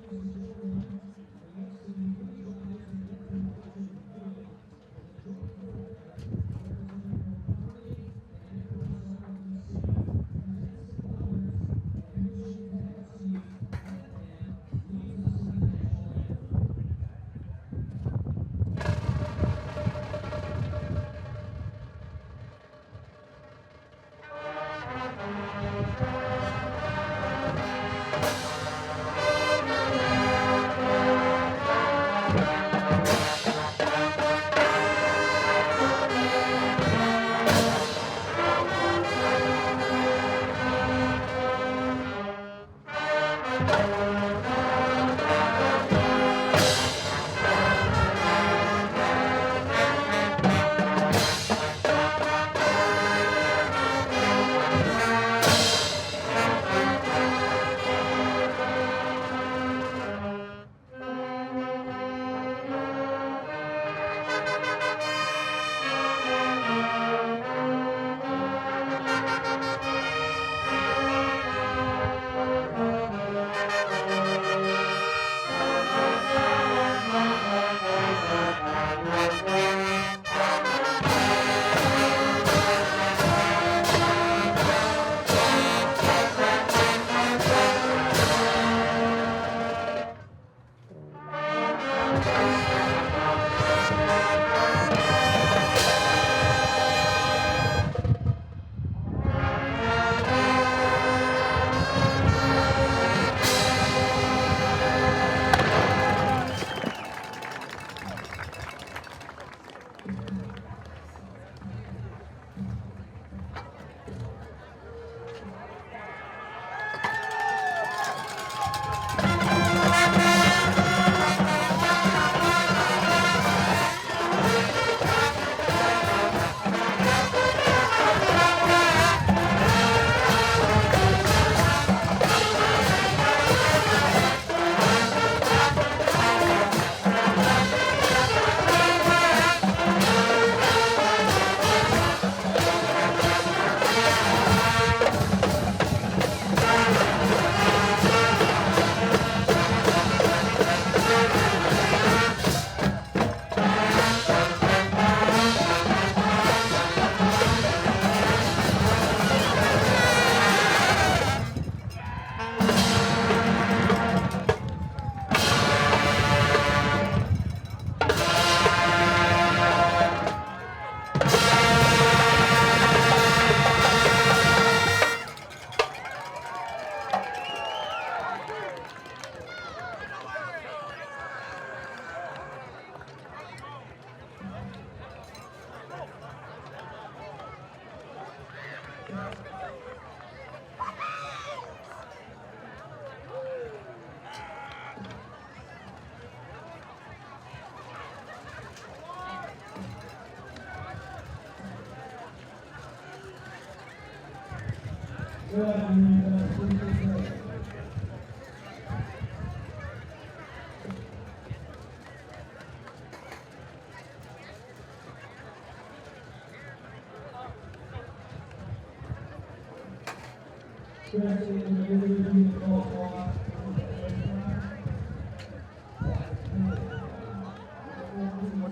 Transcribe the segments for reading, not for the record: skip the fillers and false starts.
What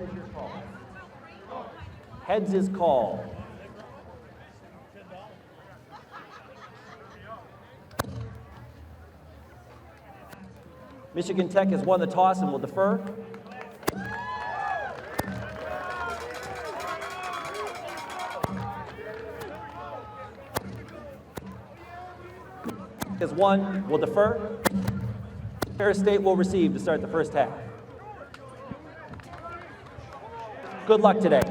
is your call? Heads is call. Michigan Tech has won the toss and will defer. Has won, will defer. Ferris State will receive to start the first half. Good luck today.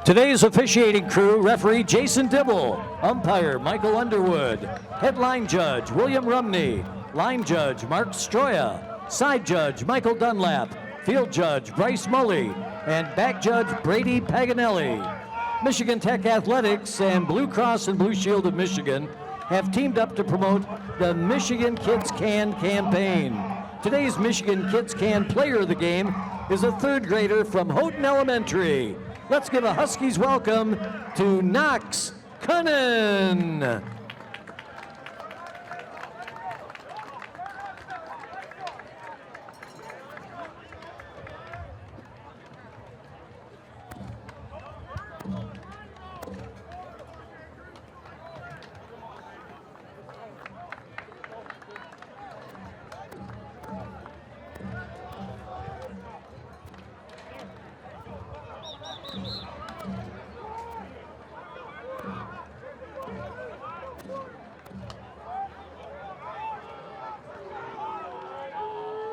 Today's officiating crew: referee Jason Dibble, umpire Michael Underwood, headline judge William Rumney, line judge Mark Stroya, side judge Michael Dunlap, field judge Bryce Mully, and back judge Brady Paganelli. Michigan Tech Athletics and Blue Cross and Blue Shield of Michigan have teamed up to promote the Michigan Kids Can campaign. Today's Michigan Kids Can player of the game is a third grader from Houghton Elementary. Let's give a Huskies welcome to Knox Cunnin.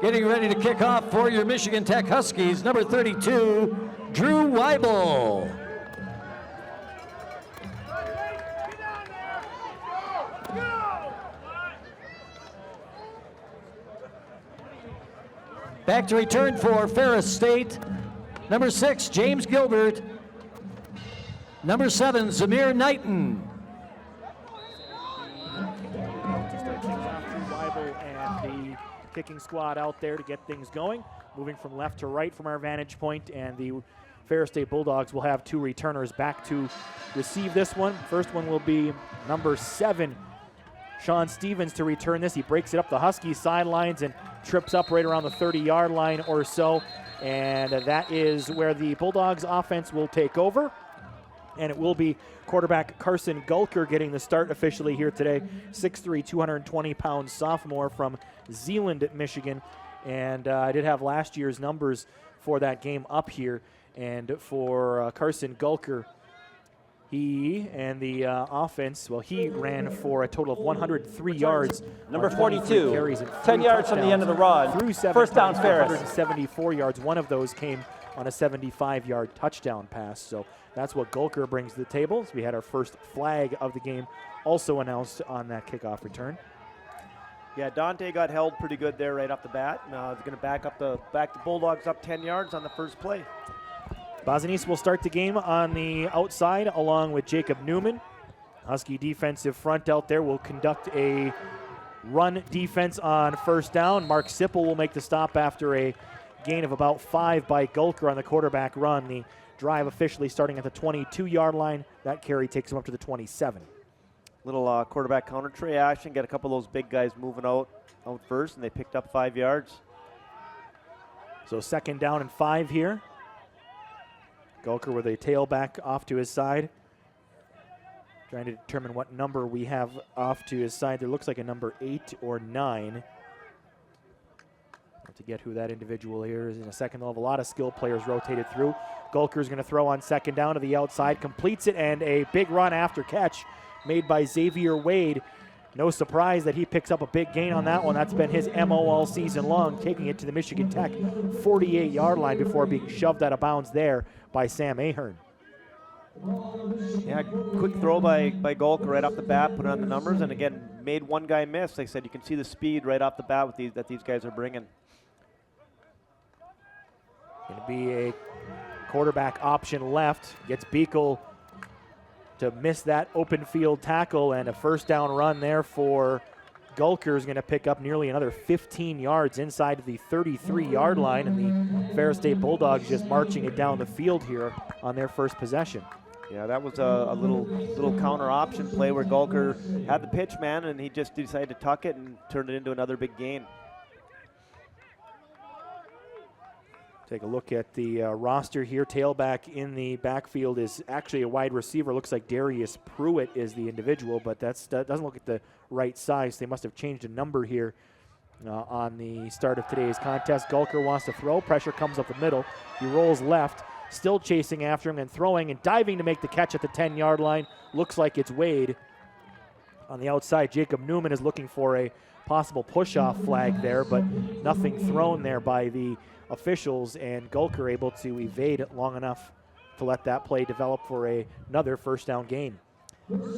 Getting ready to kick off for your Michigan Tech Huskies, number 32, Drew Weibel. Back to return for Ferris State, number 6, James Gilbert. Number 7, Zamir Knighton. Kicking squad out there to get things going, moving from left to right from our vantage point, and the Ferris State Bulldogs will have 2 returners back to receive this one. First one will be number 7, Sean Stevens, to return this. He breaks it up the Huskies sidelines and trips up right around the 30-yard line or so, and that is where the Bulldogs offense will take over. And it will be quarterback Carson Gulker getting the start officially here today. 6'3", 220-pound sophomore from Zeeland, Michigan. And I did have last year's numbers for that game up here. And for Carson Gulker, he and the offense, well, he ran for a total of 103 yards. Number 42, carries and 10 yards from the end of the run. Through 7 First down, Ferris. 174 yards. One of those came on a 75-yard touchdown pass. So that's what Gulker brings to the table. So we had our first flag of the game also announced on that kickoff return. Yeah, Dante got held pretty good there right off the bat. Now he's going to back the Bulldogs up 10 yards on the first play. Bazanis will start the game on the outside along with Jacob Newman. Husky defensive front out there will conduct a run defense on first down. Mark Sipple will make the stop after a gain of about 5 by Gulker on the quarterback run. The drive officially starting at the 22-yard line. That carry takes him up to the 27. Little quarterback counter tray action. Get a couple of those big guys moving out first, and they picked up 5 yards. So second down and 5 here. Gulker with a tailback off to his side. Trying to determine what number we have off to his side. There looks like a number 8 or 9. To get who that individual here is in a second. They'll have a lot of skill players rotated through. Gulker's going to throw on second down to the outside, completes it, and a big run after catch made by Xavier Wade. No surprise that he picks up a big gain on that one. That's been his MO all season long, taking it to the Michigan Tech 48-yard line before being shoved out of bounds there by Sam Ahern. Yeah, quick throw by Gulker right off the bat, put it on the numbers, and again, made one guy miss. Like I said, you can see the speed right off the bat with that these guys are bringing. Going to be a quarterback option left. Gets Beekle to miss that open field tackle, and a first down run there for Gulker is going to pick up nearly another 15 yards inside of the 33-yard line, and the Ferris State Bulldogs just marching it down the field here on their first possession. Yeah, that was a little counter option play where Gulker had the pitch man, and he just decided to tuck it and turn it into another big gain. Take a look at the roster here. Tailback in the backfield is actually a wide receiver. Looks like Darius Pruitt is the individual, but that doesn't look at the right size. They must have changed a number here on the start of today's contest. Gulker wants to throw. Pressure comes up the middle. He rolls left, still chasing after him and throwing and diving to make the catch at the 10-yard line. Looks like it's Wade. On the outside, Jacob Newman is looking for a possible push-off flag there, but nothing thrown there by the officials, and Gulker able to evade it long enough to let that play develop for another first down gain.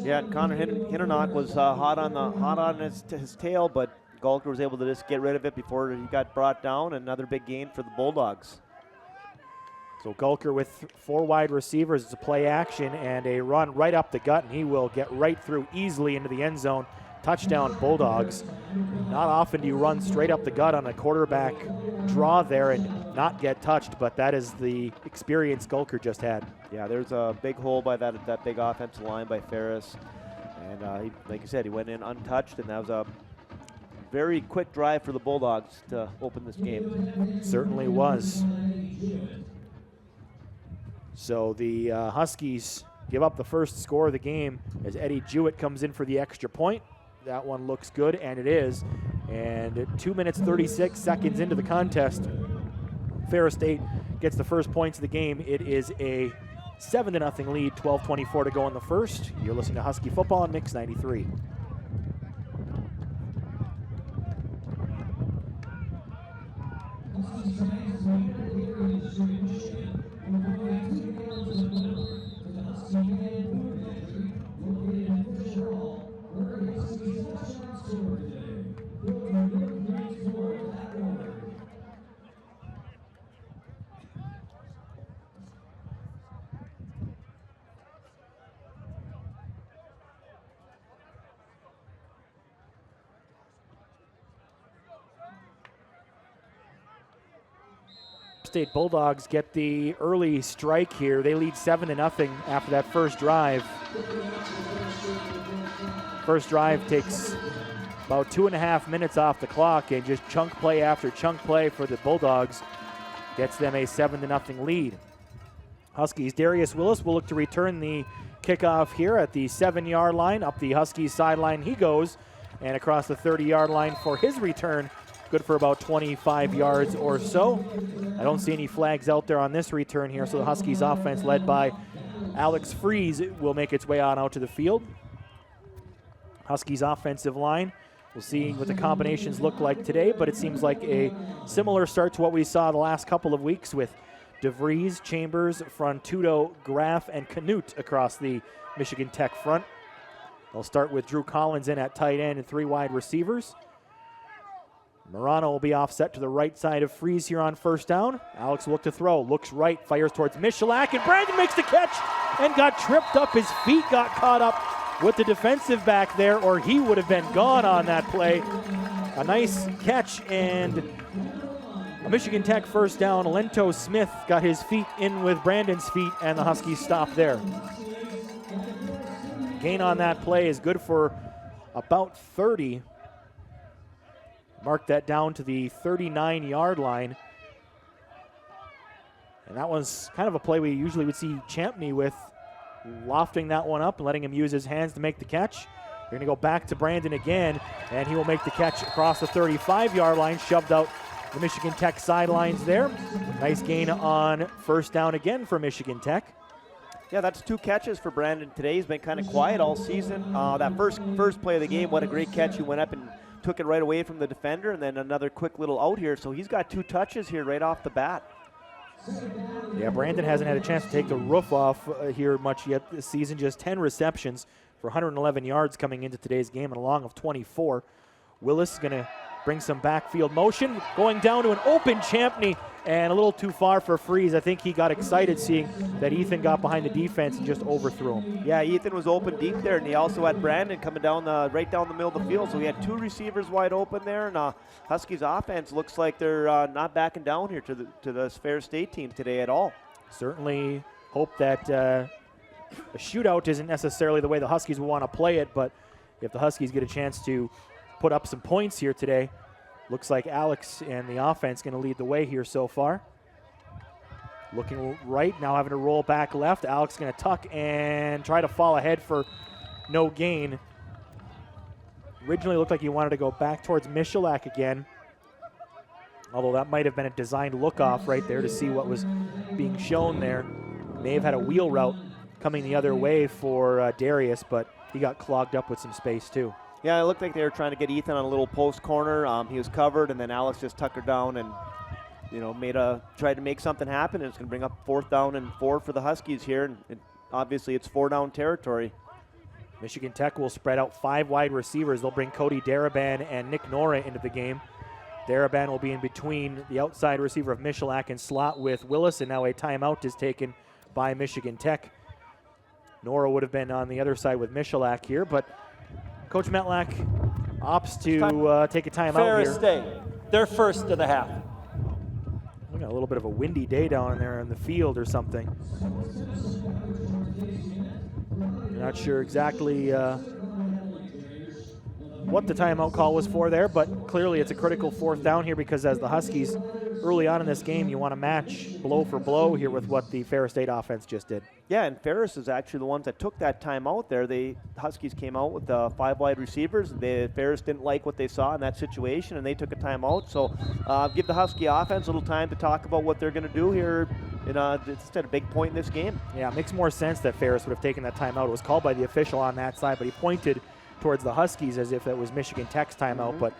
Yeah, and Connor Hinternock was hot on his tail, but Gulker was able to just get rid of it before he got brought down. Another big gain for the Bulldogs. So Gulker with 4 wide receivers. It's a play action and a run right up the gut, and he will get right through easily into the end zone. Touchdown Bulldogs. Not often do you run straight up the gut on a quarterback draw there and not get touched, but that is the experience Gulker just had. Yeah, there's a big hole by that big offensive line by Ferris. And he, like you said, he went in untouched, and that was a very quick drive for the Bulldogs to open this game. Certainly was. So the Huskies give up the first score of the game as Eddie Jewett comes in for the extra point. That one looks good, and it is. And 2 minutes, 36 seconds into the contest, Ferris State gets the first points of the game. It is a 7-0 lead, 12:24 to go in the first. You're listening to Husky Football on Mix 93. State Bulldogs get the early strike here. They lead 7-0 after that first drive. First drive takes about 2.5 minutes off the clock, and just chunk play after chunk play for the Bulldogs gets them a 7-0 lead. Huskies' Darius Willis will look to return the kickoff here at the 7-yard line. Up the Huskies sideline he goes, and across the 30-yard line for his return. Good for about 25 yards or so. I don't see any flags out there on this return here, so the Huskies offense led by Alex Fries will make its way on out to the field. Huskies offensive line, we'll see what the combinations look like today, but it seems like a similar start to what we saw the last couple of weeks with DeVries, Chambers, Frontudo, Graff, and Canute across the Michigan Tech front. They'll start with Drew Collins in at tight end and 3 wide receivers. Morano will be offset to the right side of Fries here on first down. Alex will look to throw, looks right, fires towards Michalak, and Brandon makes the catch and got tripped up. His feet got caught up with the defensive back there, or he would have been gone on that play. A nice catch and a Michigan Tech first down. Lento Smith got his feet in with Brandon's feet, and the Huskies stop there. Gain on that play is good for about 30. Mark that down to the 39-yard line. And that was kind of a play we usually would see Champney with, lofting that one up and letting him use his hands to make the catch. They're going to go back to Brandon again, and he will make the catch across the 35-yard line, shoved out the Michigan Tech sidelines there. Nice gain on first down again for Michigan Tech. Yeah, that's 2 catches for Brandon today. He's been kind of quiet all season. That first play of the game, what a great catch. He went up and took it right away from the defender, and then another quick little out here. So he's got 2 touches here right off the bat. Yeah, Brandon hasn't had a chance to take the roof off here much yet this season. Just 10 receptions for 111 yards coming into today's game and a long of 24. Willis is going to bring some backfield motion, going down to an open Champney, and a little too far for Fries. I think he got excited seeing that Ethan got behind the defense and just overthrew him. Yeah, Ethan was open deep there, and he also had Brandon coming down right down the middle of the field. So he had 2 receivers wide open there, and Huskies offense looks like they're not backing down here to this Ferris State team today at all. Certainly hope that a shootout isn't necessarily the way the Huskies will want to play it, but if the Huskies get a chance to put up some points here today, looks like Alex and the offense going to lead the way here so far. Looking right, now having to roll back left. Alex going to tuck and try to fall ahead for no gain. Originally looked like he wanted to go back towards Michalak again, although that might have been a designed look-off right there to see what was being shown there. May have had a wheel route coming the other way for Darius, but he got clogged up with some space too. Yeah, it looked like they were trying to get Ethan on a little post corner. He was covered, and then Alex just tucked her down and, tried to make something happen, and it's going to bring up 4th down and 4 for the Huskies here, and obviously it's 4-down territory. Michigan Tech will spread out 5 wide receivers. They'll bring Cody Daraban and Nick Nora into the game. Daraban will be in between the outside receiver of Michalak and slot with Willis, and now a timeout is taken by Michigan Tech. Nora would have been on the other side with Michalak here, but Coach Metlack opts to take a timeout Ferris here. State, their first of the half. We got a little bit of a windy day down there in the field or something. Not sure exactly what the timeout call was for there, but clearly it's a critical 4th down here because as the Huskies early on in this game, you want to match blow for blow here with what the Ferris State offense just did. Yeah, and Ferris is actually the ones that took that timeout there. The Huskies came out with 5 wide receivers. Ferris didn't like what they saw in that situation, and they took a timeout. So give the Husky offense a little time to talk about what they're going to do here it's a big point in this game. Yeah, it makes more sense that Ferris would have taken that timeout. It was called by the official on that side, but he pointed towards the Huskies as if it was Michigan Tech's timeout, but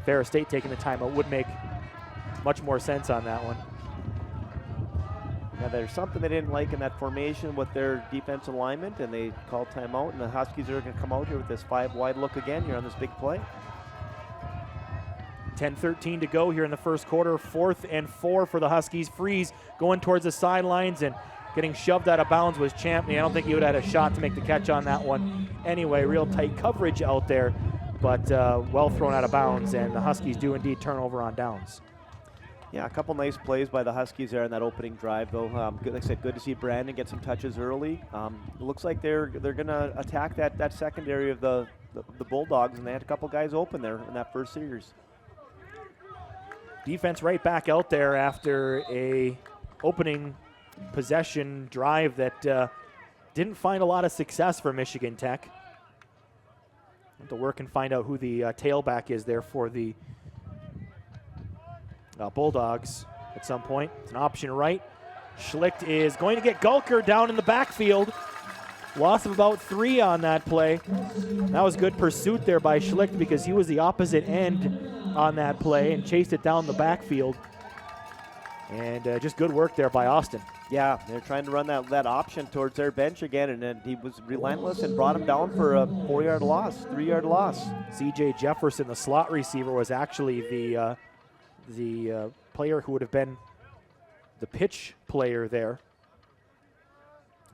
Ferris State taking the timeout would make much more sense on that one. Yeah, there's something they didn't like in that formation with their defensive alignment, and they called timeout, and the Huskies are going to come out here with this 5-wide look again here on this big play. 10-13 to go here in the first quarter. 4th and 4 for the Huskies. Freeze going towards the sidelines and getting shoved out of bounds was Champney. I don't think he would have had a shot to make the catch on that one. Anyway, real tight coverage out there, but well thrown out of bounds, and the Huskies do indeed turn over on downs. Yeah, a couple nice plays by the Huskies there in that opening drive, though. Good, like I said, good to see Brandon get some touches early. It looks like they're going to attack that secondary of the Bulldogs, and they had a couple guys open there in that first series. Defense right back out there after a opening possession drive that didn't find a lot of success for Michigan Tech. Have to work and find out who the tailback is there for the Bulldogs at some point. It's an option right. Schlicht is going to get Gulker down in the backfield. Loss of about 3 on that play. That was good pursuit there by Schlicht because he was the opposite end on that play and chased it down the backfield. And just good work there by Austin. Yeah, they're trying to run that option towards their bench again, and then he was relentless and brought him down for a 4-yard loss, 3-yard loss. C.J. Jefferson, the slot receiver, was actually the player who would have been the pitch player there.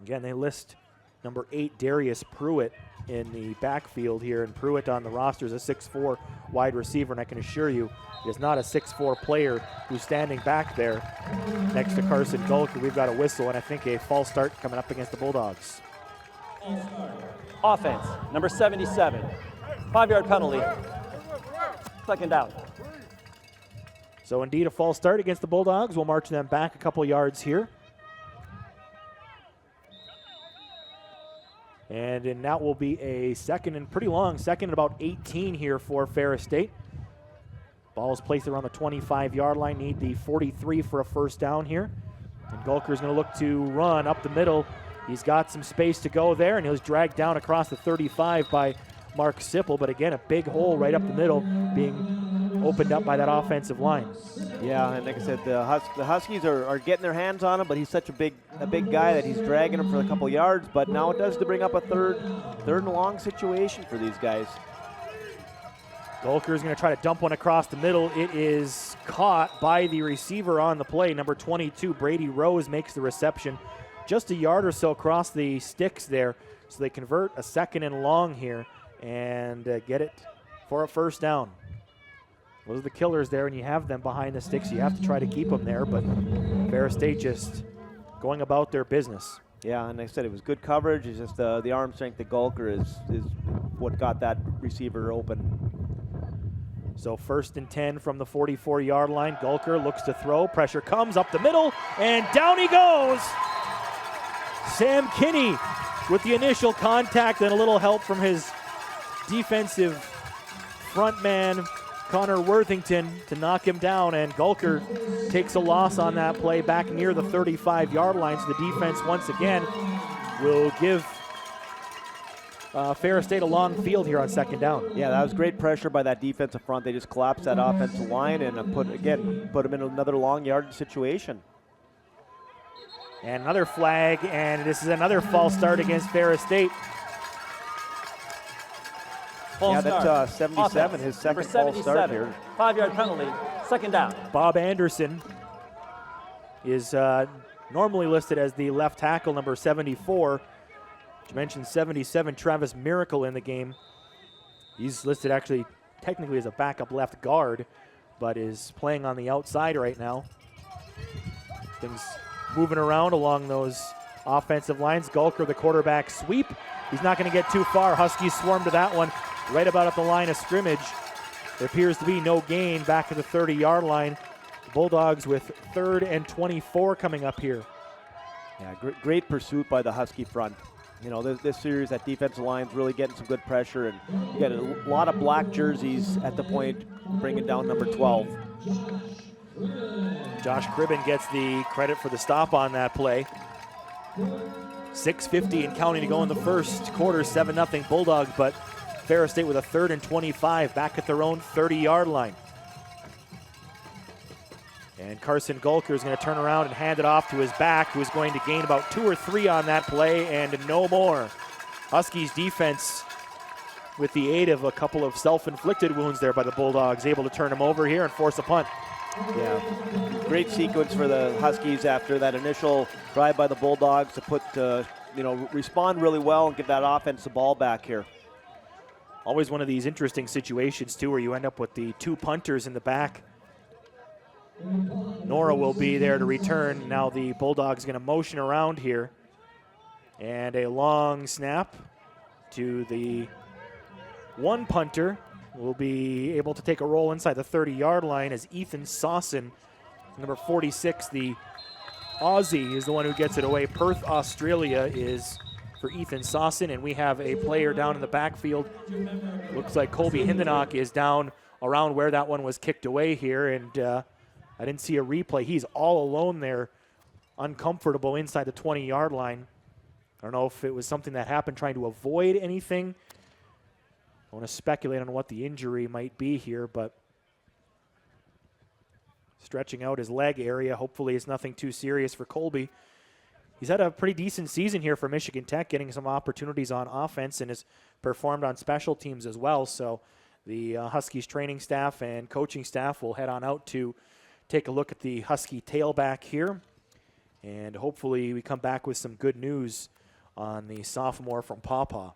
Again, they list number 8, Darius Pruitt, in the backfield here, and Pruitt on the roster is a 6'4" wide receiver, and I can assure you he is not a 6'4" player who's standing back there next to Carson Gulker. We've got a whistle and I think a false start coming up against the Bulldogs. Offense, number 77. 5-yard penalty. 2nd down. So indeed a false start against the Bulldogs. We'll march them back a couple yards here. And that will be a second and pretty long, second and about 18 here for Ferris State. Ball is placed around the 25-yard line. Need the 43 for a first down here. And Gulker is going to look to run up the middle. He's got some space to go there, and he was dragged down across the 35 by Mark Sipple. But again, a big hole right up the middle being opened up by that offensive line. Yeah, and like I said, the Huskies are getting their hands on him, but he's such a big guy that he's dragging him for a couple yards. But now it does to bring up a third and long situation for these guys. Gulker is going to try to dump one across the middle. It is caught by the receiver on the play. Number 22, Brady Rose, makes the reception just a yard or so across the sticks there. So they convert a 2nd and long here and get it for a first down. Those are the killers there, and you have them behind the sticks. You have to try to keep them there, but Ferris State just going about their business. Yeah, and like I said, it was good coverage. It's just the arm strength of Gulker is what got that receiver open. So 1st and 10 from the 44-yard line. Gulker looks to throw. Pressure comes up the middle, and down he goes. Sam Kinney with the initial contact and a little help from his defensive front man, Connor Worthington, to knock him down, and Gulker takes a loss on that play back near the 35-yard line. So the defense once again will give Ferris State a long field here on 2nd down. Yeah, that was great pressure by that defensive front. They just collapsed that offensive line and put them in another long yard situation. And another flag, and this is another false start against Ferris State. False that's start. 77, Offense, his second number false start here. 5-yard penalty. 2nd down. Bob Anderson is normally listed as the left tackle, number 74. You mentioned 77, Travis Miracle in the game. He's listed actually technically as a backup left guard, but is playing on the outside right now. Things moving around along those offensive lines. Gulker, the quarterback sweep. He's not going to get too far. Huskies swarm to that one right about at the line of scrimmage. There appears to be no gain back at the 30-yard line. Bulldogs with 3rd and 24 coming up here. Yeah, great pursuit by the Husky front. You know, this series, that defensive line's really getting some good pressure, and you got a lot of black jerseys at the point, bringing down number 12. Josh Cribben gets the credit for the stop on that play. 6:50 and counting to go in the first quarter, 7-0 Bulldogs, but Ferris State with a 3rd and 25 back at their own 30-yard line. And Carson Gulker is going to turn around and hand it off to his back, who is going to gain about 2 or 3 on that play and no more. Huskies defense, with the aid of a couple of self-inflicted wounds there by the Bulldogs, able to turn him over here and force a punt. Yeah, great sequence for the Huskies after that initial drive by the Bulldogs to put, respond really well and give that offense the ball back here. Always one of these interesting situations, too, where you end up with the 2 punters in the back. Nora will be there to return. Now the Bulldogs going to motion around here. And a long snap to the one punter. Will be able to take a roll inside the 30-yard line as Ethan Sawson, number 46, the Aussie, is the one who gets it away. Perth, Australia is for Ethan Sawson, and we have a player down in the backfield. Looks like Colby Hindenach is down around where that one was kicked away here, and I didn't see a replay. He's all alone there, uncomfortable inside the 20-yard line. I don't know if it was something that happened trying to avoid anything. I want to speculate on what the injury might be here, but stretching out his leg area. Hopefully it's nothing too serious for Colby. He's had a pretty decent season here for Michigan Tech, getting some opportunities on offense and has performed on special teams as well. So the Huskies training staff and coaching staff will head on out to take a look at the Husky tailback here. And hopefully we come back with some good news on the sophomore from Pawpaw.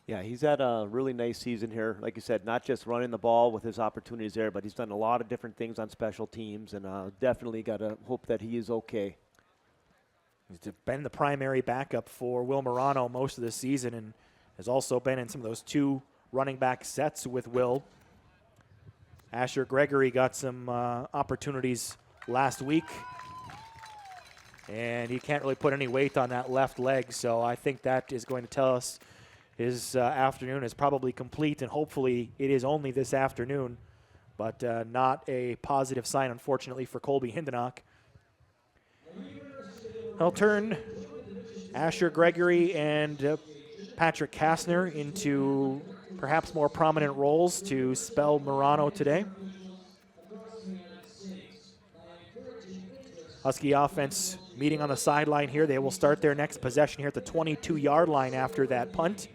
Yeah, he's had a really nice season here. Like you said, not just running the ball with his opportunities there, but he's done a lot of different things on special teams, and definitely got to hope that he is okay. He's been the primary backup for Will Morano most of the season and has also been in some of those 2 running back sets with Will. Asher Gregory got some opportunities last week, and he can't really put any weight on that left leg, so I think that is going to tell us his afternoon is probably complete, and hopefully it is only this afternoon, but not a positive sign, unfortunately, for Colby Hindenach. I'll turn Asher Gregory and Patrick Kastner into perhaps more prominent roles to spell Morano today. Husky offense meeting on the sideline here. They will start their next possession here at the 22-yard line after that punt.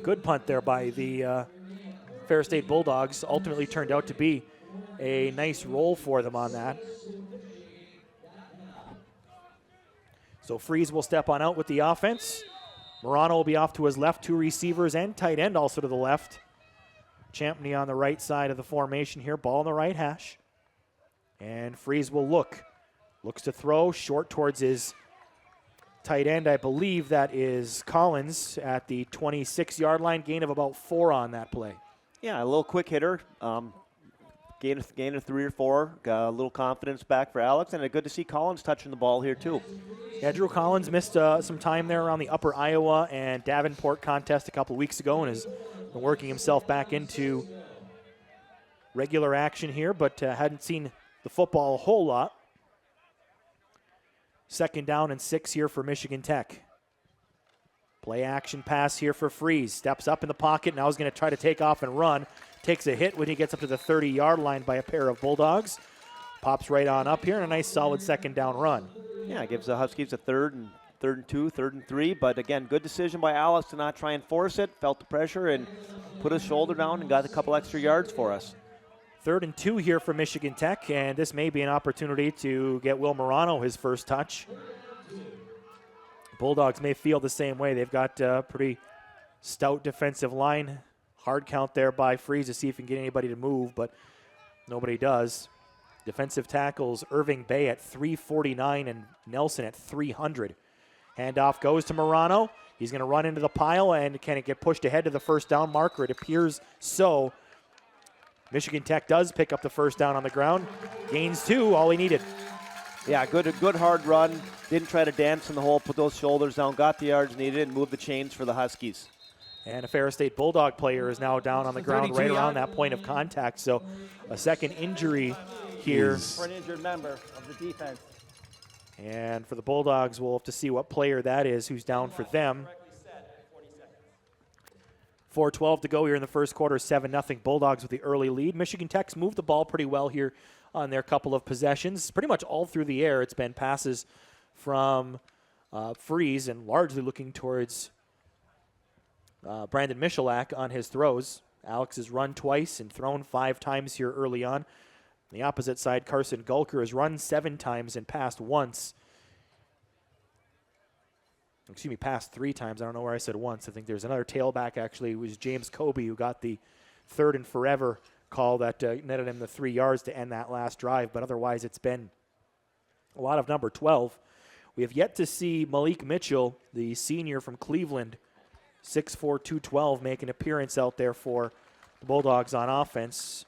Good punt there by the Ferris State Bulldogs. Ultimately turned out to be a nice roll for them on that. So Freeze will step on out with the offense. Morano will be off to his left, 2 receivers and tight end also to the left. Champney on the right side of the formation here, ball on the right hash. And Freeze will looks to throw short towards his tight end. I believe that is Collins at the 26-yard line, gain of about 4 on that play. Yeah, a little quick hitter. Gain of 3 or 4. Got a little confidence back for Alex, and good to see Collins touching the ball here too. Yeah, Drew Collins missed some time there around the Upper Iowa and Davenport contest a couple weeks ago and has been working himself back into regular action here, but hadn't seen the football a whole lot. 2nd down and 6 here for Michigan Tech. Play action pass here for Freeze. Steps up in the pocket. Now he's going to try to take off and run. Takes a hit when he gets up to the 30-yard line by a pair of Bulldogs. Pops right on up here and a nice solid 2nd down run. Yeah, gives the Huskies a 3rd and 2, 3rd and 3. But again, good decision by Alex to not try and force it. Felt the pressure and put his shoulder down and got a couple extra yards for us. 3rd and 2 here for Michigan Tech, and this may be an opportunity to get Will Morano his first touch. Bulldogs may feel the same way. They've got a pretty stout defensive line. Hard count there by Freeze to see if he can get anybody to move, but nobody does. Defensive tackles, Irving Bay at 349 and Nelson at 300. Handoff goes to Morano. He's going to run into the pile, and can it get pushed ahead to the 1st down marker? It appears so. Michigan Tech does pick up the 1st down on the ground. Gains 2, all he needed. Yeah, good hard run. Didn't try to dance in the hole, put those shoulders down, got the yards needed, and moved the chains for the Huskies. And a Ferris State Bulldog player is now down on the ground right around that point of contact. So a second injury here. For an injured member of the defense. And for the Bulldogs, we'll have to see what player that is who's down for them. 4:12 to go here in the first quarter, 7-0 Bulldogs with the early lead. Michigan Tech's moved the ball pretty well here on their couple of possessions. Pretty much all through the air, it's been passes from Freeze and largely looking towards Brandon Michalak on his throws. Alex has run twice and thrown 5 times here early on. On the opposite side, Carson Gulker has run 7 times and passed once. Excuse me, passed 3 times. I don't know where I said once. I think there's another tailback, actually. It was James Kobe who got the 3rd and forever call that netted him the 3 yards to end that last drive. But otherwise, it's been a lot of number 12. We have yet to see Malik Mitchell, the senior from Cleveland, 6'4", 212, make an appearance out there for the Bulldogs on offense.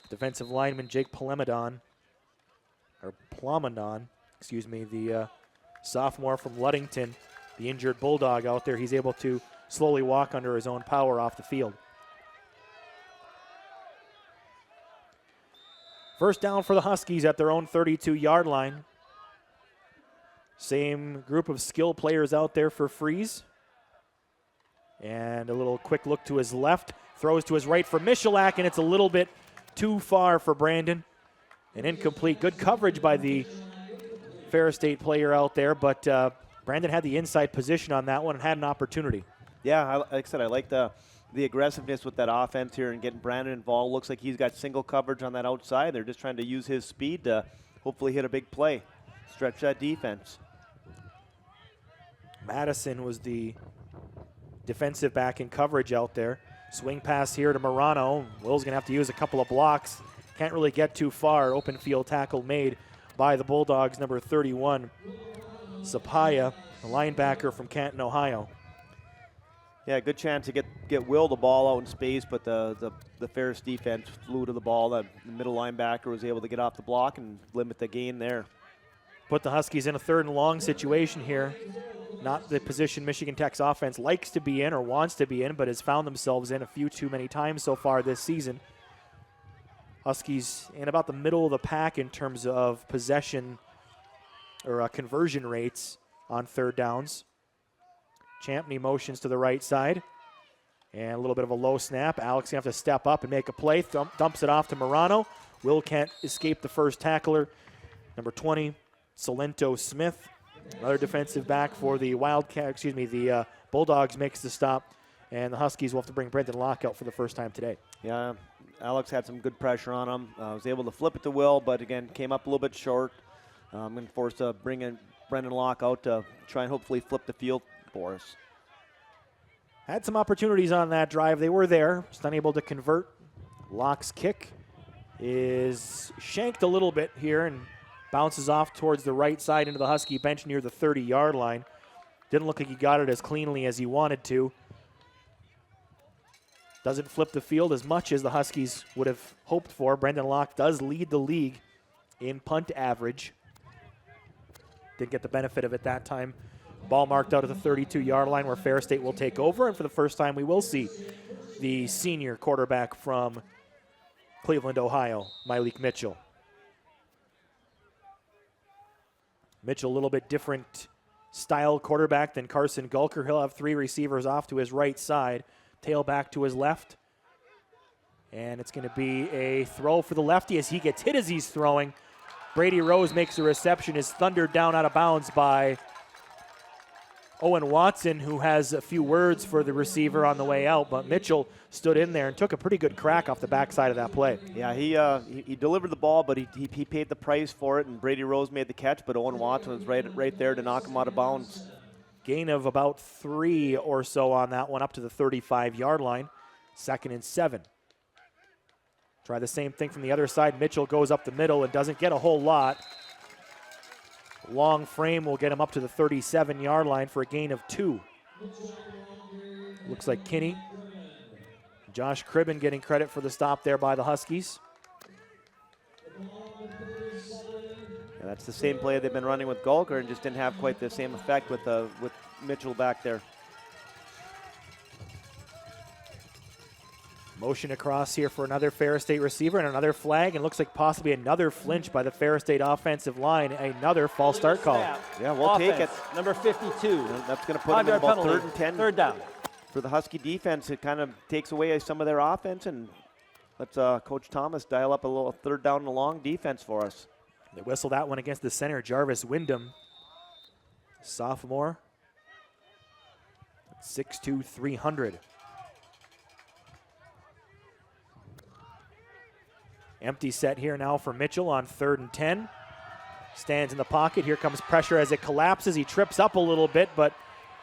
Defensive lineman Jake Plamondon, the sophomore from Ludington, the injured Bulldog out there. He's able to slowly walk under his own power off the field. First down for the Huskies at their own 32-yard line. Same group of skill players out there for Freeze. And a little quick look to his left. Throws to his right for Michalak, and it's a little bit too far for Brandon. An incomplete. Good coverage by the Ferris State player out there, but Brandon had the inside position on that one and had an opportunity. Yeah, like I said, I like the aggressiveness with that offense here and getting Brandon involved. Looks like he's got single coverage on that outside. They're just trying to use his speed to hopefully hit a big play, stretch that defense. Madison was the defensive back in coverage out there. Swing pass here to Morano. Will's going to have to use a couple of blocks. Can't really get too far. Open field tackle made by the Bulldogs, number 31, Sapaya, a linebacker from Canton, Ohio. Yeah, good chance to get Will the ball out in space, but the Ferris defense flew to the ball. The middle linebacker was able to get off the block and limit the gain there. Put the Huskies in a 3rd and long situation here. Not the position Michigan Tech's offense likes to be in or wants to be in, but has found themselves in a few too many times so far this season. Huskies in about the middle of the pack in terms of possession or conversion rates on 3rd downs. Champney motions to the right side. And a little bit of a low snap. Alex going to have to step up and make a play. Dumps it off to Morano. Will can't escape the first tackler. Number 20, Salento Smith. Another defensive back for the the Bulldogs makes the stop. And the Huskies will have to bring Brendan Locke out for the first time today. Yeah, Alex had some good pressure on him. Was able to flip it to Will, but again, came up a little bit short. I'm going to force to bring in Brendan Locke out to try and hopefully flip the field for us. Had some opportunities on that drive. They were there, just unable to convert. Locke's kick is shanked a little bit here and bounces off towards the right side into the Husky bench near the 30-yard line. Didn't look like he got it as cleanly as he wanted to. Doesn't flip the field as much as the Huskies would have hoped for. Brendan Locke does lead the league in punt average. Didn't get the benefit of it that time. Ball marked out at the 32-yard line where Ferris State will take over. And for the first time, we will see the senior quarterback from Cleveland, Ohio, Malik Mitchell. Mitchell, a little bit different style quarterback than Carson Gulker. He'll have 3 receivers off to his right side. Tailback to his left. And it's going to be a throw for the lefty as he gets hit as he's throwing. Brady Rose makes a reception, is thundered down out of bounds by Owen Watson, who has a few words for the receiver on the way out, but Mitchell stood in there and took a pretty good crack off the backside of that play. Yeah, he delivered the ball, but he paid the price for it, and Brady Rose made the catch, but Owen Watson was right there to knock him out of bounds. Gain of about 3 or so on that one, up to the 35-yard line. 2nd and 7. Try the same thing from the other side. Mitchell goes up the middle and doesn't get a whole lot. Long frame will get him up to the 37-yard line for a gain of 2. Looks like Kinney. Josh Cribben getting credit for the stop there by the Huskies. Yeah, that's the same play they've been running with Gulker and just didn't have quite the same effect with Mitchell back there. Motion across here for another Ferris State receiver and another flag, and looks like possibly another flinch by the Ferris State offensive line. Another false start call. Yeah, we'll take it. Number 52. That's going to put them in about 3rd and 10. Third down. For the Husky defense, it kind of takes away some of their offense, and lets Coach Thomas dial up a little 3rd down and long defense for us. They whistle that one against the center, Jarvis Wyndham, sophomore, 6'2", 300. Empty set here now for Mitchell on 3rd and 10. Stands in the pocket. Here comes pressure as it collapses. He trips up a little bit, but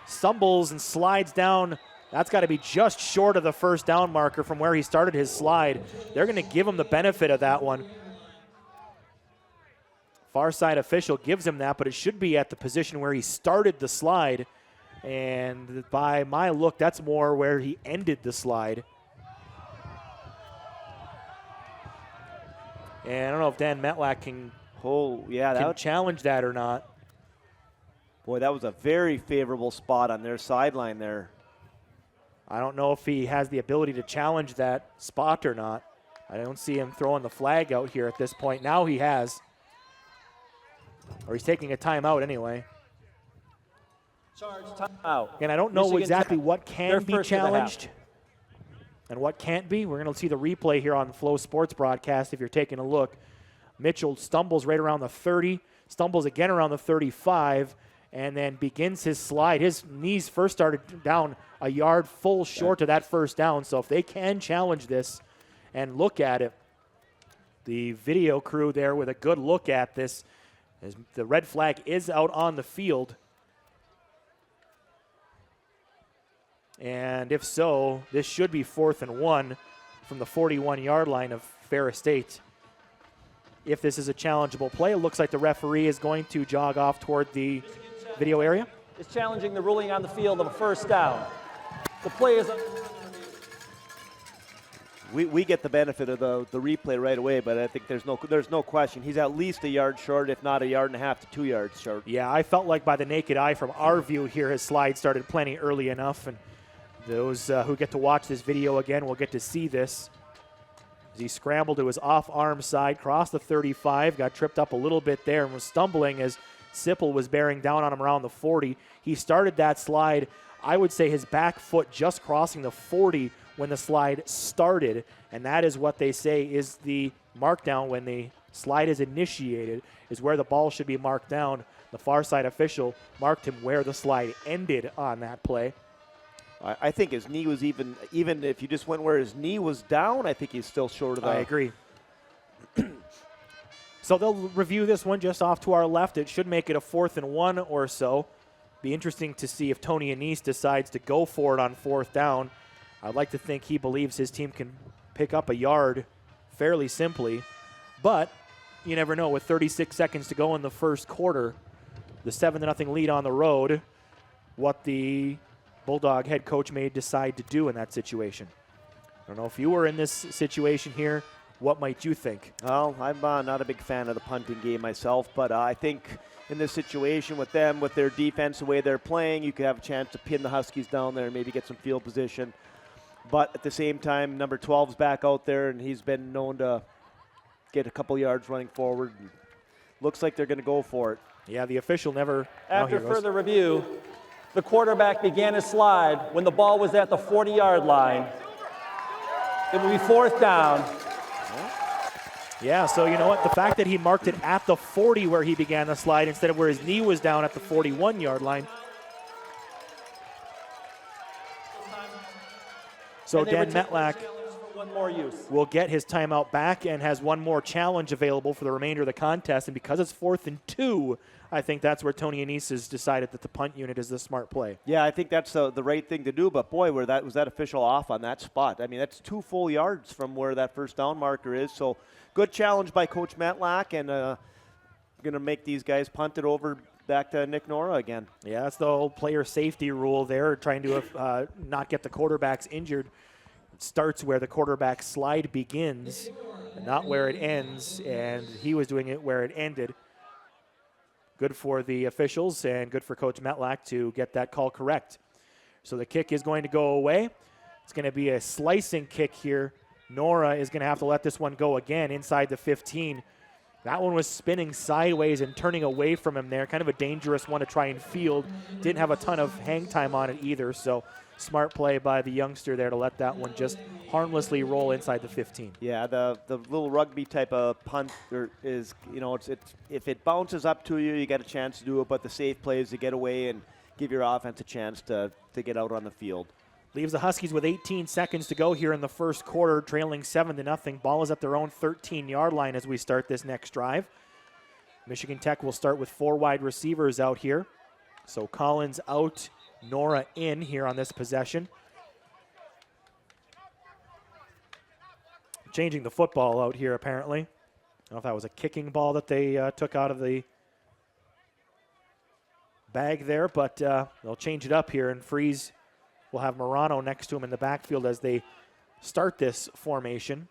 stumbles and slides down. That's got to be just short of the 1st down marker from where he started his slide. They're going to give him the benefit of that one. Far side official gives him that, but it should be at the position where he started the slide. And by my look, that's more where he ended the slide. And I don't know if Dan Metlack can challenge that or not. Boy, that was a very favorable spot on their sideline there. I don't know if he has the ability to challenge that spot or not. I don't see him throwing the flag out here at this point. Now he has. Or he's taking a timeout anyway. Charge timeout. And I don't know Michigan exactly time. what can be They're first of the half. challenged and what can't be. We're going to see the replay here on the Flow Sports broadcast if you're taking a look. Mitchell stumbles right around the 30, stumbles again around the 35, and then begins his slide. His knees first started down a yard full short of that 1st down, so if they can challenge this and look at it, the video crew there with a good look at this, as the red flag is out on the field. And if so, this should be 4th and 1 from the 41-yard line of Ferris State. If this is a challengeable play, it looks like the referee is going to jog off toward the video area. Is challenging the ruling on the field of a 1st down. The play is... We get the benefit of the replay right away, but I think there's no question. He's at least a yard short, if not a yard and a half to 2 yards short. Yeah, I felt like by the naked eye from our view here, his slide started plenty early enough, and those who get to watch this video again will get to see this. As he scrambled to his off-arm side, crossed the 35, got tripped up a little bit there, and was stumbling as Sipple was bearing down on him around the 40. He started that slide, I would say his back foot just crossing the 40 when the slide started, and that is what they say is the markdown when the slide is initiated, is where the ball should be marked down. The far side official marked him where the slide ended on that play. I think his knee was even if you just went where his knee was down, I think he's still short of that. I agree. So they'll review this one just off to our left. It should make it a 4th and 1 or so. Be interesting to see if Tony Anise decides to go for it on 4th down. I'd like to think he believes his team can pick up a yard fairly simply, but you never know. With 36 seconds to go in the 1st quarter, the 7-0 lead on the road, what the Bulldog head coach may decide to do in that situation. I don't know if you were in this situation here. What might you think? Well, I'm not a big fan of the punting game myself, but I think in this situation with them, with their defense, the way they're playing, you could have a chance to pin the Huskies down there and maybe get some field position. But at the same time, number 12's back out there, and he's been known to get a couple yards running forward. Looks like they're going to go for it. Yeah, the official never... After further review, the quarterback began his slide when the ball was at the 40-yard line. It will be 4th down. Yeah, so you know what? The fact that he marked it at the 40 where he began the slide instead of where his knee was down at the 41-yard line. So Dan Metlack will get his timeout back and has one more challenge available for the remainder of the contest. And because it's 4th and 2, I think that's where Tony Anise has decided that the punt unit is the smart play. Yeah, I think that's the right thing to do. But boy, was that official off on that spot. I mean, that's 2 full yards from where that 1st down marker is. So good challenge by Coach Metlack, and going to make these guys punt it over back to Nick Nora again. Yeah, that's the old player safety rule there, trying to not get the quarterbacks injured. It starts where the quarterback slide begins, not where it ends, and he was doing it where it ended. Good for the officials and good for Coach Metlack to get that call correct. So the kick is going to go away. It's going to be a slicing kick here. Nora is going to have to let this one go again inside the 15. That one was spinning sideways and turning away from him there. Kind of a dangerous one to try and field. Didn't have a ton of hang time on it either, so smart play by the youngster there to let that one just harmlessly roll inside the 15. Yeah, the little rugby type of punt is, it's if it bounces up to you, you get a chance to do it, but the safe play is to get away and give your offense a chance to get out on the field. Leaves the Huskies with 18 seconds to go here in the first quarter, trailing 7-0. Ball is at their own 13-yard line as we start this next drive. Michigan Tech will start with 4 wide receivers out here. So Collins out, Nora in here on this possession. Changing the football out here apparently. I don't know if that was a kicking ball that they took out of the bag there, but they'll change it up here and freeze. We'll have Morano next to him in the backfield as they start this formation.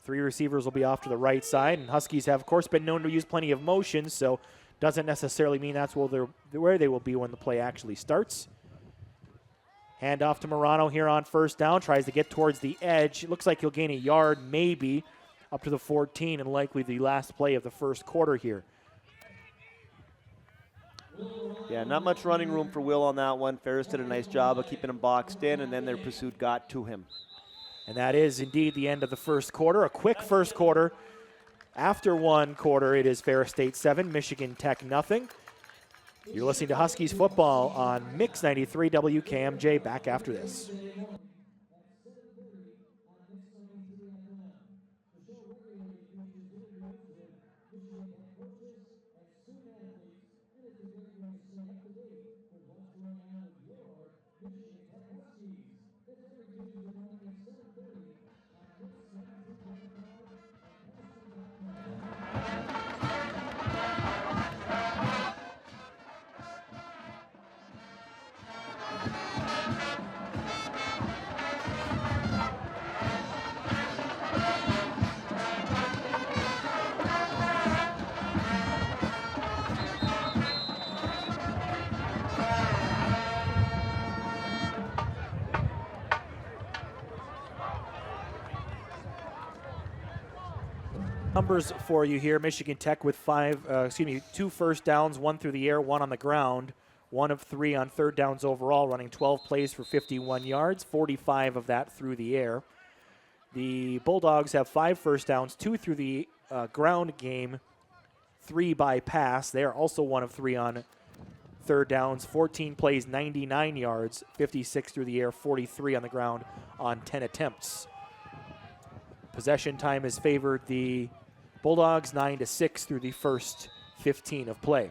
3 receivers will be off to the right side, and Huskies have, of course, been known to use plenty of motion, so doesn't necessarily mean that's where they will be when the play actually starts. Hand off to Morano here on first down, tries to get towards the edge. It looks like he'll gain a yard, maybe, up to the 14, and likely the last play of the first quarter here. Yeah, not much running room for Will on that one. Ferris did a nice job of keeping him boxed in, and then their pursuit got to him. And that is indeed the end of the first quarter. A quick first quarter. After one quarter, it is Ferris State 7, Michigan Tech nothing. You're listening to Huskies football on Mix 93 WKMJ. Back after this. Numbers for you here. Michigan Tech with 2 first downs, 1 through the air, 1 on the ground. 1 of 3 on third downs overall, running 12 plays for 51 yards, 45 of that through the air. The Bulldogs have 5 first downs, 2 through the ground game, 3 by pass. They are also 1 of 3 on third downs, 14 plays, 99 yards, 56 through the air, 43 on the ground on 10 attempts. Possession time has favored the Bulldogs, 9-6 through the first 15 of play.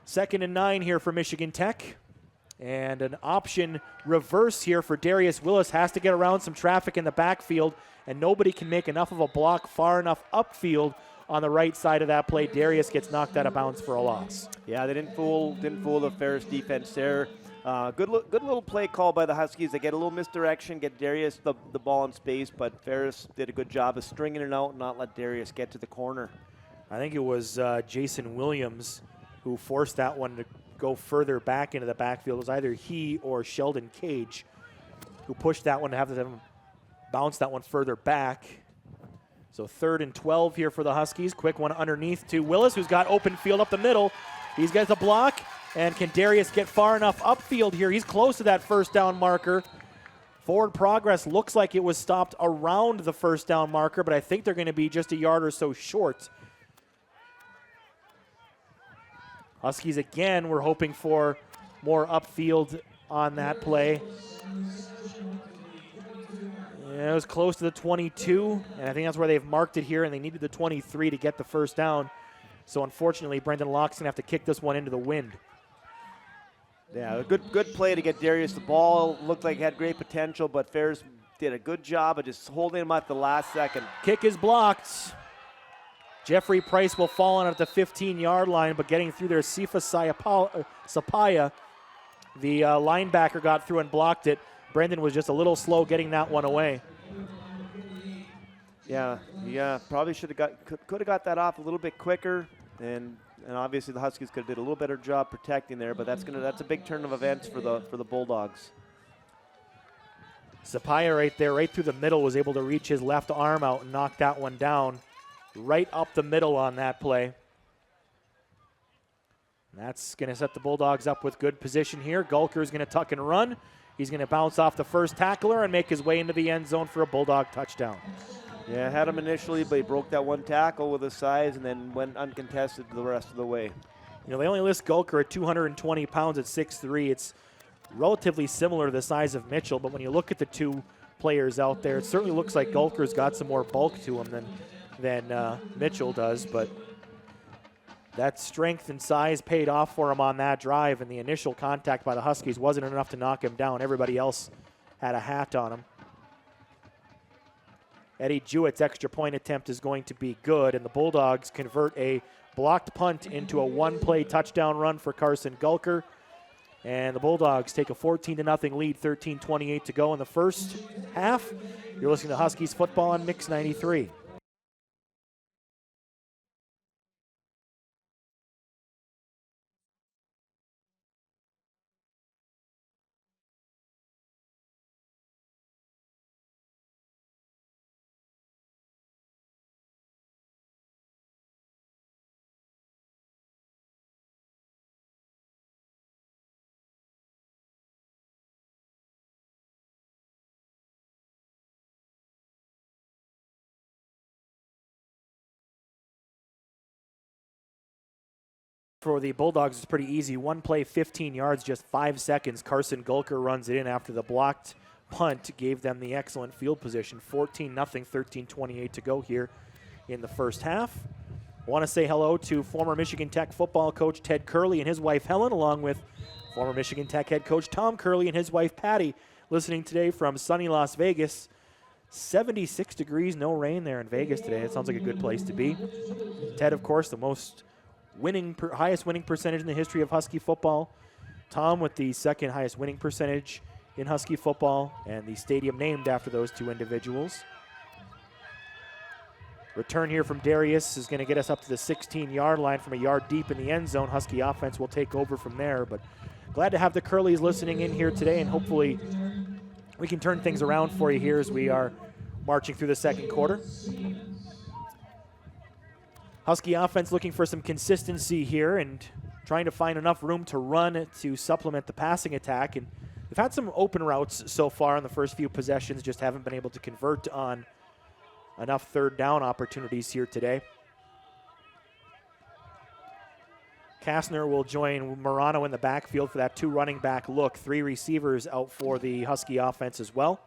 2nd and 9 here for Michigan Tech. And an option reverse here for Darius Willis. Has to get around some traffic in the backfield, and nobody can make enough of a block far enough upfield on the right side of that play. Darius gets knocked out of bounds for a loss. Yeah, they didn't fool the Ferris defense there. Good little play call by the Huskies. They get a little misdirection, get Darius the ball in space, but Ferris did a good job of stringing it out and not let Darius get to the corner. I think it was Jason Williams who forced that one to go further back into the backfield. It was either he or Sheldon Cage who pushed that one to have them bounce that one further back. So 3rd and 12 here for the Huskies. Quick one underneath to Willis, who's got open field up the middle. He's got the block. And can Darius get far enough upfield here? He's close to that first down marker. Forward progress looks like it was stopped around the first down marker, but I think they're going to be just a yard or so short. Huskies again, we're hoping for more upfield on that play. Yeah, it was close to the 22, and I think that's where they've marked it here, and they needed the 23 to get the first down. So unfortunately, Brendan Locke's going to have to kick this one into the wind. Yeah, a good play to get Darius the ball. Looked like he had great potential, but Ferris did a good job of just holding him at the last second. Kick is blocked. Jeffrey Price will fall on at the 15-yard line, but getting through there, Sifa Sapaya, the linebacker, got through and blocked it. Brendan was just a little slow getting that one away. Yeah, probably could have got that off a little bit quicker, and obviously the Huskies could have did a little better job protecting there, but that's a big turn of events for the Bulldogs. Sapaya right there, right through the middle, was able to reach his left arm out and knock that one down right up the middle on that play. And that's going to set the Bulldogs up with good position here. Gulker's going to tuck and run. He's going to bounce off the first tackler and make his way into the end zone for a Bulldog touchdown. Yeah, had him initially, but he broke that one tackle with his size and then went uncontested the rest of the way. You know, they only list Gulker at 220 pounds at 6'3". It's relatively similar to the size of Mitchell, but when you look at the two players out there, it certainly looks like Gulker's got some more bulk to him than Mitchell does, but that strength and size paid off for him on that drive, and the initial contact by the Huskies wasn't enough to knock him down. Everybody else had a hat on him. Eddie Jewett's extra point attempt is going to be good, and the Bulldogs convert a blocked punt into a one-play touchdown run for Carson Gulker. And the Bulldogs take a 14-0 lead, 13:28 to go in the first half. You're listening to Huskies football on Mix 93. For the Bulldogs, it's pretty easy. One play, 15 yards, just 5 seconds. Carson Gulker runs it in after the blocked punt gave them the excellent field position. 14-0, 13:28 to go here in the first half. I want to say hello to former Michigan Tech football coach Ted Curley and his wife Helen, along with former Michigan Tech head coach Tom Curley and his wife Patty, listening today from sunny Las Vegas. 76 degrees, no rain there in Vegas today. It sounds like a good place to be. Ted, of course, the highest winning percentage in the history of Husky football. Tom with the second highest winning percentage in Husky football, and the stadium named after those two individuals. Return here from Darius is going to get us up to the 16-yard line from a yard deep in the end zone. Husky offense will take over from there, but glad to have the Curleys listening in here today, and hopefully we can turn things around for you here as we are marching through the second quarter. Husky offense looking for some consistency here and trying to find enough room to run to supplement the passing attack. And they've had some open routes so far in the first few possessions, just haven't been able to convert on enough third down opportunities here today. Kastner will join Morano in the backfield for that two running back look. Three receivers out for the Husky offense as well.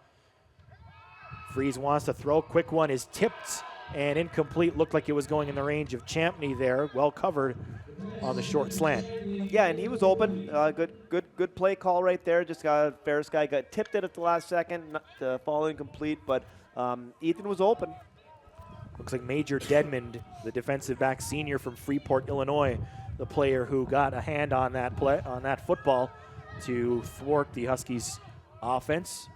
Freeze wants to throw. Quick one is tipped and incomplete. Looked like it was going in the range of Champney there. Well covered on the short slant. Yeah, and he was open. Good play call right there. Just got Ferris guy got tipped it at the last second, fall incomplete, but Ethan was open. Looks like Major Dedmond, the defensive back senior from Freeport, Illinois, the player who got a hand on that play, on that football to thwart the Huskies' offense.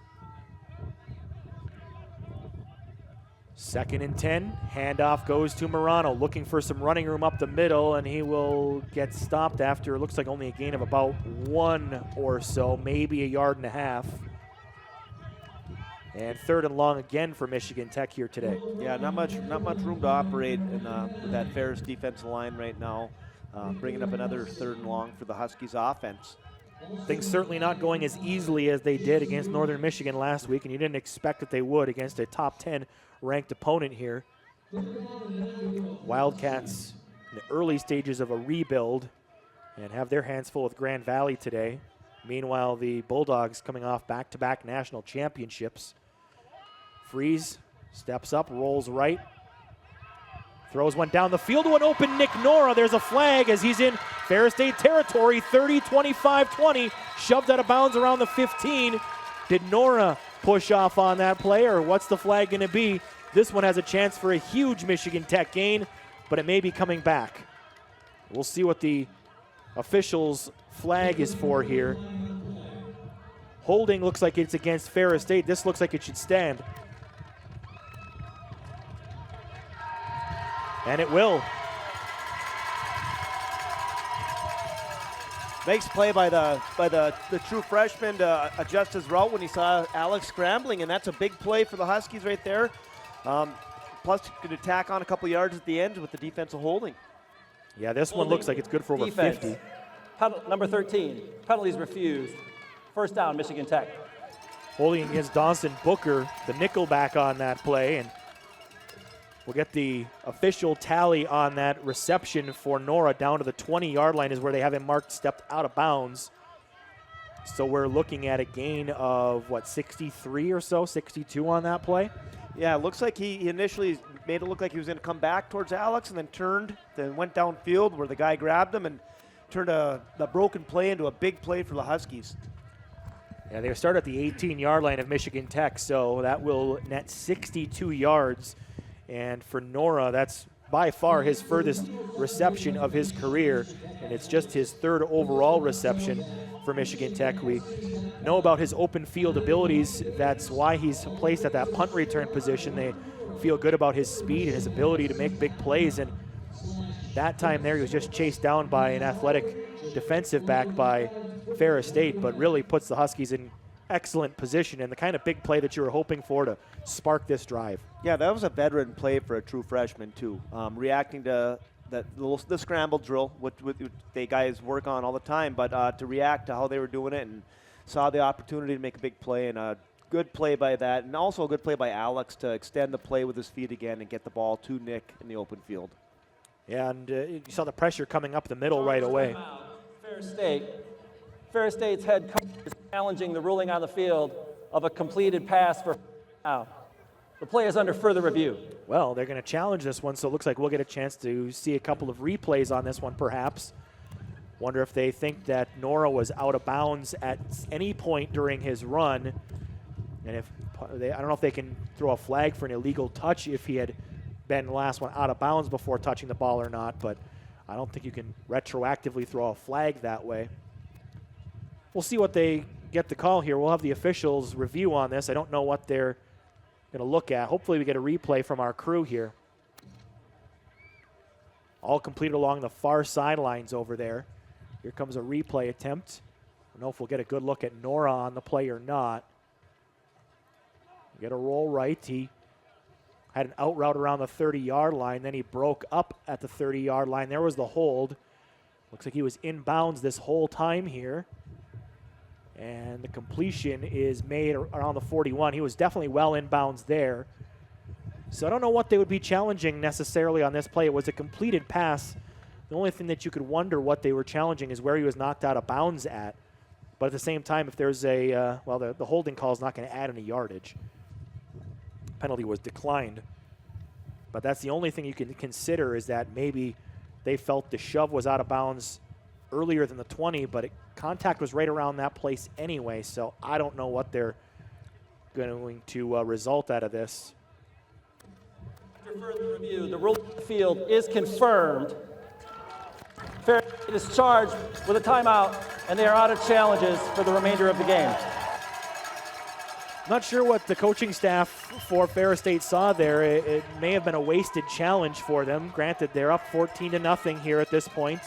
2nd and 10, handoff goes to Morano, looking for some running room up the middle, and he will get stopped after it looks like only a gain of about 1 or so, maybe a yard and a half. And 3rd and long again for Michigan Tech here today. Yeah, not much room to operate with that Ferris defensive line right now. Bringing up another 3rd and long for the Huskies offense. Things certainly not going as easily as they did against Northern Michigan last week, and you didn't expect that they would against a top 10 ranked opponent here. Wildcats in the early stages of a rebuild and have their hands full with Grand Valley today. Meanwhile, the Bulldogs coming off back-to-back national championships. Freeze steps up, rolls right, throws one down the field to an open Nick Nora. There's a flag as he's in Ferris State territory, 30, 25, 20, shoved out of bounds around the 15. Did Nora push off on that play, or what's the flag going to be? This one has a chance for a huge Michigan Tech gain, but it may be coming back. We'll see what the officials' flag is for here. Holding looks like it's against Ferris State. This looks like it should stand. And it will. Nice play by the true freshman to adjust his route when he saw Alex scrambling, and that's a big play for the Huskies right there. Plus, you could tack on a couple yards at the end with the defensive holding. Yeah, this one looks like it's good for over Defense. 50. Number 13, penalties refused. First down, Michigan Tech. Holding against Dawson Booker, the nickelback on that play, and we'll get the official tally on that reception for Nora down to the 20-yard line is where they have him marked stepped out of bounds. So we're looking at a gain of, 63 or so, 62 on that play? Yeah, it looks like he initially made it look like he was going to come back towards Alex and then turned, then went downfield where the guy grabbed him and turned the broken play into a big play for the Huskies. Yeah, they start at the 18-yard line of Michigan Tech, so that will net 62 yards. And for Nora, that's by far his furthest reception of his career, and it's just his third overall reception for Michigan Tech. We know about his open field abilities. That's why he's placed at that punt return position. They feel good about his speed and his ability to make big plays, and that time there he was just chased down by an athletic defensive back by Ferris State, but really puts the Huskies in excellent position and the kind of big play that you were hoping for to spark this drive. Yeah, that was a veteran play for a true freshman too. Reacting to the scramble drill, which they guys work on all the time, but to react to how they were doing it and saw the opportunity to make a big play, and a good play by that, and also a good play by Alex to extend the play with his feet again and get the ball to Nick in the open field. Yeah, and you saw the pressure coming up the middle right away. Ferris State's head coach is challenging the ruling on the field of a completed pass for now. The play is under further review. Well, they're going to challenge this one, so it looks like we'll get a chance to see a couple of replays on this one perhaps. Wonder if they think that Nora was out of bounds at any point during his run. And I don't know if they can throw a flag for an illegal touch if he had been the last one out of bounds before touching the ball or not, but I don't think you can retroactively throw a flag that way. We'll see what they get the call here. We'll have the officials review on this. I don't know what they're going to look at. Hopefully we get a replay from our crew here. All completed along the far sidelines over there. Here comes a replay attempt. I don't know if we'll get a good look at Nora on the play or not. We get a roll right. He had an out route around the 30-yard line. Then he broke up at the 30-yard line. There was the hold. Looks like he was inbounds this whole time here. And the completion is made around the 41. He was definitely well inbounds there. So I don't know what they would be challenging necessarily on this play. It was a completed pass. The only thing that you could wonder what they were challenging is where he was knocked out of bounds at. But at the same time, if there's the holding call is not going to add any yardage. Penalty was declined. But that's the only thing you can consider is that maybe they felt the shove was out of bounds earlier than the 20, but contact was right around that place anyway, so I don't know what they're going to result out of this. After further review, the rule of the field is confirmed. Ferris is charged with a timeout, and they are out of challenges for the remainder of the game. Not sure what the coaching staff for Ferris State saw there. It may have been a wasted challenge for them. Granted, they're up 14-0 here at this point.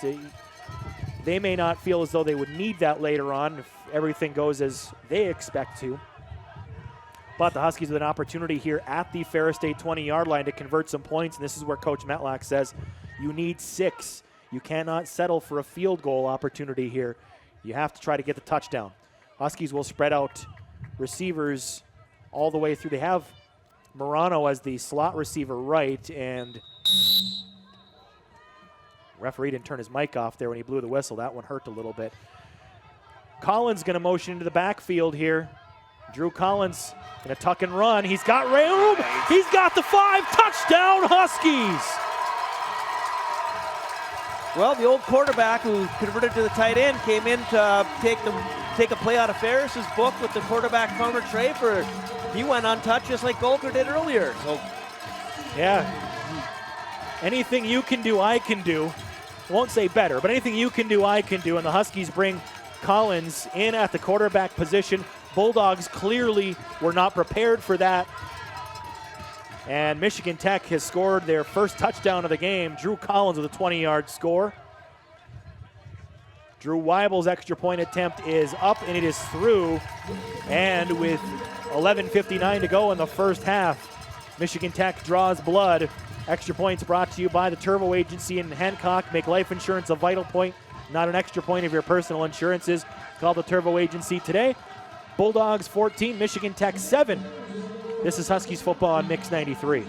They may not feel as though they would need that later on if everything goes as they expect to. But the Huskies with an opportunity here at the Ferris State 20-yard line to convert some points, and this is where Coach Metlack says you need 6. You cannot settle for a field goal opportunity here. You have to try to get the touchdown. Huskies will spread out receivers all the way through. They have Morano as the slot receiver right, and referee didn't turn his mic off there when he blew the whistle. That one hurt a little bit. Collins going to motion into the backfield here. Drew Collins going to tuck and run. He's got room. He's got the 5. Touchdown, Huskies. Well, the old quarterback who converted to the tight end came in to take a play out of Ferris's book with the quarterback Connor Trafer. He went untouched just like Golker did earlier. So, yeah. Anything you can do, I can do. Won't say better, but anything you can do, I can do. And the Huskies bring Collins in at the quarterback position. Bulldogs clearly were not prepared for that. And Michigan Tech has scored their first touchdown of the game. Drew Collins with a 20-yard score. Drew Weibel's extra point attempt is up, and it is through. And with 11:59 to go in the first half, Michigan Tech draws blood. Extra points brought to you by the Turbo Agency in Hancock. Make life insurance a vital point, not an extra point of your personal insurances. Call the Turbo Agency today. Bulldogs 14, Michigan Tech 7. This is Huskies football on Mix 93.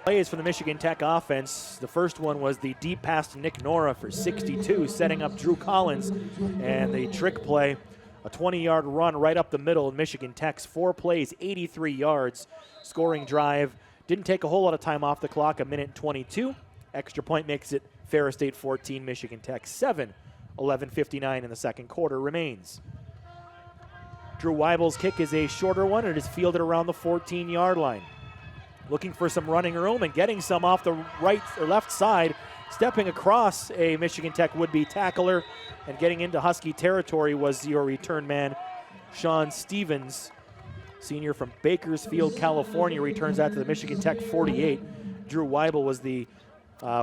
Plays for the Michigan Tech offense. The first one was the deep pass to Nick Nora for 62, setting up Drew Collins. And the trick play, a 20-yard run right up the middle of Michigan Tech's 4 plays, 83 yards. Scoring drive. Didn't take a whole lot of time off the clock, 1:22. Extra point makes it Ferris State 14, Michigan Tech 7. 11:59 in the second quarter remains. Drew Weibel's kick is a shorter one, and it is fielded around the 14-yard line. Looking for some running room and getting some off the right or left side. Stepping across a Michigan Tech would-be tackler and getting into Husky territory was your return man, Sean Stevens, senior from Bakersfield, California, returns that to the Michigan Tech 48. Drew Weibel was the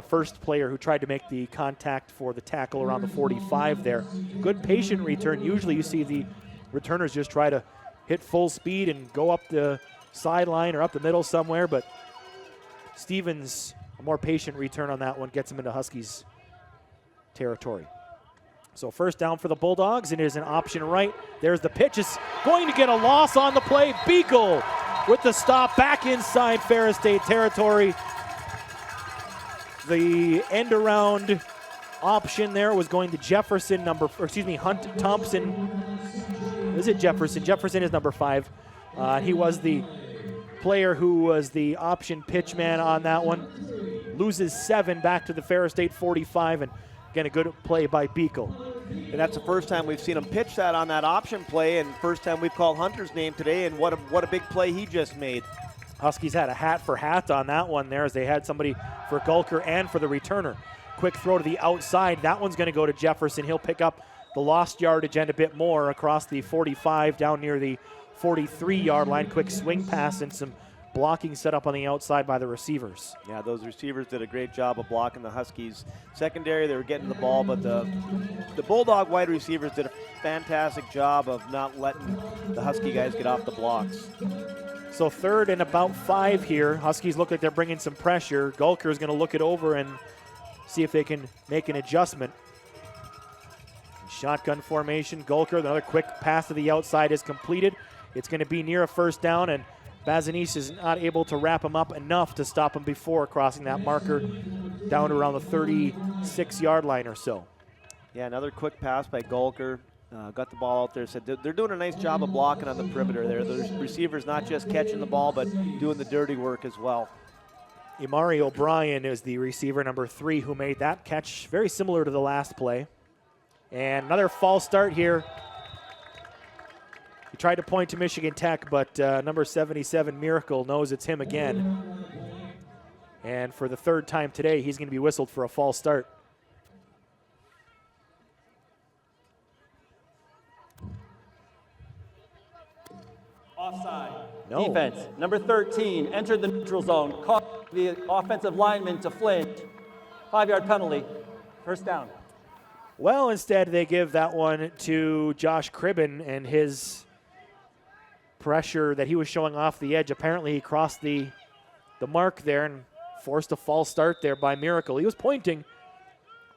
first player who tried to make the contact for the tackle around the 45 there. Good patient return. Usually you see the returners just try to hit full speed and go up the sideline or up the middle somewhere, but Stevens, a more patient return on that one, gets him into Huskies territory. So first down for the Bulldogs, and it is an option right. There's the pitch. It's going to get a loss on the play. Beagle with the stop back inside Ferris State territory. The end around option there was going to Jefferson, Hunt Thompson. Is it Jefferson? Jefferson is number 5. He was the player who was the option pitch man on that one. Loses 7 back to the Ferris State 45, and again, a good play by Beagle. And that's the first time we've seen him pitch that on that option play, and first time we've called Hunter's name today, and what a big play he just made. Huskies had a hat for hat on that one there, as they had somebody for Gulker and for the returner. Quick throw to the outside. That one's going to go to Jefferson. He'll pick up the lost yardage and a bit more across the 45 down near the 43-yard line. Quick swing pass and some blocking set up on the outside by the receivers. Yeah, those receivers did a great job of blocking the Huskies secondary. They were getting the ball, but the Bulldog wide receivers did a fantastic job of not letting the Husky guys get off the blocks. So third and about 5 here. Huskies look like they're bringing some pressure. Gulker is going to look it over and see if they can make an adjustment. Shotgun formation. Gulker, another quick pass to the outside is completed. It's going to be near a first down, and Bazanis is not able to wrap him up enough to stop him before crossing that marker down to around the 36-yard line or so. Yeah, another quick pass by Gulker. Got the ball out there. Said they're doing a nice job of blocking on the perimeter there. The receivers not just catching the ball, but doing the dirty work as well. Imari O'Brien is the receiver, number 3, who made that catch, very similar to the last play. And another false start here. He tried to point to Michigan Tech, but number 77, Miracle, knows it's him again. And for the third time today, he's going to be whistled for a false start. Offside. No. Defense. Number 13 entered the neutral zone. Caught the offensive lineman to flinch. 5-yard penalty. First down. Well, instead they give that one to Josh Cribben and his pressure that he was showing off the edge. Apparently he crossed the mark there and forced a false start there by Miracle. He was pointing,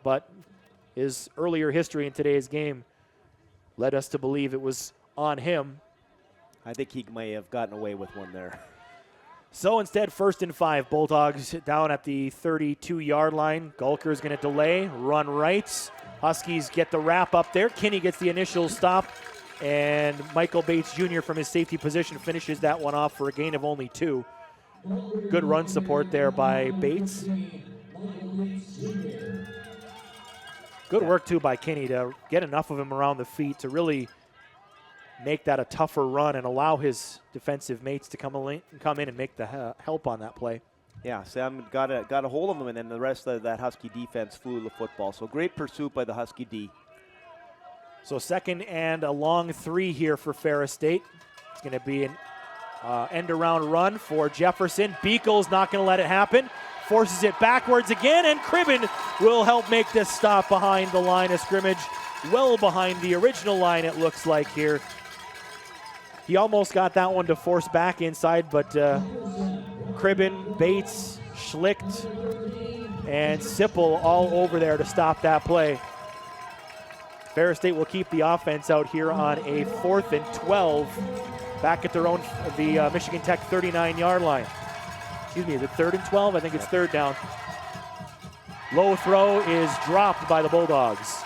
but his earlier history in today's game led us to believe it was on him. I think he may have gotten away with one there. So instead, 1st and 5, Bulldogs down at the 32-yard line. Gulker is going to delay, run right. Huskies get the wrap up there. Kinney gets the initial stop, and Michael Bates Jr. from his safety position finishes that one off for a gain of only 2. Good run support there by Bates. Good work, too, by Kinney to get enough of him around the feet to really make that a tougher run and allow his defensive mates to come in and make the help on that play. Yeah, Sam got a hold of him, and then the rest of that Husky defense flew the football. So great pursuit by the Husky D. So second and a long 3 here for Ferris State. It's going to be an end-around run for Jefferson. Beekle's not going to let it happen. Forces it backwards again, and Cribben will help make this stop behind the line of scrimmage. Well behind the original line, it looks like here. He almost got that one to force back inside, but Cribben, Bates, Schlicht, and Sipple all over there to stop that play. Ferris State will keep the offense out here on a 4th and 12 back at the Michigan Tech 39-yard line. Excuse me, is it 3rd and 12? I think it's 3rd down. Low throw is dropped by the Bulldogs.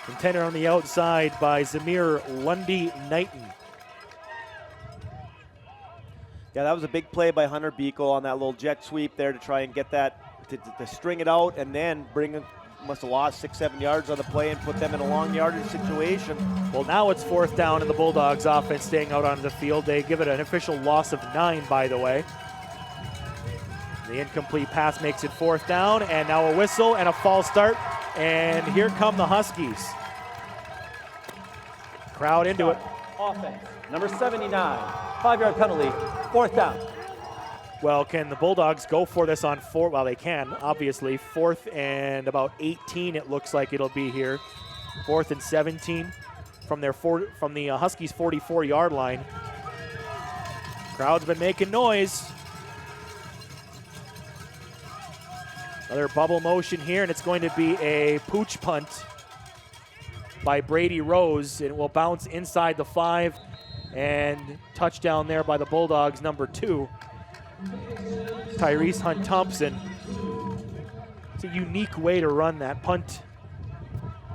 Intended on the outside by Zamir Lundy-Knighton. Yeah, that was a big play by Hunter Beekle on that little jet sweep there to try and get that, to string it out and then must have lost 6-7 yards on the play and put them in a long yardage situation. Well, now it's 4th down and the Bulldogs offense staying out on the field. They give it an official loss of 9, by the way. The incomplete pass makes it 4th down, and now a whistle and a false start. And here come the Huskies. Crowd into it. Offense, number 79, 5-yard penalty, 4th down. Well, can the Bulldogs go for this on 4? Well, they can, obviously. 4th and about 18, it looks like it'll be here. 4th and 17 from the Huskies' 44-yard line. Crowd's been making noise. Another bubble motion here, and it's going to be a pooch punt by Brady Rose. It will bounce inside the 5, and touchdown there by the Bulldogs, number 2. Tyrese Hunt-Thompson. It's a unique way to run that punt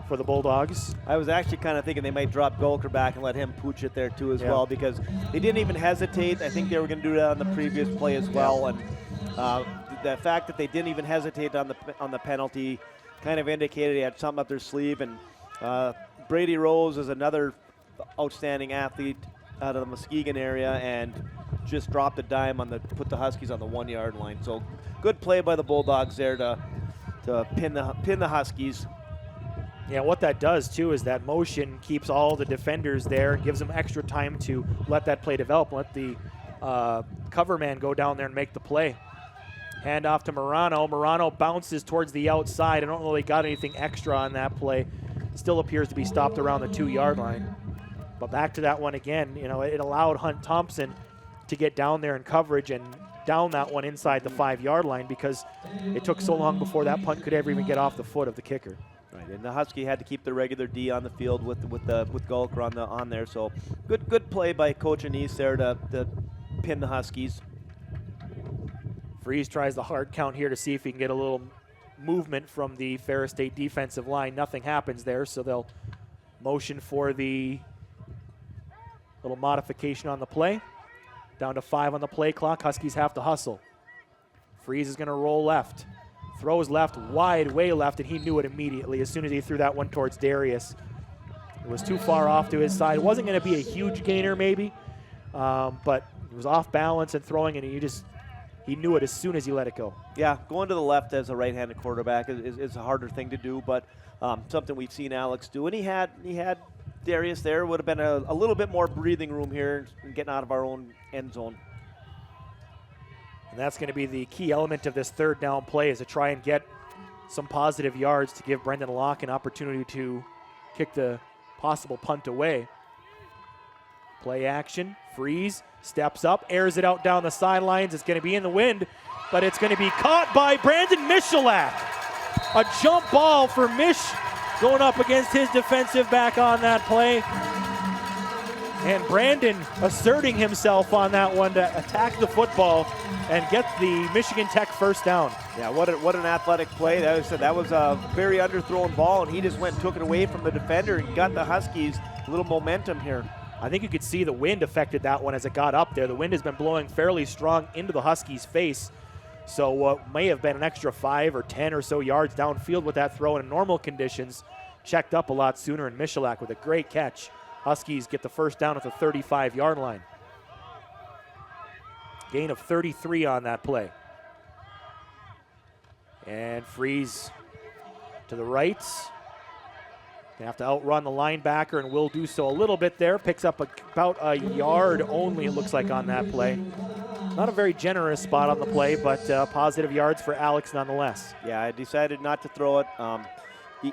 for the Bulldogs. I was actually kind of thinking they might drop Golker back and let him pooch it there too as well, because they didn't even hesitate. I think they were going to do that on the previous play as well, and the fact that they didn't even hesitate on the penalty kind of indicated they had something up their sleeve. And Brady Rose is another outstanding athlete out of the Muskegon area, and just dropped a dime put the Huskies on the 1-yard line. So good play by the Bulldogs there to pin the Huskies. Yeah, what that does too is that motion keeps all the defenders there and gives them extra time to let that play develop. Let the cover man go down there and make the play. Hand off to Morano. Morano bounces towards the outside. I don't know if they got anything extra on that play. Still appears to be stopped around the 2-yard line. But back to that one again, it allowed Hunt-Thompson to get down there in coverage and down that one inside the 5-yard line, because it took so long before that punt could ever even get off the foot of the kicker. Right, and the Husky had to keep the regular D on the field with Gulker on there. So good play by Coach Anise there to pin the Huskies. Freeze tries the hard count here to see if he can get a little movement from the Ferris State defensive line. Nothing happens there, so they'll motion for the little modification on the play. Down to 5 on the play clock. Huskies have to hustle. Freeze is going to roll left. Throws left, wide, way left, and he knew it immediately as soon as he threw that one towards Darius. It was too far off to his side. It wasn't going to be a huge gainer maybe, but it was off balance and throwing, and he knew it as soon as he let it go. Yeah, going to the left as a right-handed quarterback is a harder thing to do, but something we've seen Alex do. And he had Darius there. Would have been a little bit more breathing room here and getting out of our own end zone. And that's going to be the key element of this 3rd down play, is to try and get some positive yards to give Brendan Locke an opportunity to kick the possible punt away. Play action, Freeze, steps up, airs it out down the sidelines. It's going to be in the wind, but it's going to be caught by Brandon Michalak. A jump ball for Mish going up against his defensive back on that play. And Brandon asserting himself on that one to attack the football and get the Michigan Tech 1st down. Yeah, what an athletic play. That was a very underthrown ball, and he just went and took it away from the defender and got the Huskies a little momentum here. I think you could see the wind affected that one as it got up there. The wind has been blowing fairly strong into the Huskies' face. So what may have been an extra 5 or 10 or so yards downfield with that throw in normal conditions checked up a lot sooner, and Michalak with a great catch. Huskies get the first down at the 35-yard line. Gain of 33 on that play. And Freeze to the right. They have to outrun the linebacker and will do so a little bit there. Picks up about a yard only, it looks like, on that play. Not a very generous spot on the play, but positive yards for Alex nonetheless. Yeah, I decided not to throw it.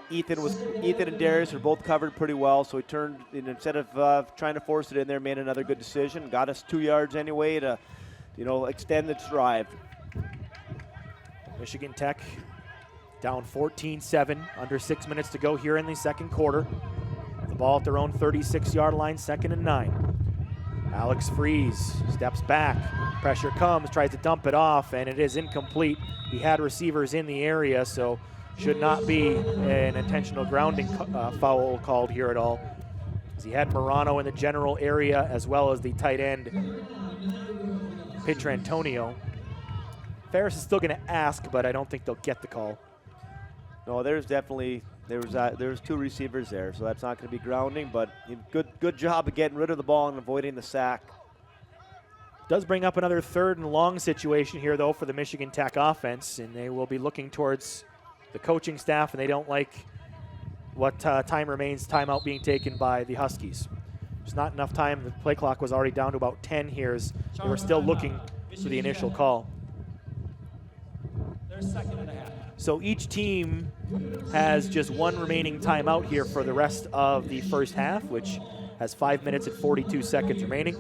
Ethan and Darius are both covered pretty well, so he turned, and instead of trying to force it in there, made another good decision. Got us 2 yards anyway to, extend the drive. Michigan Tech down 14-7, under 6 minutes to go here in the second quarter. The ball at their own 36-yard line, 2nd and 9. Alex Freeze steps back, pressure comes, tries to dump it off, and it is incomplete. He had receivers in the area, so should not be an intentional grounding foul called here at all, as he had Morano in the general area as well as the tight end, Pietrantonio. Ferris is still going to ask, but I don't think they'll get the call. No, there's definitely, there's 2 receivers there, so that's not going to be grounding, but good job of getting rid of the ball and avoiding the sack. Does bring up another 3rd and long situation here, though, for the Michigan Tech offense, and they will be looking towards the coaching staff, and they don't like what time remains, timeout being taken by the Huskies. There's not enough time. The play clock was already down to about 10 here, as they were still looking for the initial call. There's 2nd and a half. So each team has just 1 remaining timeout here for the rest of the first half, which has 5 minutes and 42 seconds remaining.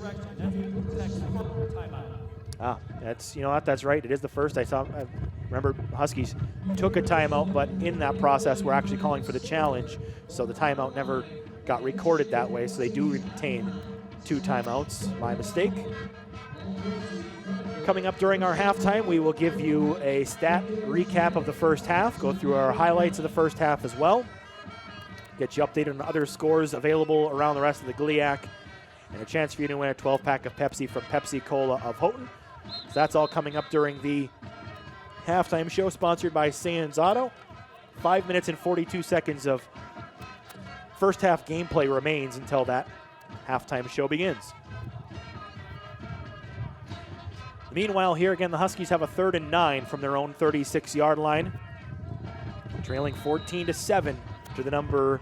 That's right. It is the first. I remember Huskies took a timeout, but in that process, we're actually calling for the challenge. So the timeout never got recorded that way. So they do retain 2 timeouts. My mistake. Coming up during our halftime, we will give you a stat recap of the first half, go through our highlights of the first half as well, get you updated on other scores available around the rest of the GLIAC, and a chance for you to win a 12-pack of Pepsi from Pepsi Cola of Houghton. So that's all coming up during the halftime show, sponsored by Sands Auto. 5 minutes and 42 seconds of first half gameplay remains until that halftime show begins. Meanwhile, here again, the Huskies have a 3rd and 9 from their own 36-yard line, trailing 14-7 to the number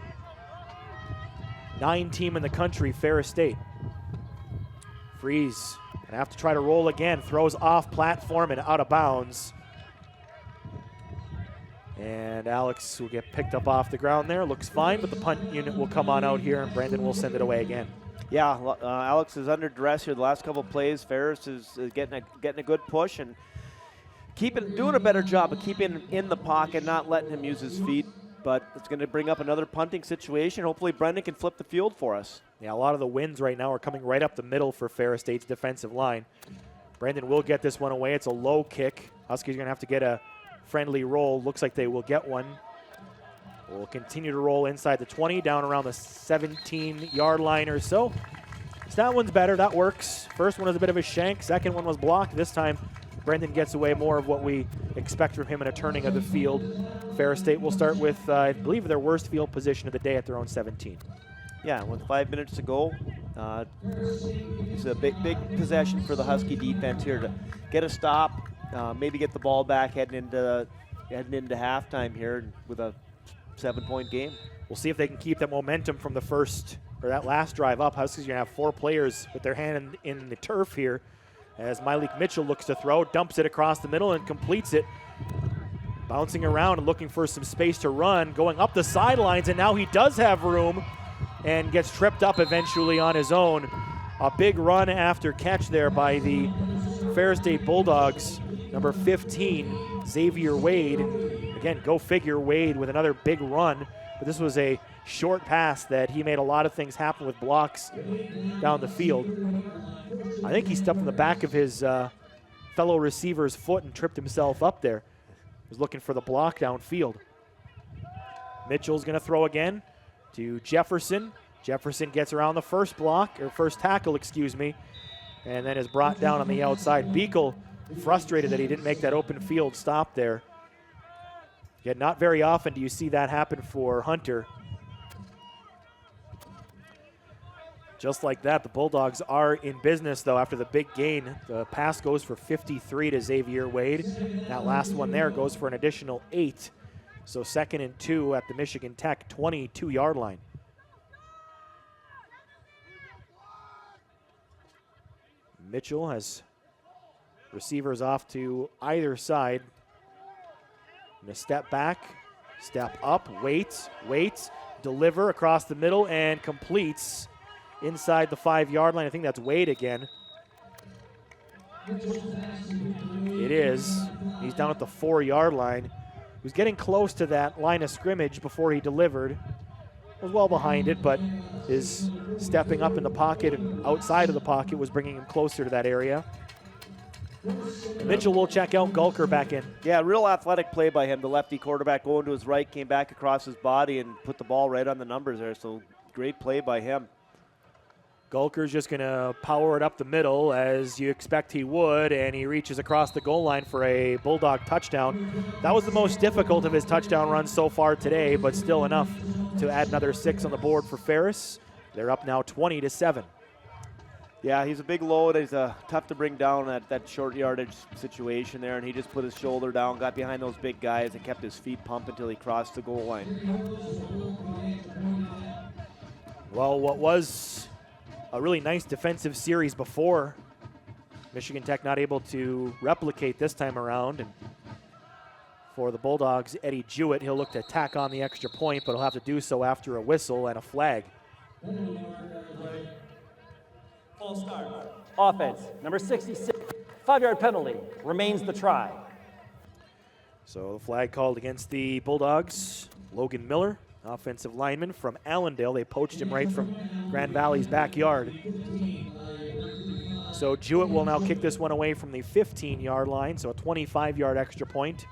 9 team in the country, Ferris State. Freeze gonna have to try to roll again, throws off platform and out of bounds. And Alex will get picked up off the ground there, looks fine, but the punt unit will come on out here and Brandon will send it away again. Yeah, Alex is under duress here the last couple of plays. Ferris is getting a good push and doing a better job of keeping him in the pocket, not letting him use his feet. But it's going to bring up another punting situation. Hopefully Brendan can flip the field for us. Yeah, a lot of the wins right now are coming right up the middle for Ferris State's defensive line. Brandon will get this one away. It's a low kick. Huskies are going to have to get a friendly roll. Looks like they will get one. We'll continue to roll inside the 20, down around the 17-yard line or so. So that one's better. That works. First one was a bit of a shank. Second one was blocked. This time, Brendan gets away more of what we expect from him in a turning of the field. Ferris State will start with, I believe, their worst field position of the day at their own 17. Yeah, with 5 minutes to go, it's a big possession for the Husky defense here to get a stop, maybe get the ball back heading into halftime here with a 7-point game. We'll see if they can keep that momentum from the first, or that last drive up. Huskies are going to have 4 players with their hand in the turf here as Malik Mitchell looks to throw, dumps it across the middle and completes it. Bouncing around and looking for some space to run, going up the sidelines, and now he does have room and gets tripped up eventually on his own. A big run after catch there by the Ferris State Bulldogs, number 15, Xavier Wade. Again, go figure, Wade with another big run, but this was a short pass that he made a lot of things happen with blocks down the field. I think he stepped in the back of his fellow receiver's foot and tripped himself up there. Was looking for the block downfield. Mitchell's going to throw again to Jefferson. Jefferson gets around the first block, or first tackle, excuse me, and then is brought down on the outside. Beekle frustrated that he didn't make that open field stop there. Yet not very often do you see that happen for Hunter. Just like that, the Bulldogs are in business, though, after the big gain. The pass goes for 53 to Xavier Wade. That last one there goes for an additional 8. So 2nd and 2 at the Michigan Tech 22-yard line. Mitchell has receivers off to either side. And a step back, step up, waits, deliver across the middle, and completes inside the 5-yard line. I think that's Wade again. It is. He's down at the 4-yard line. He was getting close to that line of scrimmage before he delivered. Was well behind it, but his stepping up in the pocket and outside of the pocket was bringing him closer to that area. Mitchell will check out, Gulker back in. Yeah, real athletic play by him. The lefty quarterback going to his right, came back across his body and put the ball right on the numbers there. So great play by him. Gulker's just going to power it up the middle as you expect he would, and he reaches across the goal line for a Bulldog touchdown. That was the most difficult of his touchdown runs so far today, but still enough to add another 6 on the board for Ferris. They're up now 20-7. Yeah, he's a big load. He's tough to bring down at that short yardage situation there, and he just put his shoulder down, got behind those big guys, and kept his feet pumped until he crossed the goal line. Well, what was a really nice defensive series before, Michigan Tech not able to replicate this time around. And for the Bulldogs, Eddie Jewett, he'll look to tack on the extra point, but he'll have to do so after a whistle and a flag. Full start. Offense, number 66, 5-yard penalty, remains the try. So the flag called against the Bulldogs. Logan Miller, offensive lineman from Allendale. They poached him right from Grand Valley's backyard. So Jewett will now kick this one away from the 15-yard line, so a 25-yard extra point.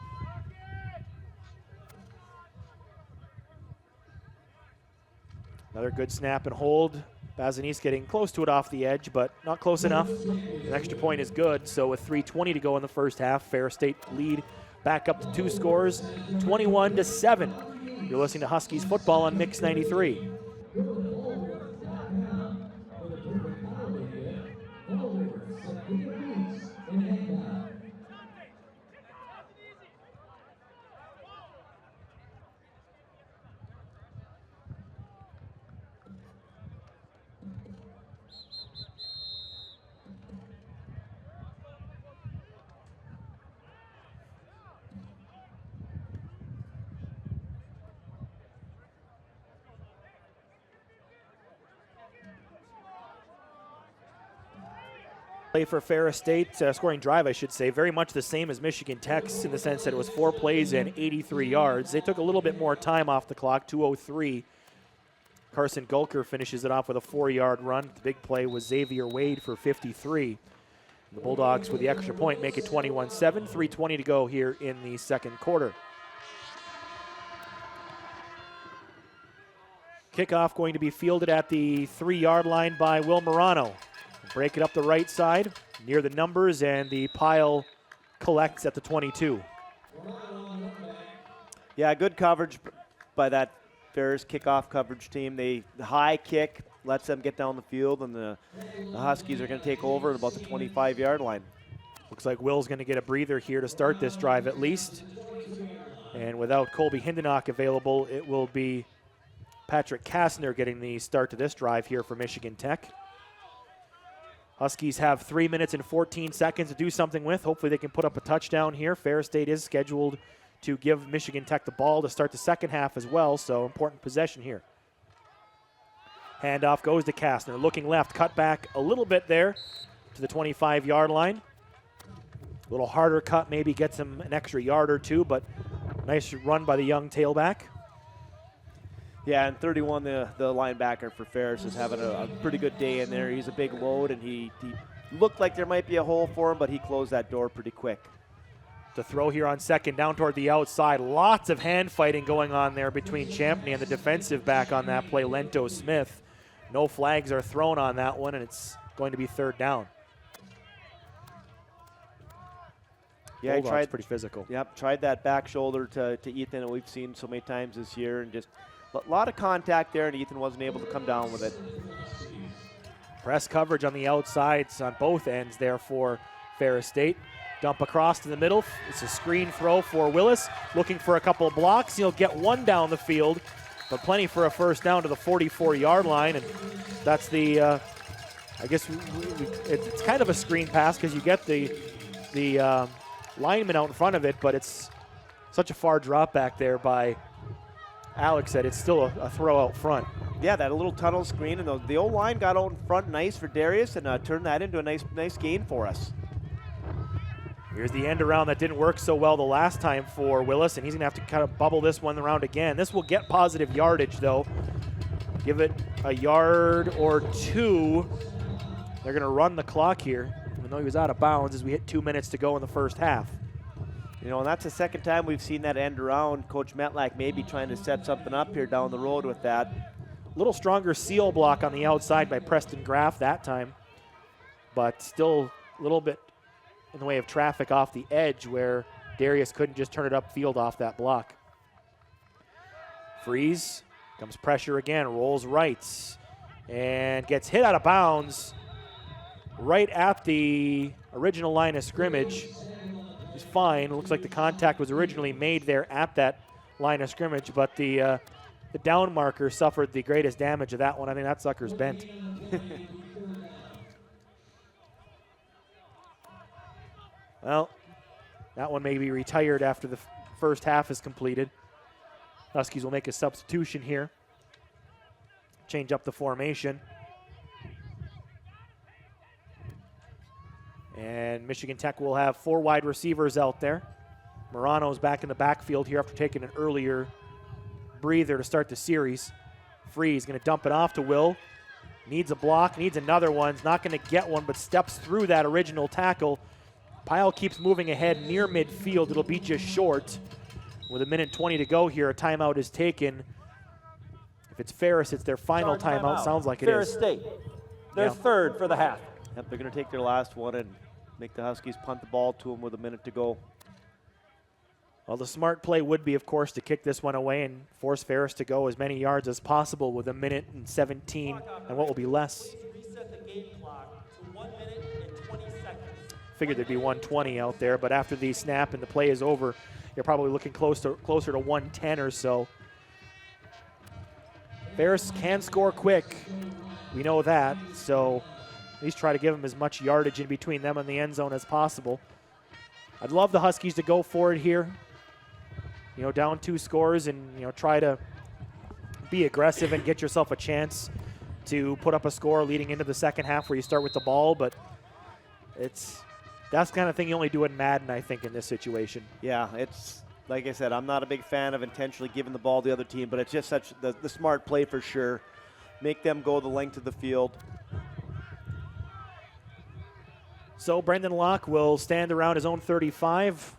Another good snap and hold. Bazanis getting close to it off the edge, but not close enough. An extra point is good, so with 3:20 to go in the first half, Ferris State lead back up to 2 scores, 21-7. You're listening to Huskies football on Mix 93. For Ferris State, scoring drive, I should say, very much the same as Michigan Tech's in the sense that it was 4 plays and 83 yards. They took a little bit more time off the clock, 2:03. Carson Gulker finishes it off with a 4-yard run. The big play was Xavier Wade for 53. The Bulldogs with the extra point make it 21-7, 3:20 to go here in the second quarter. Kickoff going to be fielded at the 3-yard line by Will Morano. Break it up the right side, near the numbers, and the pile collects at the 22. Yeah, good coverage by that Ferris kickoff coverage team. The high kick lets them get down the field, and the Huskies are going to take over at about the 25-yard line. Looks like Will's going to get a breather here to start this drive at least. And without Colby Hindenach available, it will be Patrick Kastner getting the start to this drive here for Michigan Tech. Huskies have 3 minutes and 14 seconds to do something with. Hopefully they can put up a touchdown here. Ferris State is scheduled to give Michigan Tech the ball to start the second half as well, so important possession here. Handoff goes to Kastner. Looking left, cut back a little bit there to the 25-yard line. A little harder cut, maybe gets him an extra yard or two, but nice run by the young tailback. Yeah, and 31, the linebacker for Ferris is having a pretty good day in there. He's a big load, and he looked like there might be a hole for him, but he closed that door pretty quick. To throw here on second down toward the outside. Lots of hand fighting going on there between Champney and the defensive back on that play, Lento Smith. No flags are thrown on that one, and it's going to be third down. Yeah, he tried pretty physical. Yep, tried that back shoulder to Ethan, and we've seen so many times this year, and just a lot of contact there, and Ethan wasn't able to come down with it. Press coverage on the outsides on both ends there for Ferris State. Dump across to the middle. It's a screen throw for Willis, looking for a couple of blocks. He'll get one down the field, but plenty for a first down to the 44-yard line, and that's the, I guess it's kind of a screen pass because you get the lineman out in front of it, but it's such a far drop back there by Alex that it's still a throw out front. Yeah, that little tunnel screen, and the old line got out in front nice for Darius and turned that into a nice gain for us. Here's the end around that didn't work so well the last time for Willis, and he's going to have to kind of bubble this one around again. This will get positive yardage, though. Give it a yard or two. They're going to run the clock here, even though he was out of bounds as we hit 2 minutes to go in the first half. You know, and that's the second time we've seen that end around. Coach Metlack may be trying to set something up here down the road with that. A little stronger seal block on the outside by Preston Graff that time, but still a little bit in the way of traffic off the edge where Darius couldn't just turn it upfield off that block. Freeze, comes pressure again, rolls right, and gets hit out of bounds right at the original line of scrimmage. He's fine. It looks like the contact was originally made there at that line of scrimmage, but the down marker suffered the greatest damage of that one. I think that sucker's bent. Well, that one may be retired after the first half is completed. Huskies will make a substitution here. Change up the formation. And Michigan Tech will have 4 wide receivers out there. Morano's back in the backfield here after taking an earlier breather to start the series. Freeze going to dump it off to Will. Needs a block, needs another one. He's not going to get one, but steps through that original tackle. Pyle keeps moving ahead near midfield. It'll be just short. With 1:20 to go here, a timeout is taken. If it's Ferris, it's their final timeout. Sounds like it is. Ferris State, their third for the half. Yep, they're going to take their last one and make the Huskies punt the ball to them with 1 minute to go. Well, the smart play would be, of course, to kick this one away and force Ferris to go as many yards as possible with 1:17 and what will be less. Reset the game clock to 1 minute and 20 seconds. Figured there'd be 1:20 out there, but after the snap and the play is over, you're probably looking closer to 1:10 or so. Ferris can score quick. We know that, so at least try to give them as much yardage in between them and the end zone as possible. I'd love the Huskies to go for it here. You know, down 2 scores and, you know, try to be aggressive and get yourself a chance to put up a score leading into the second half where you start with the ball, but that's the kind of thing you only do in Madden, I think, in this situation. Yeah, it's, like I said, I'm not a big fan of intentionally giving the ball to the other team, but it's just such the smart play for sure. Make them go the length of the field. So Brendan Locke will stand around his own 35.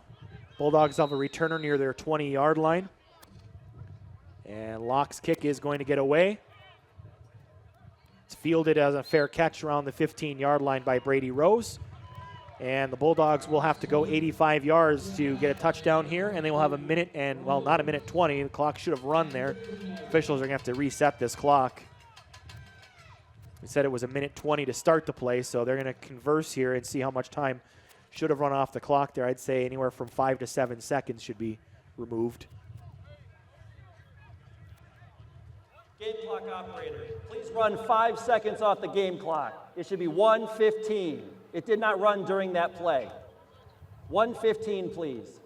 Bulldogs have a returner near their 20-yard line. And Locke's kick is going to get away. It's fielded as a fair catch around the 15-yard line by Brady Rose. And the Bulldogs will have to go 85 yards to get a touchdown here, and they will have 1 minute and, well, not 1:20. The clock should have run there. Officials are going to have to reset this clock. We said it was 1:20 to start the play, so they're going to converse here and see how much time should have run off the clock there. I'd say anywhere from 5 to 7 seconds should be removed. Game clock operator, please run 5 seconds off the game clock. It should be 1:15. It did not run during that play. 1:15, please.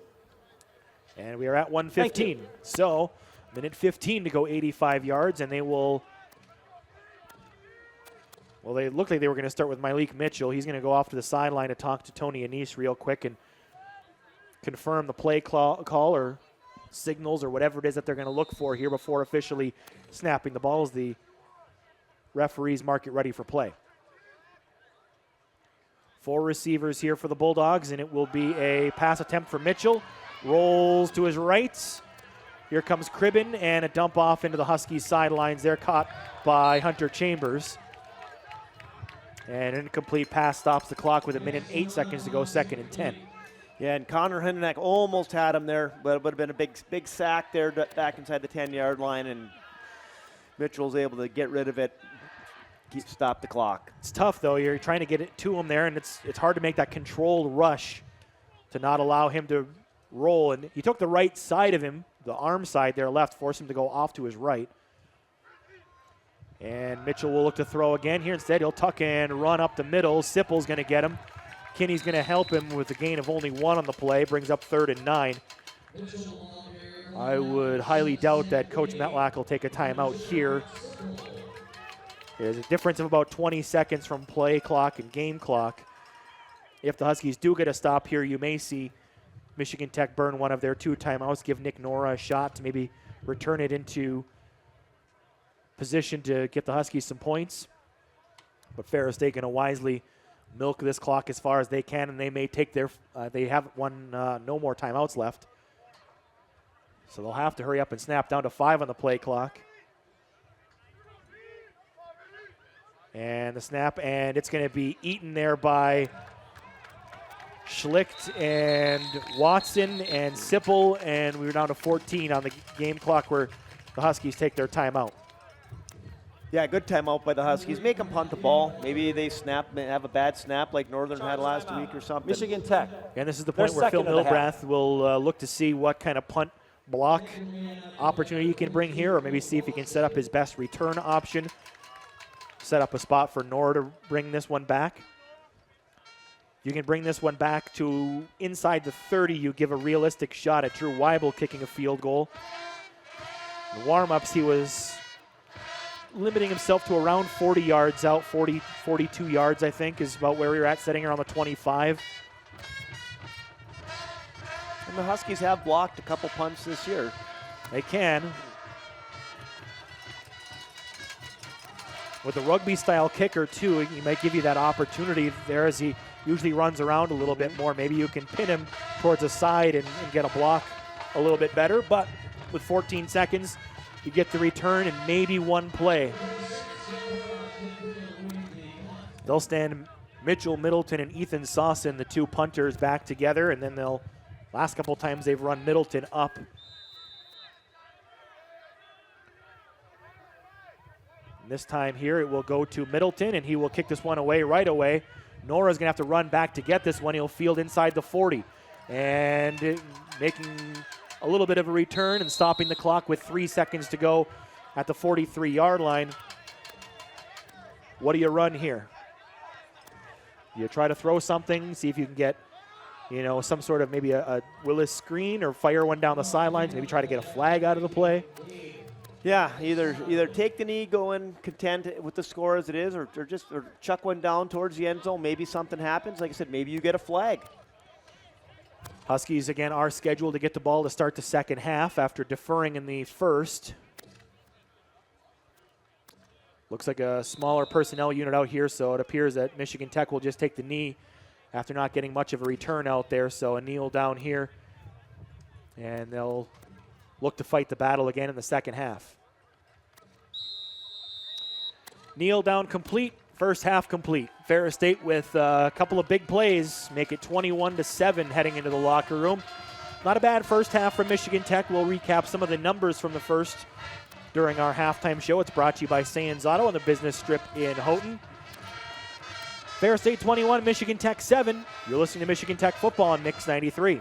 And we are at 1:15. So, 1:15 to go 85 yards, and they will. Well, they look like they were going to start with Malik Mitchell. He's going to go off to the sideline to talk to Tony Anise real quick and confirm the play call or signals or whatever it is that they're going to look for here before officially snapping the ball as the referees mark it ready for play. 4 receivers here for the Bulldogs, and it will be a pass attempt for Mitchell. Rolls to his right, Here comes Cribben, and a dump off into the Huskies sidelines. They're caught by Hunter Chambers. And an incomplete pass stops the clock with 1:08 to go, 2nd and 10. Yeah, and Connor Hendenack almost had him there, but it would have been a big sack there back inside the 10-yard line, and Mitchell's able to get rid of it, stop the clock. It's tough, though. You're trying to get it to him there, and it's hard to make that controlled rush to not allow him to roll. And he took the right side of him, the arm side there left, forced him to go off to his right. And Mitchell will look to throw again here. Instead, he'll tuck and run up the middle. Sipple's going to get him. Kinney's going to help him with a gain of only 1 on the play. Brings up 3rd and 9. I would highly doubt that Coach Metlack will take a timeout here. There's a difference of about 20 seconds from play clock and game clock. If the Huskies do get a stop here, you may see Michigan Tech burn one of their 2 timeouts, give Nick Nora a shot to maybe return it into position to get the Huskies some points. But Ferris State going to wisely milk this clock as far as they can, and they may take their they have no more timeouts left. So they'll have to hurry up and snap down to 5 on the play clock. And the snap, and it's going to be eaten there by Schlicht and Watson and Sipple, and we were down to 14 on the game clock where the Huskies take their timeout. Yeah, good timeout by the Huskies. Make them punt the ball. Maybe they have a bad snap like Northern had last week or something. Michigan Tech. And this is the point where Phil Milbrath will look to see what kind of punt block opportunity he can bring here, or maybe see if he can set up his best return option. Set up a spot for Nor to bring this one back. You can bring this one back to inside the 30. You give a realistic shot at Drew Weibel kicking a field goal. In warm-ups, he was limiting himself to around 40 yards out. 42 yards, I think, is about where we were at, setting around the 25. And the Huskies have blocked a couple punts this year. They can. With a rugby-style kicker, too, he might give you that opportunity there as he usually runs around a little bit more. Maybe you can pin him towards the side and get a block a little bit better. But with 14 seconds, you get the return and maybe one play. They'll stand Mitchell Middleton and Ethan Sawson, the 2 punters, back together, and then last couple times they've run Middleton up. And this time here it will go to Middleton, and he will kick this one away right away. Nora's going to have to run back to get this one. He'll field inside the 40. And making a little bit of a return and stopping the clock with 3 seconds to go at the 43-yard line. What do you run here? You try to throw something, see if you can get, some sort of maybe a Willis screen or fire one down the sidelines, maybe try to get a flag out of the play. Yeah, either take the knee, go in content with the score as it is, or chuck one down towards the end zone. Maybe something happens. Like I said, maybe you get a flag. Huskies, again, are scheduled to get the ball to start the second half after deferring in the first. Looks like a smaller personnel unit out here, so it appears that Michigan Tech will just take the knee after not getting much of a return out there. So a kneel down here, and they'll look to fight the battle again in the second half. Kneel down complete, first half complete. Ferris State with a couple of big plays, make it 21-7 heading into the locker room. Not a bad first half from Michigan Tech. We'll recap some of the numbers from the first during our halftime show. It's brought to you by Sands Auto on the business strip in Houghton. Ferris State 21, Michigan Tech 7. You're listening to Michigan Tech football on Mix 93.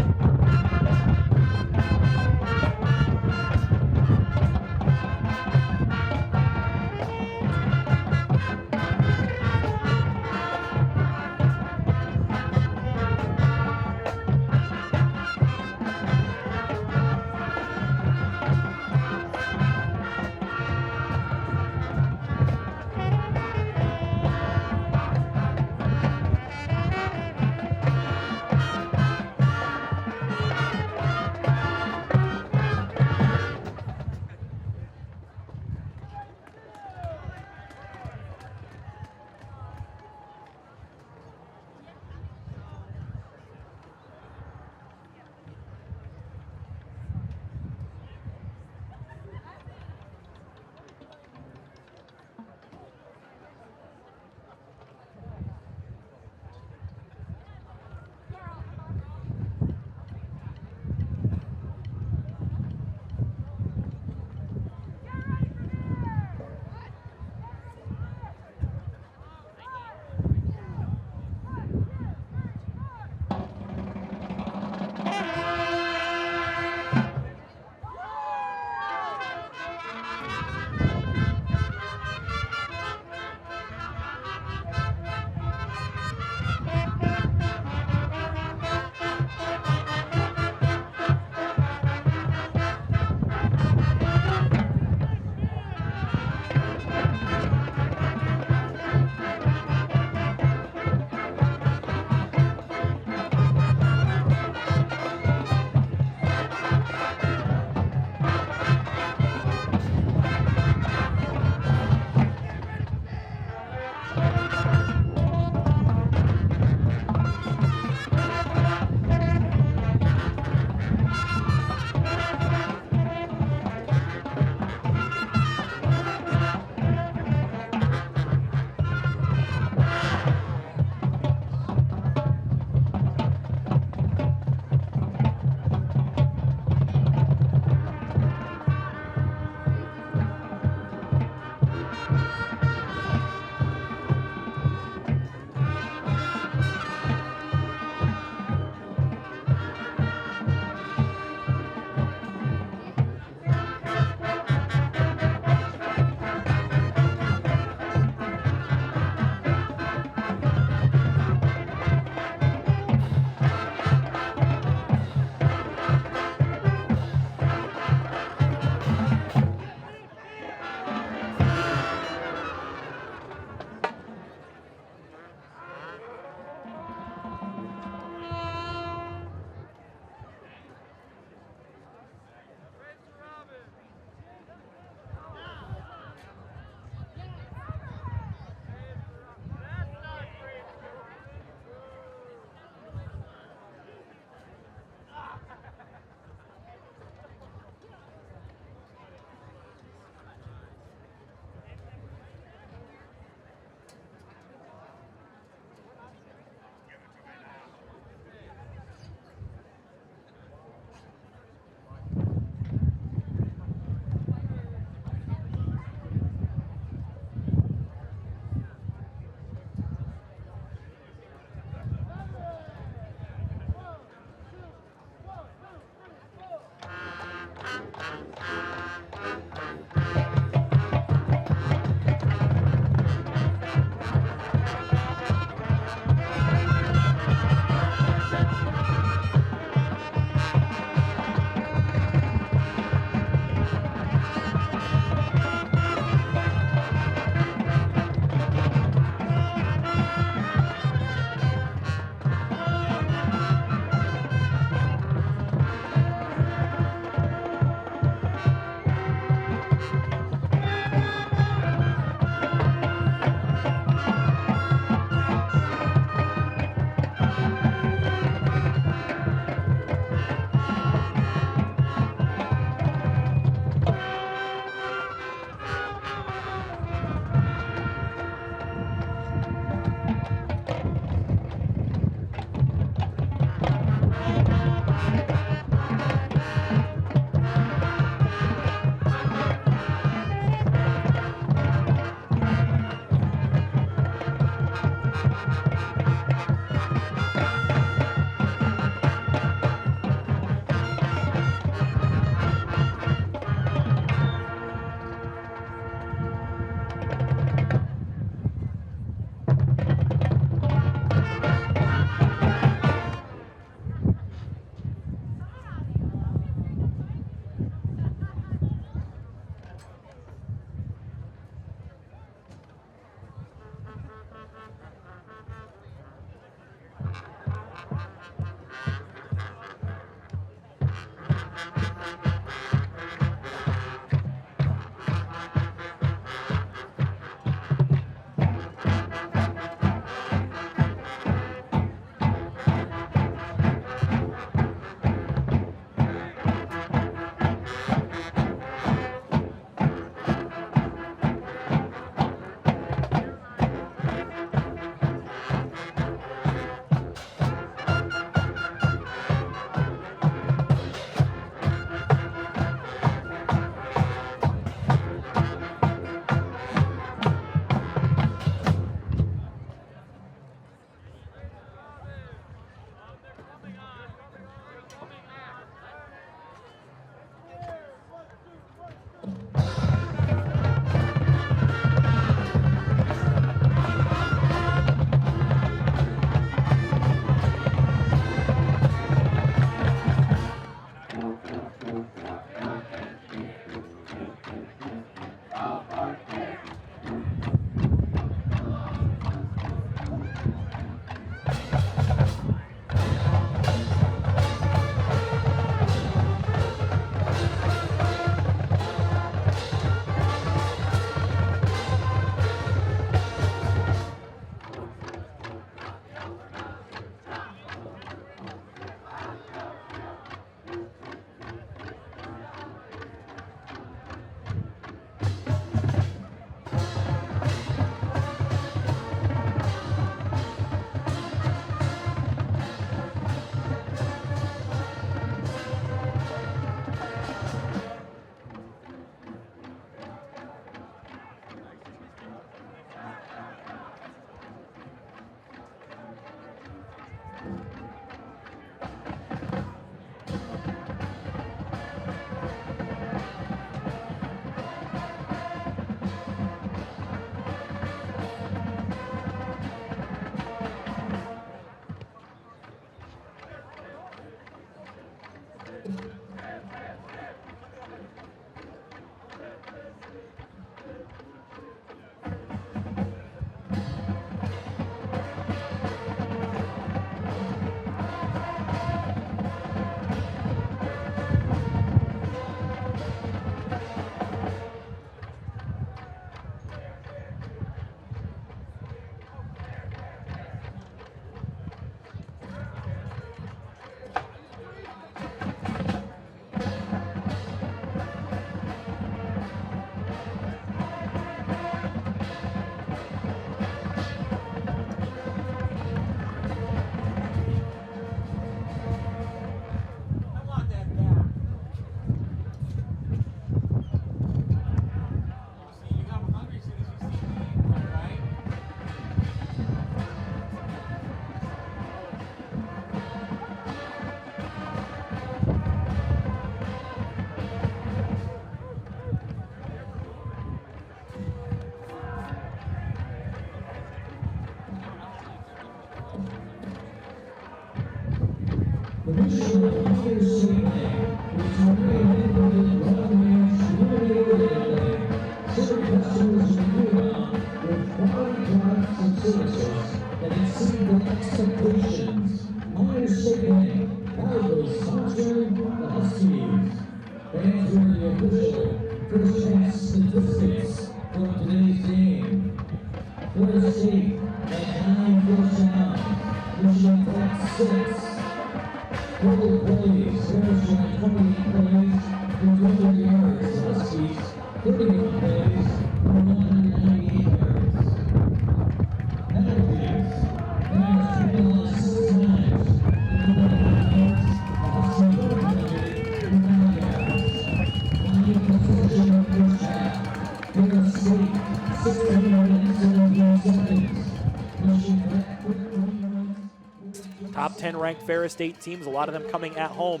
Top 10 ranked Ferris State teams, a lot of them coming at home.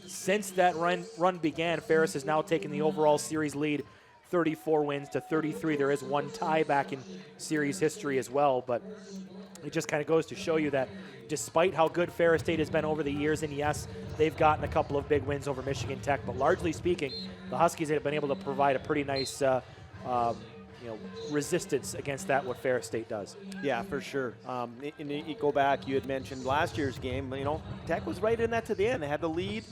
Since that run began, Ferris has now taken the overall series lead, 34 wins to 33. There is one tie back in series history as well, but it just kind of goes to show you that despite how good Ferris State has been over the years, and yes, they've gotten a couple of big wins over Michigan Tech, but largely speaking, the Huskies have been able to provide a pretty nice resistance against that, what Ferris State does. Yeah, for sure. And you go back, you had mentioned last year's game, Tech was right in that to the end. They had the lead.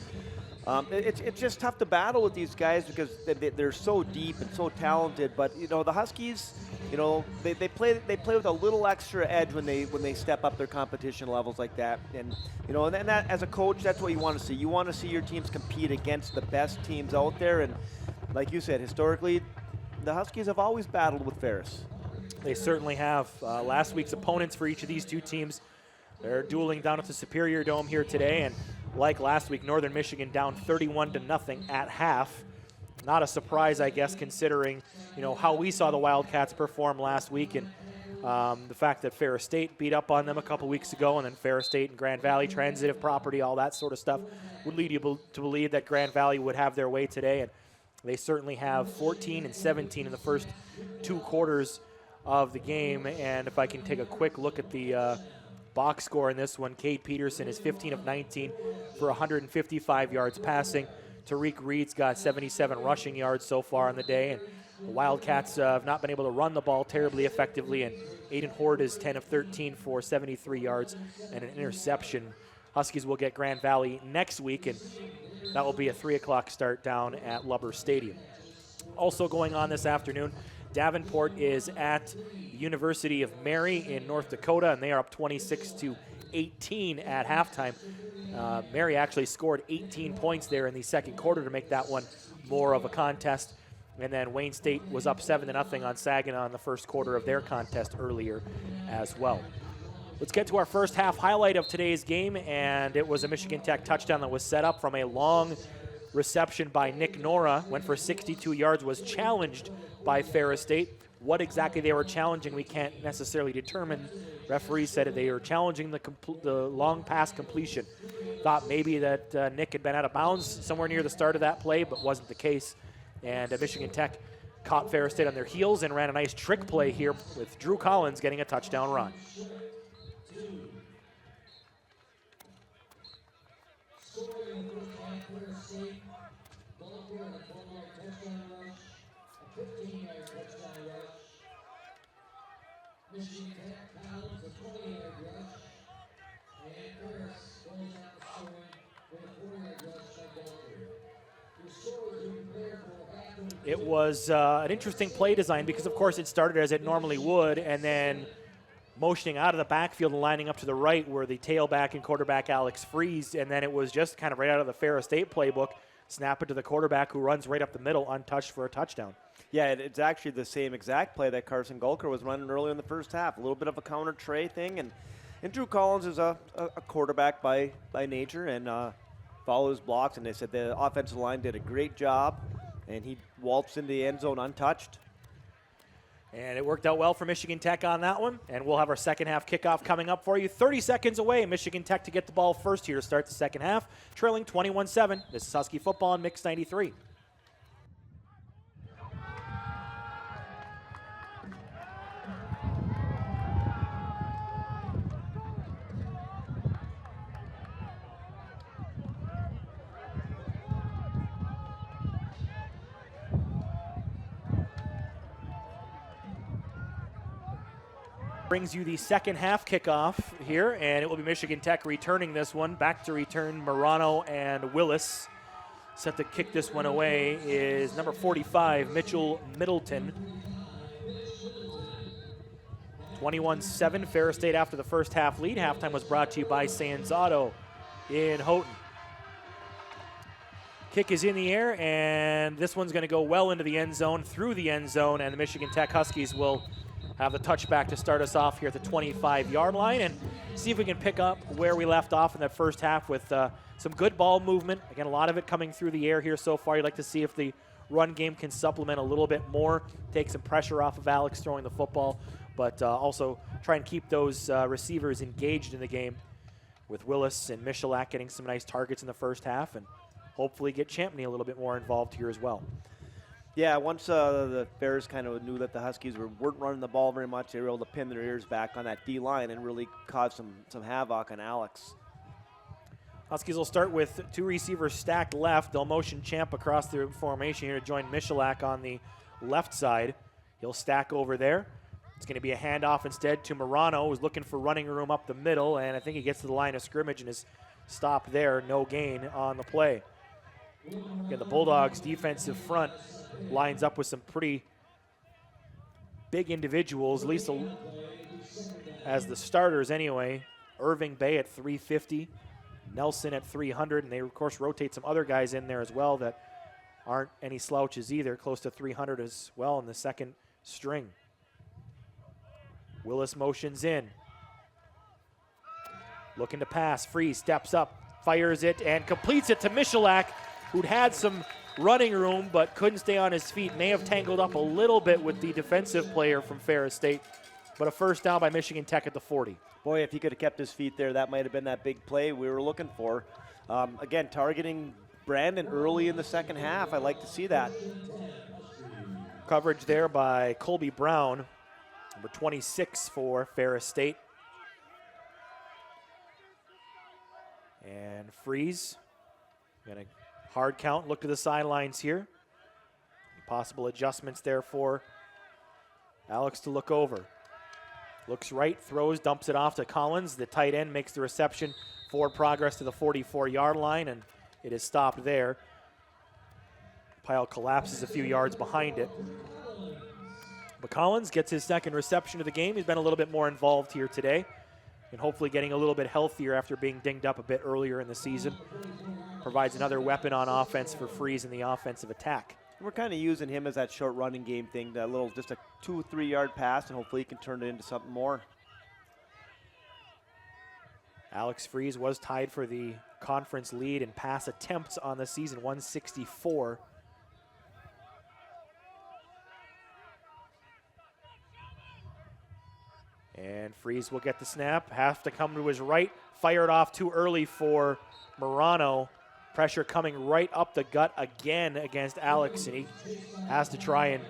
It's just tough to battle with these guys because they're so deep and so talented. But the Huskies, they play with a little extra edge when they step up their competition levels like that. And and that, as a coach, that's what you want to see. You want to see your teams compete against the best teams out there. And like you said, historically, the Huskies have always battled with Ferris. They certainly have. Last week's opponents for each of these two teams, they're dueling down at the Superior Dome here today, and like last week, Northern Michigan down 31-0 at half. Not a surprise, I guess, considering how we saw the Wildcats perform last week, and the fact that Ferris State beat up on them a couple weeks ago, and then Ferris State and Grand Valley, transitive property, all that sort of stuff, would lead you to believe that Grand Valley would have their way today. And they certainly have 14 and 17 in the first two quarters of the game. And if I can take a quick look at the box score in this one, Cade Peterson is 15 of 19 for 155 yards passing. Tariq Reed's got 77 rushing yards so far on the day. And the Wildcats have not been able to run the ball terribly effectively. And Aiden Horde is 10 of 13 for 73 yards and an interception. Huskies will get Grand Valley next week, and that will be a 3 o'clock start down at Lubber Stadium. Also going on this afternoon, Davenport is at the University of Mary in North Dakota, and they are up 26-18 at halftime. Mary actually scored 18 points there in the second quarter to make that one more of a contest. And then Wayne State was up 7-0 on Saginaw in the first quarter of their contest earlier as well. Let's get to our first half highlight of today's game, and it was a Michigan Tech touchdown that was set up from a long reception by Nick Nora, went for 62 yards, was challenged by Ferris State. What exactly they were challenging, we can't necessarily determine Referee said they were challenging the long pass completion. Thought maybe that Nick had been out of bounds somewhere near the start of that play, but wasn't the case. And Michigan Tech caught Ferris State on their heels and ran a nice trick play here with Drew Collins getting a touchdown run. Michigan Tech Collins, a 20-yard rush, and Ferris goes on the scoring with a 4-yard rush by Gulker. The scorers who prepared for half. It was an interesting play design because, of course, it started as it normally would, and then motioning out of the backfield and lining up to the right were the tailback and quarterback Alex Freeze, and then it was just kind of right out of the Ferris State playbook, snap it to the quarterback who runs right up the middle untouched for a touchdown. Yeah, it's actually the same exact play that Carson Gulker was running earlier in the first half. A little bit of a counter tray thing, and Drew Collins is a quarterback by nature and follows blocks, and they said the offensive line did a great job, and he waltzed into the end zone untouched. And it worked out well for Michigan Tech on that one, and we'll have our second half kickoff coming up for you. 30 seconds away, Michigan Tech to get the ball first here to start the second half, trailing 21-7. This is Husky Football on Mix 93. Brings you the second half kickoff here, and it will be Michigan Tech returning this one. Back to return Morano and Willis. Set to kick this one away is number 45, Mitchell Middleton. 21-7, Ferris State after the first half lead. Halftime was brought to you by Sands Auto in Houghton. Kick is in the air, and this one's going to go well into the end zone, through the end zone, and the Michigan Tech Huskies will have the touchback to start us off here at the 25-yard line and see if we can pick up where we left off in that first half with some good ball movement. Again, a lot of it coming through the air here so far. You'd like to see if the run game can supplement a little bit more, take some pressure off of Alex throwing the football, but also try and keep those receivers engaged in the game with Willis and Michalak getting some nice targets in the first half and hopefully get Champney a little bit more involved here as well. Yeah, once the Bears kind of knew that the Huskies weren't running the ball very much, they were able to pin their ears back on that D-line and really cause some havoc on Alex. Huskies will start with two receivers stacked left. They'll motion Champ across the formation here to join Michalak on the left side. He'll stack over there. It's going to be a handoff instead to Morano, who's looking for running room up the middle, and I think he gets to the line of scrimmage and is stopped there. No gain on the play. Again, the Bulldogs' defensive front lines up with some pretty big individuals, at least as the starters anyway. Irving Bay at 350, Nelson at 300, and they, of course, rotate some other guys in there as well that aren't any slouches either, close to 300 as well in the second string. Willis motions in. Looking to pass. Freeze steps up, fires it, and completes it to Michalak, who'd had some running room but couldn't stay on his feet. May have tangled up a little bit with the defensive player from Ferris State, but a first down by Michigan Tech at the 40. Boy, if he could have kept his feet there, that might have been that big play we were looking for. Again, targeting Brandon early in the second half. I'd like to see that. Coverage there by Colby Brown, number 26 for Ferris State. And Freeze, gonna hard count, look to the sidelines here. Possible adjustments there for Alex to look over. Looks right, throws, dumps it off to Collins. The tight end makes the reception, forward progress to the 44-yard line, and it is stopped there. Pile collapses a few yards behind it. But Collins gets his second reception of the game. He's been a little bit more involved here today and hopefully getting a little bit healthier after being dinged up a bit earlier in the season. Provides another weapon on offense for Freeze in the offensive attack. We're kind of using him as that short running game thing, that little, just a 2-3 yard pass, and hopefully he can turn it into something more. Alex Freeze was tied for the conference lead in pass attempts on the season, 164. And Freeze will get the snap, have to come to his right, fired off too early for Morano. Pressure coming right up the gut again against Alex, and he has to try and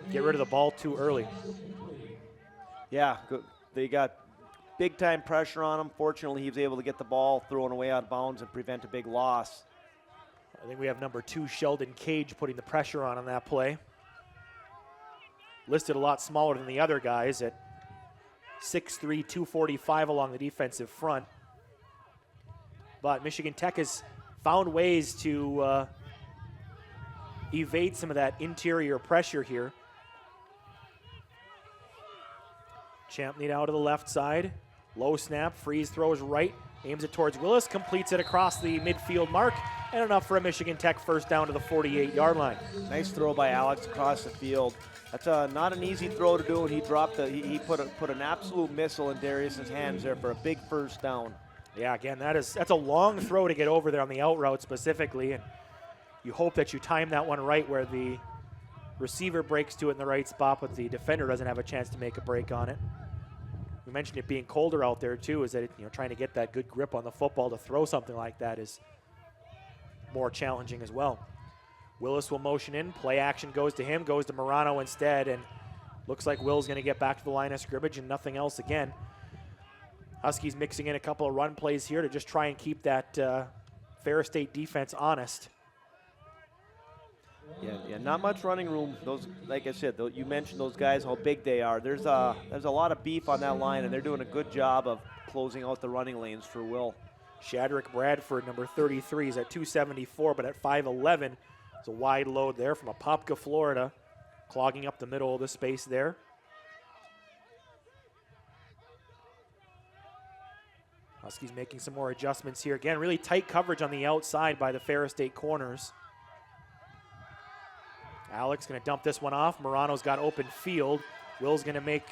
get rid of the ball too early. Yeah, they got big time pressure on him. Fortunately, he was able to get the ball thrown away out of bounds and prevent a big loss. I think we have number 2, Sheldon Cage, putting the pressure on that play. Listed a lot smaller than the other guys at 6'3", 245 along the defensive front. But Michigan Tech has found ways to evade some of that interior pressure here. Champney now to the left side. Low snap, Freeze throws right, aims it towards Willis, completes it across the midfield mark, and enough for a Michigan Tech first down to the 48-yard line. Nice throw by Alex across the field. That's not an easy throw to do, and he dropped he put an absolute missile in Darius's hands there for a big first down. Yeah, again, that's a long throw to get over there on the out route specifically, and you hope that you time that one right where the receiver breaks to it in the right spot, but the defender doesn't have a chance to make a break on it. We mentioned it being colder out there too, is that trying to get that good grip on the football to throw something like that is more challenging as well. Willis will motion in, play action goes to him, goes to Morano instead, and looks like Will's going to get back to the line of scrimmage and nothing else again. Huskies mixing in a couple of run plays here to just try and keep that Ferris State defense honest. Yeah, not much running room. Those, like I said, you mentioned those guys, how big they are. There's a lot of beef on that line, and they're doing a good job of closing out the running lanes for Will. Shadrick Bradford, number 33, is at 274, but at 5'11", it's a wide load there from Apopka, Florida, clogging up the middle of the space there. Huskies making some more adjustments here. Again, really tight coverage on the outside by the Ferris State corners. Alex going to dump this one off. Morano's got open field. Will's going to make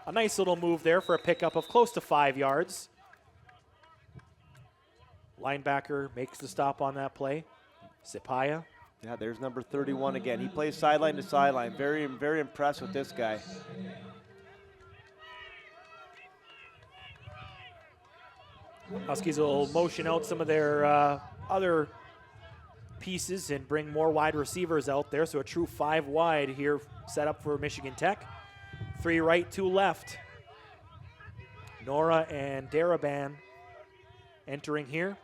a nice little move there for a pickup of close to 5 yards. Linebacker makes the stop on that play. Sipaya. Yeah, there's number 31 again. He plays sideline to sideline. Very, very impressed with this guy. Huskies will motion out some of their other pieces and bring more wide receivers out there. So a true 5 wide here set up for Michigan Tech. 3 right, 2 left. Nora and Daraban entering here.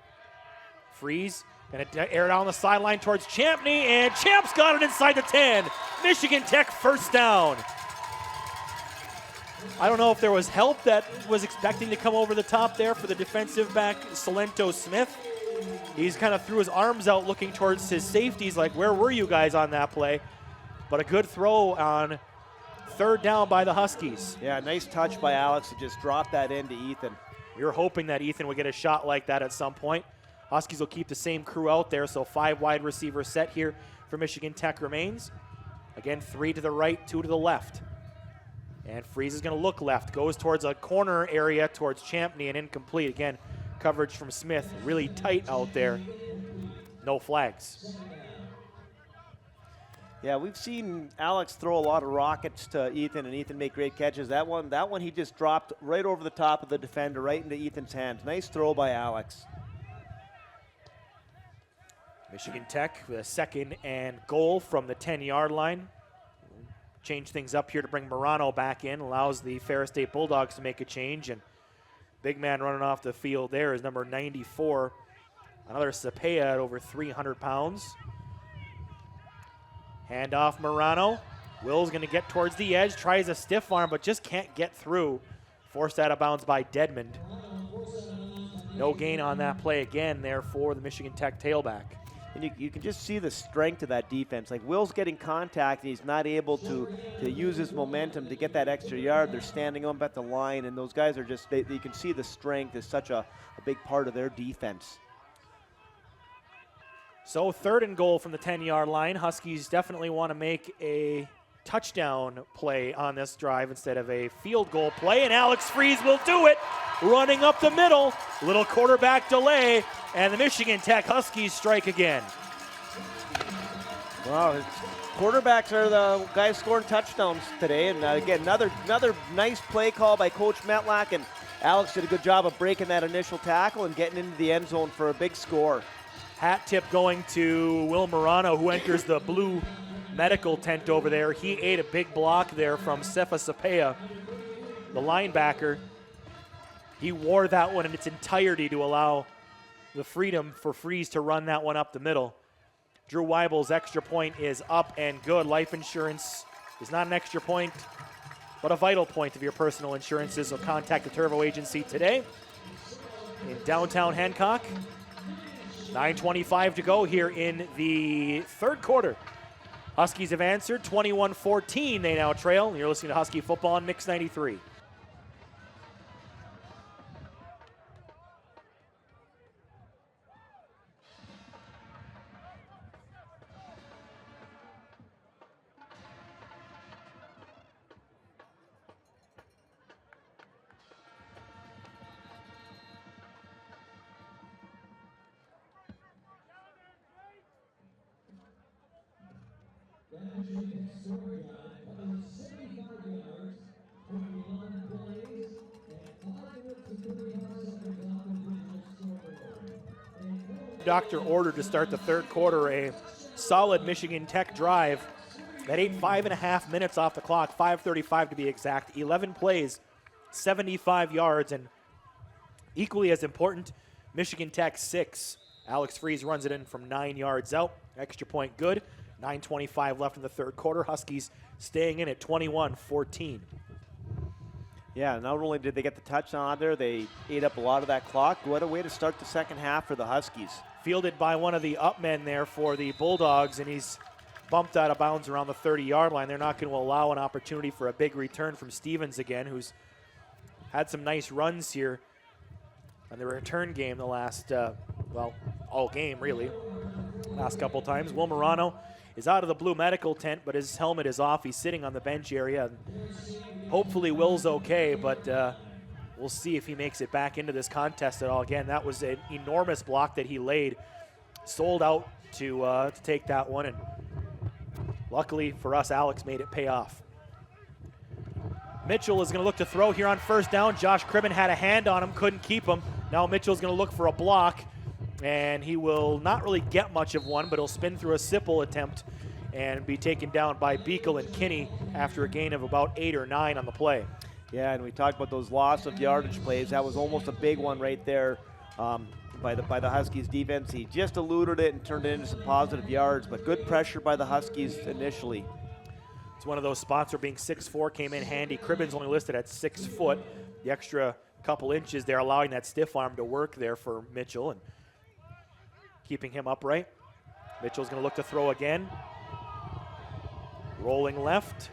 Freeze, gonna air it down the sideline towards Champney, and Champ's got it inside the 10. Michigan Tech first down. I don't know if there was help that was expecting to come over the top there for the defensive back, Salento Smith. He's kind of threw his arms out looking towards his safeties like, where were you guys on that play? But a good throw on third down by the Huskies. Yeah, nice touch by Alex to just drop that into Ethan. We were hoping that Ethan would get a shot like that at some point. Huskies will keep the same crew out there, so 5 wide receiver set here for Michigan Tech remains. Again, 3 to the right, 2 to the left. And Freeze is going to look left, goes towards a corner area towards Champney and incomplete. Again, coverage from Smith, really tight out there. No flags. Yeah, we've seen Alex throw a lot of rockets to Ethan, and Ethan make great catches. That one he just dropped right over the top of the defender, right into Ethan's hands. Nice throw by Alex. Michigan Tech with a 2nd and goal from the 10-yard line. Change things up here to bring Morano back in, allows the Ferris State Bulldogs to make a change, and big man running off the field there is number 94, another Cepeda at over 300 pounds. Hand off Morano. Will's going to get towards the edge, tries a stiff arm, but just can't get through. Forced out of bounds by Dedmond. No gain on that play again there for the Michigan Tech tailback. And you can just see the strength of that defense. Like, Will's getting contact, and he's not able to use his momentum to get that extra yard. They're standing up at the line, and those guys are just, you can see the strength is such a big part of their defense. So 3rd and goal from the 10-yard line. Huskies definitely want to make a touchdown play on this drive instead of a field goal play, and Alex Freeze will do it. Running up the middle, little quarterback delay, and the Michigan Tech Huskies strike again. Well, quarterbacks are the guys scoring touchdowns today. And again, another nice play call by Coach Metlack, and Alex did a good job of breaking that initial tackle and getting into the end zone for a big score. Hat tip going to Will Morano, who enters the blue medical tent over there. He ate a big block there from Sefa Sapea, the linebacker. He wore that one in its entirety to allow the freedom for Freeze to run that one up the middle. Drew Weibel's extra point is up and good. Life insurance is not an extra point, but a vital point of your personal insurances. So contact the Turvo Agency today in downtown Hancock. 9:25 to go here in the third quarter. Huskies have answered 21-14. They now trail. You're listening to Husky Football on Mix 93. Doctor ordered to start the third quarter a solid Michigan Tech drive that ate 5.5 minutes off the clock, 5:35 to be exact, 11 plays, 75 yards, and equally as important, Michigan Tech 6. Alex Freeze runs it in from 9 yards out. Extra point good. 9:25 left in the third quarter. Huskies staying in at 21-14. Yeah, not only did they get the touchdown out there, they ate up a lot of that clock. What a way to start the second half for the Huskies. Fielded by one of the up men there for the Bulldogs, and he's bumped out of bounds around the 30-yard line. They're not going to allow an opportunity for a big return from Stevens again, who's had some nice runs here on the return game the last, all game really, last couple times. Will Morano is out of the blue medical tent, but his helmet is off. He's sitting on the bench area. Hopefully Will's okay, but we'll see if he makes it back into this contest at all. Again, that was an enormous block that he laid. Sold out to take that one, and luckily for us, Alex made it pay off. Mitchell is going to look to throw here on first down. Josh Cribben had a hand on him, couldn't keep him. Now Mitchell's going to look for a block, and he will not really get much of one, but he'll spin through a Sipple attempt and be taken down by Beekle and Kinney after a gain of about 8 or 9 on the play. Yeah, and we talked about those loss of yardage plays. That was almost a big one right there by the Huskies defense. He just eluded it and turned it into some positive yards, but good pressure by the Huskies initially. It's one of those spots where being 6'4" came in handy. Cribben's only listed at 6 foot. The extra couple inches there allowing that stiff arm to work there for Mitchell and keeping him upright. Mitchell's going to look to throw again. Rolling left.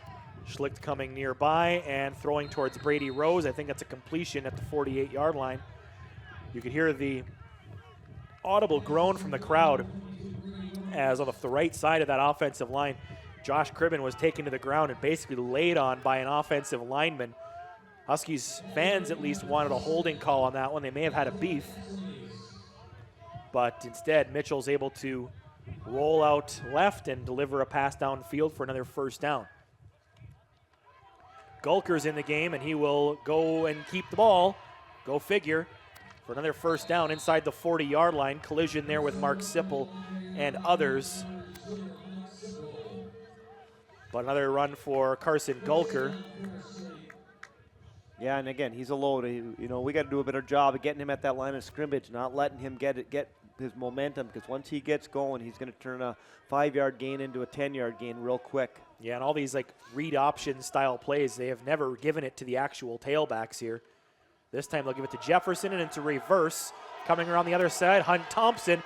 Schlicht coming nearby and throwing towards Brady Rose. I think that's a completion at the 48-yard line. You could hear the audible groan from the crowd as on the right side of that offensive line, Josh Cribben was taken to the ground and basically laid on by an offensive lineman. Huskies fans at least wanted a holding call on that one. They may have had a beef. But instead, Mitchell's able to roll out left and deliver a pass downfield for another first down. Gulker's in the game, and he will go and keep the ball. Go figure. For another first down inside the 40-yard line. Collision there with Mark Sipple and others. But another run for Carson Gulker. Yeah, and again, he's a load. We got to do a better job of getting him at that line of scrimmage, not letting him get his momentum, because once he gets going, he's going to turn a 5-yard gain into a 10-yard gain real quick. Yeah, and all these read option style plays, they have never given it to the actual tailbacks here. This time they'll give it to Jefferson, and it's a reverse. Coming around the other side, Hunt Thompson,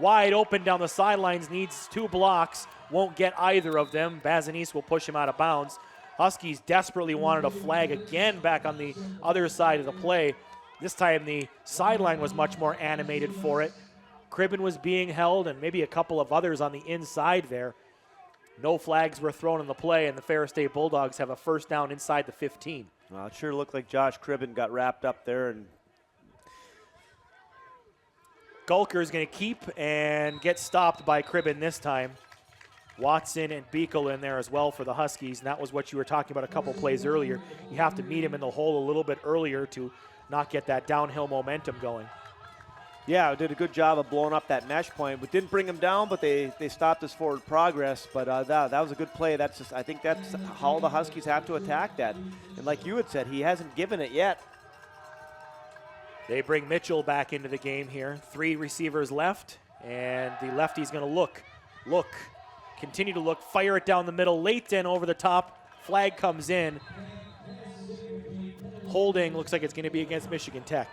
wide open down the sidelines, needs 2 blocks, won't get either of them. Bazanis will push him out of bounds. Huskies desperately wanted a flag again back on the other side of the play. This time the sideline was much more animated for it. Cribben was being held, and maybe a couple of others on the inside there. No flags were thrown in the play, and the Ferris State Bulldogs have a first down inside the 15. Well, it sure looked like Josh Cribben got wrapped up there. And Gulker is going to keep and get stopped by Cribben this time. Watson and Beekle in there as well for the Huskies, and that was what you were talking about a couple plays earlier. You have to meet him in the hole a little bit earlier to not get that downhill momentum going. Yeah, did a good job of blowing up that mesh point, but didn't bring him down, but they stopped his forward progress. But that was a good play. I think that's how the Huskies have to attack that. And like you had said, he hasn't given it yet. They bring Mitchell back into the game here. 3 receivers left, and the lefty's going to look, continue to look, fire it down the middle, late and over the top. Flag comes in. Holding looks like it's going to be against Michigan Tech.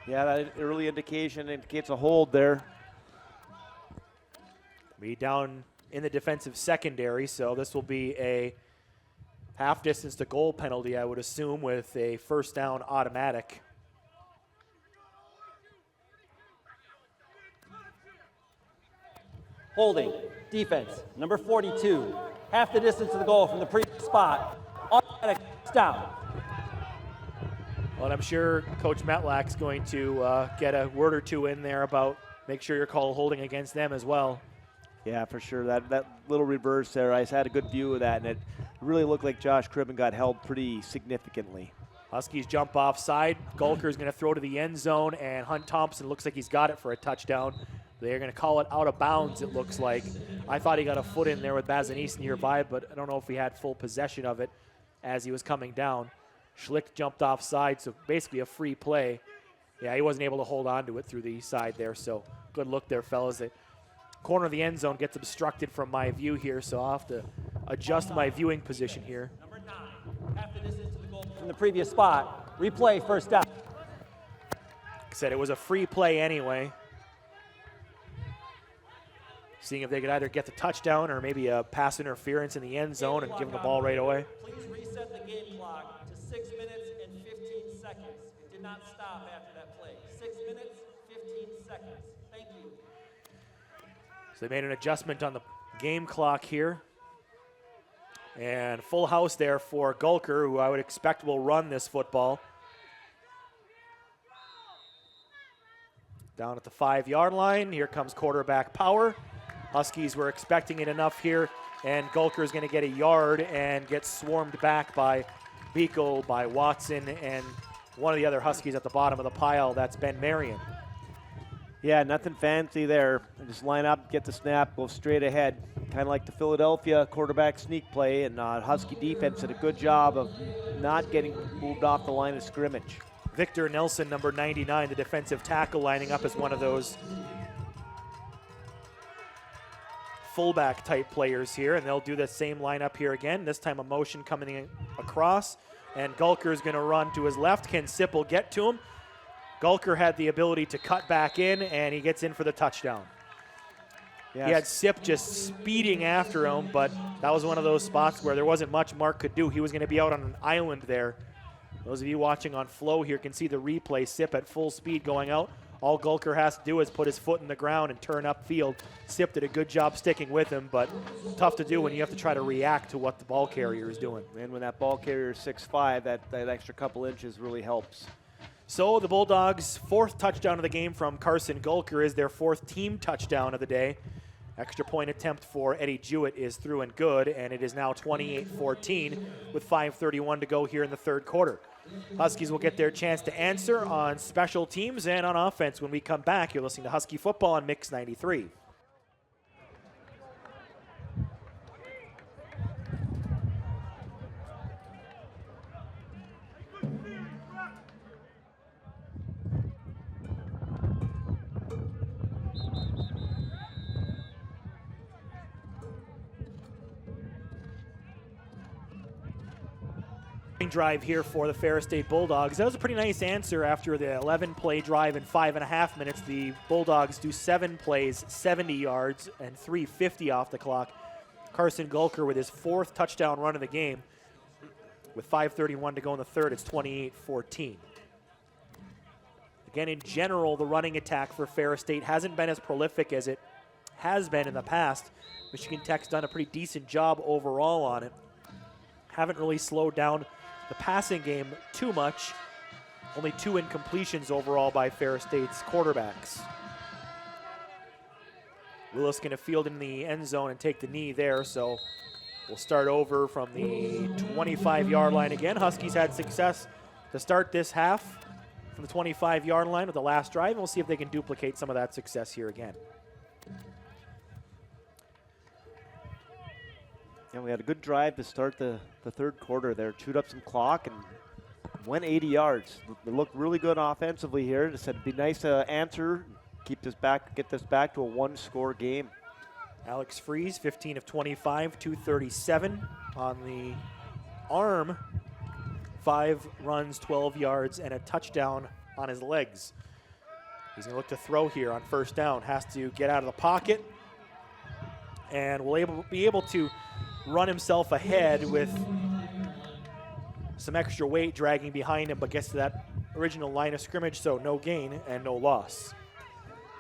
Yeah, that early indication indicates a hold there. Be down in the defensive secondary, so this will be a half distance to goal penalty, I would assume, with a first down automatic. Holding, defense, number 42. Half the distance to the goal from the previous spot. Automatic down. Well, I'm sure Coach Metlack's going to get a word or two in there about make sure you're called holding against them as well. Yeah, for sure. That little reverse there, I had a good view of that, and it really looked like Josh Cribben got held pretty significantly. Huskies jump offside. Gulker's going to throw to the end zone, and Hunt Thompson looks like he's got it for a touchdown. They're going to call it out of bounds, it looks like. I thought he got a foot in there with Bazanese nearby, but I don't know if he had full possession of it as he was coming down. Schlicht jumped offside, so basically a free play. Yeah, he wasn't able to hold on to it through the side there, so good look there, fellas. The corner of the end zone gets obstructed from my view here, so I'll have to adjust my viewing position here. Number 9, half the distance to the goal from the previous spot. Replay, first down. Like I said, it was a free play anyway. Seeing if they could either get the touchdown or maybe a pass interference in the end zone and give them the ball right away. Please reset the game clock to 6 minutes and 15 seconds. It did not stop after that play. 6 minutes, 15 seconds. Thank you. So they made an adjustment on the game clock here. And full house there for Gulker, who I would expect will run this football. Down at the 5-yard line, here comes quarterback power. Huskies were expecting it enough here, and Gulker is going to get a yard and get swarmed back by Beekle, by Watson, and one of the other Huskies at the bottom of the pile, that's Ben Marion. Yeah, nothing fancy there. Just line up, get the snap, go straight ahead. Kind of like the Philadelphia quarterback sneak play, and Husky defense did a good job of not getting moved off the line of scrimmage. Victor Nelson, number 99, the defensive tackle, lining up as one of those fullback type players here, and they'll do the same lineup here again. This time a motion coming in across, and Gulker is going to run to his left. Can Sipple get to him? Gulker had the ability to cut back in, and he gets in for the touchdown. Yes. He had Sip just speeding after him, but that was one of those spots where there wasn't much Mark could do. He was going to be out on an island there. Those of you watching on Flow here can see the replay. Sip at full speed going out. All Gulker has to do is put his foot in the ground and turn upfield. Sip did a good job sticking with him, but tough to do when you have to try to react to what the ball carrier is doing. And when that ball carrier is 6'5", that extra couple inches really helps. So the Bulldogs' 4th touchdown of the game from Carson Gulker is their 4th team touchdown of the day. Extra point attempt for Eddie Jewett is through and good, and it is now 28-14 with 5:31 to go here in the 3rd quarter. Huskies will get their chance to answer on special teams and on offense when we come back. You're listening to Husky Football on Mix 93. Drive here for the Ferris State Bulldogs. That was a pretty nice answer after the 11-play drive in 5.5 minutes. The Bulldogs do 7 plays, 70 yards, and 3:50 off the clock. Carson Gulker with his 4th touchdown run of the game. With 5:31 to go in the 3rd, it's 28-14. Again, in general, the running attack for Ferris State hasn't been as prolific as it has been in the past. Michigan Tech's done a pretty decent job overall on it. Haven't really slowed down the passing game too much. Only 2 incompletions overall by Ferris State's quarterbacks. Willis going to field in the end zone and take the knee there, so we'll start over from the 25-yard line again. Huskies had success to start this half from the 25-yard line with the last drive, and we'll see if they can duplicate some of that success here again. Yeah, we had a good drive to start the third quarter there. Chewed up some clock and went 80 yards. They looked really good offensively here. Just said it'd be nice to answer, get this back to a one-score game. Alex Freeze, 15 of 25, 237 on the arm. 5 runs, 12 yards, and a touchdown on his legs. He's going to look to throw here on first down. Has to get out of the pocket, and will be able to run himself ahead with some extra weight dragging behind him, but gets to that original line of scrimmage, so no gain and no loss.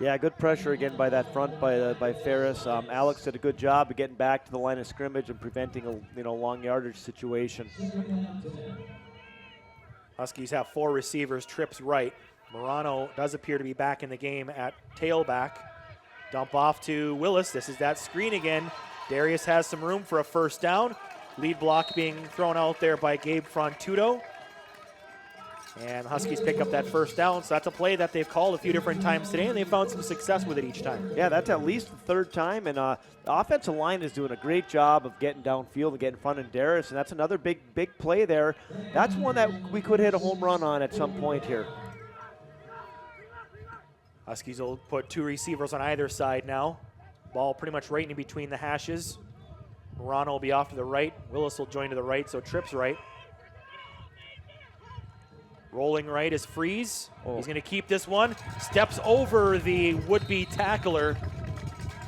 Yeah, good pressure again by that front by Ferris. Alex did a good job of getting back to the line of scrimmage and preventing a long yardage situation. Huskies have 4 receivers, trips right. Morano does appear to be back in the game at tailback. Dump off to Willis. This is that screen again. Darius has some room for a first down. Lead block being thrown out there by Gabe Frontudo. And the Huskies pick up that first down. So that's a play that they've called a few different times today, and they've found some success with it each time. Yeah, that's at least the third time. And the offensive line is doing a great job of getting downfield and getting in front of Darius. And that's another big play there. That's one that we could hit a home run on at some point here. Huskies will put 2 receivers on either side now. Ball pretty much right in between the hashes. Morano will be off to the right. Willis will join to the right, so trips right. Rolling right is Freeze. He's going to keep this one. Steps over the would-be tackler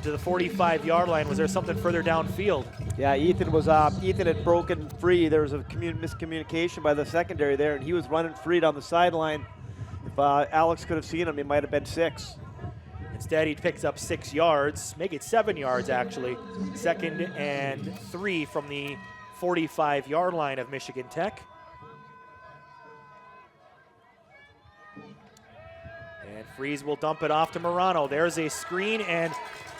to the 45-yard line. Was there something further downfield? Yeah, Ethan had broken free. There was a miscommunication by the secondary there, and he was running free down the sideline. If Alex could have seen him, he might have been 6. Instead, he picks up 6 yards, make it 7 yards actually. 2nd and 3 from the 45-yard line of Michigan Tech. And Freeze will dump it off to Morano. There's a screen, and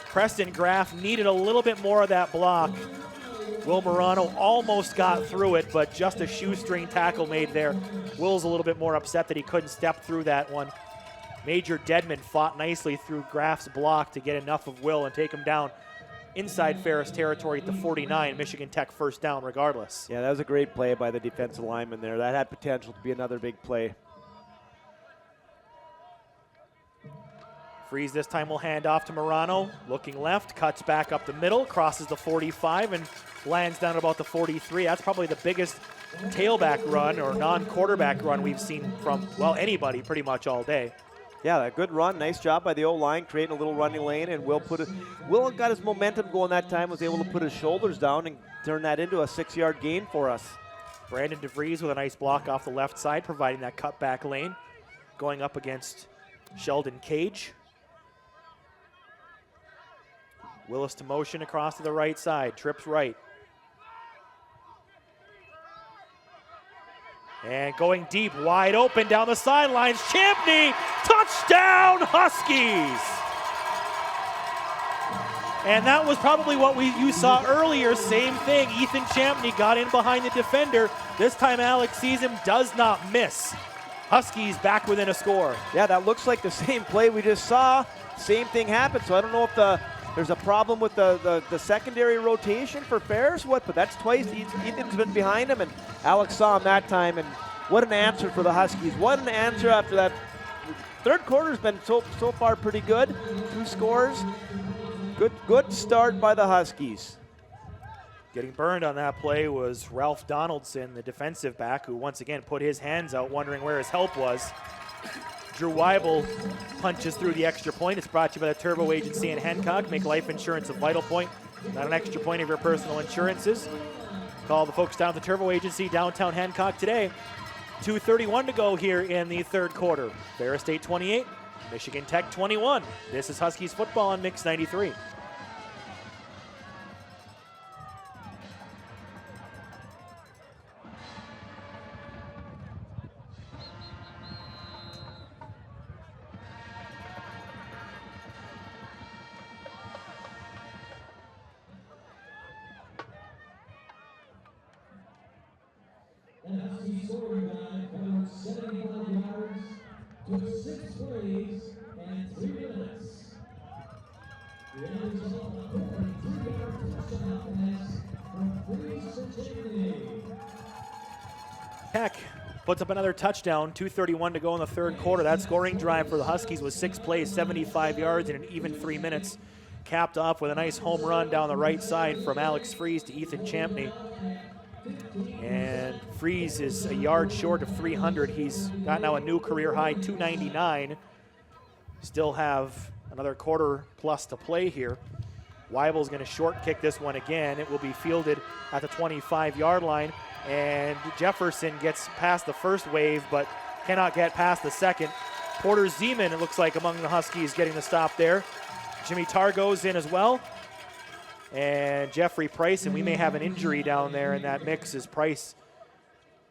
Preston Graff needed a little bit more of that block. Will Morano almost got through it, but just a shoestring tackle made there. Will's a little bit more upset that he couldn't step through that one. Major Dedman fought nicely through Graff's block to get enough of Will and take him down inside Ferris territory at the 49. Michigan Tech first down regardless. Yeah, that was a great play by the defensive lineman there. That had potential to be another big play. Freeze this time will hand off to Morano. Looking left, cuts back up the middle, crosses the 45 and lands down about the 43. That's probably the biggest tailback run or non-quarterback run we've seen from, well, anybody pretty much all day. Yeah, a good run. Nice job by the O-line, creating a little running lane, and Will got his momentum going that time, was able to put his shoulders down and turn that into a 6-yard gain for us. Brandon DeVries with a nice block off the left side, providing that cutback lane, going up against Sheldon Cage. Willis to motion across to the right side, trips right. And going deep, wide open down the sidelines. Champney, touchdown Huskies! And that was probably what you saw earlier, same thing. Ethan Champney got in behind the defender. This time Alex sees him, does not miss. Huskies back within a score. Yeah, that looks like the same play we just saw. Same thing happened, so I don't know if there's a problem with the secondary rotation for Ferris, but that's twice Ethan's been behind him, and Alex saw him that time, and what an answer for the Huskies. What an answer after that. Third quarter's been so far pretty good. 2 scores. Good start by the Huskies. Getting burned on that play was Ralph Donaldson, the defensive back, who once again put his hands out wondering where his help was. Drew Weibel punches through the extra point. It's brought to you by the Turbo Agency in Hancock. Make life insurance a vital point, not an extra point of your personal insurances. Call the folks down at the Turbo Agency, downtown Hancock today. 2:31 to go here in the third quarter. Ferris State 28, Michigan Tech 21. This is Huskies football on Mix 93. 75 yards, took 6 plays and 3 minutes. The end result, a 43-yard touchdown pass from Ferris to Cheney. Tech puts up another touchdown, 2:31 to go in the third quarter. That scoring drive for the Huskies was 6 plays, 75 yards in an even 3 minutes. Capped off with a nice home run down the right side from Alex Freeze to Ethan Champney. And Freeze is a yard short of 300. He's got now a new career high, 299. Still have another quarter plus to play here. Weibel's going to short kick this one again. It will be fielded at the 25-yard line. And Jefferson gets past the first wave, but cannot get past the second. Porter Zeman, it looks like, among the Huskies getting the stop there. Jimmy Tarr goes in as well. And Jeffrey Price, and we may have an injury down there in that mix as Price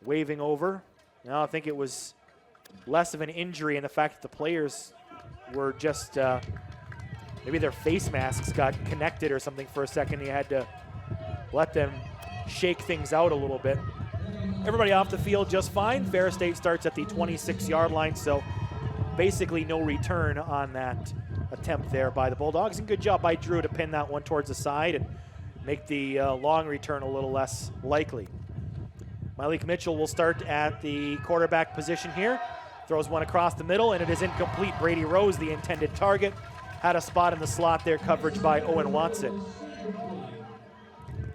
waving over. No, I think it was less of an injury in the fact that the players were just, maybe their face masks got connected or something for a second. You had to let them shake things out a little bit. Everybody off the field just fine. Ferris State starts at the 26-yard line, so basically no return on that attempt there by the Bulldogs. And good job by Drew to pin that one towards the side and make the long return a little less likely. Malik Mitchell will start at the quarterback position here. Throws one across the middle, and it is incomplete. Brady Rose, the intended target, had a spot in the slot there, coverage by Owen Watson.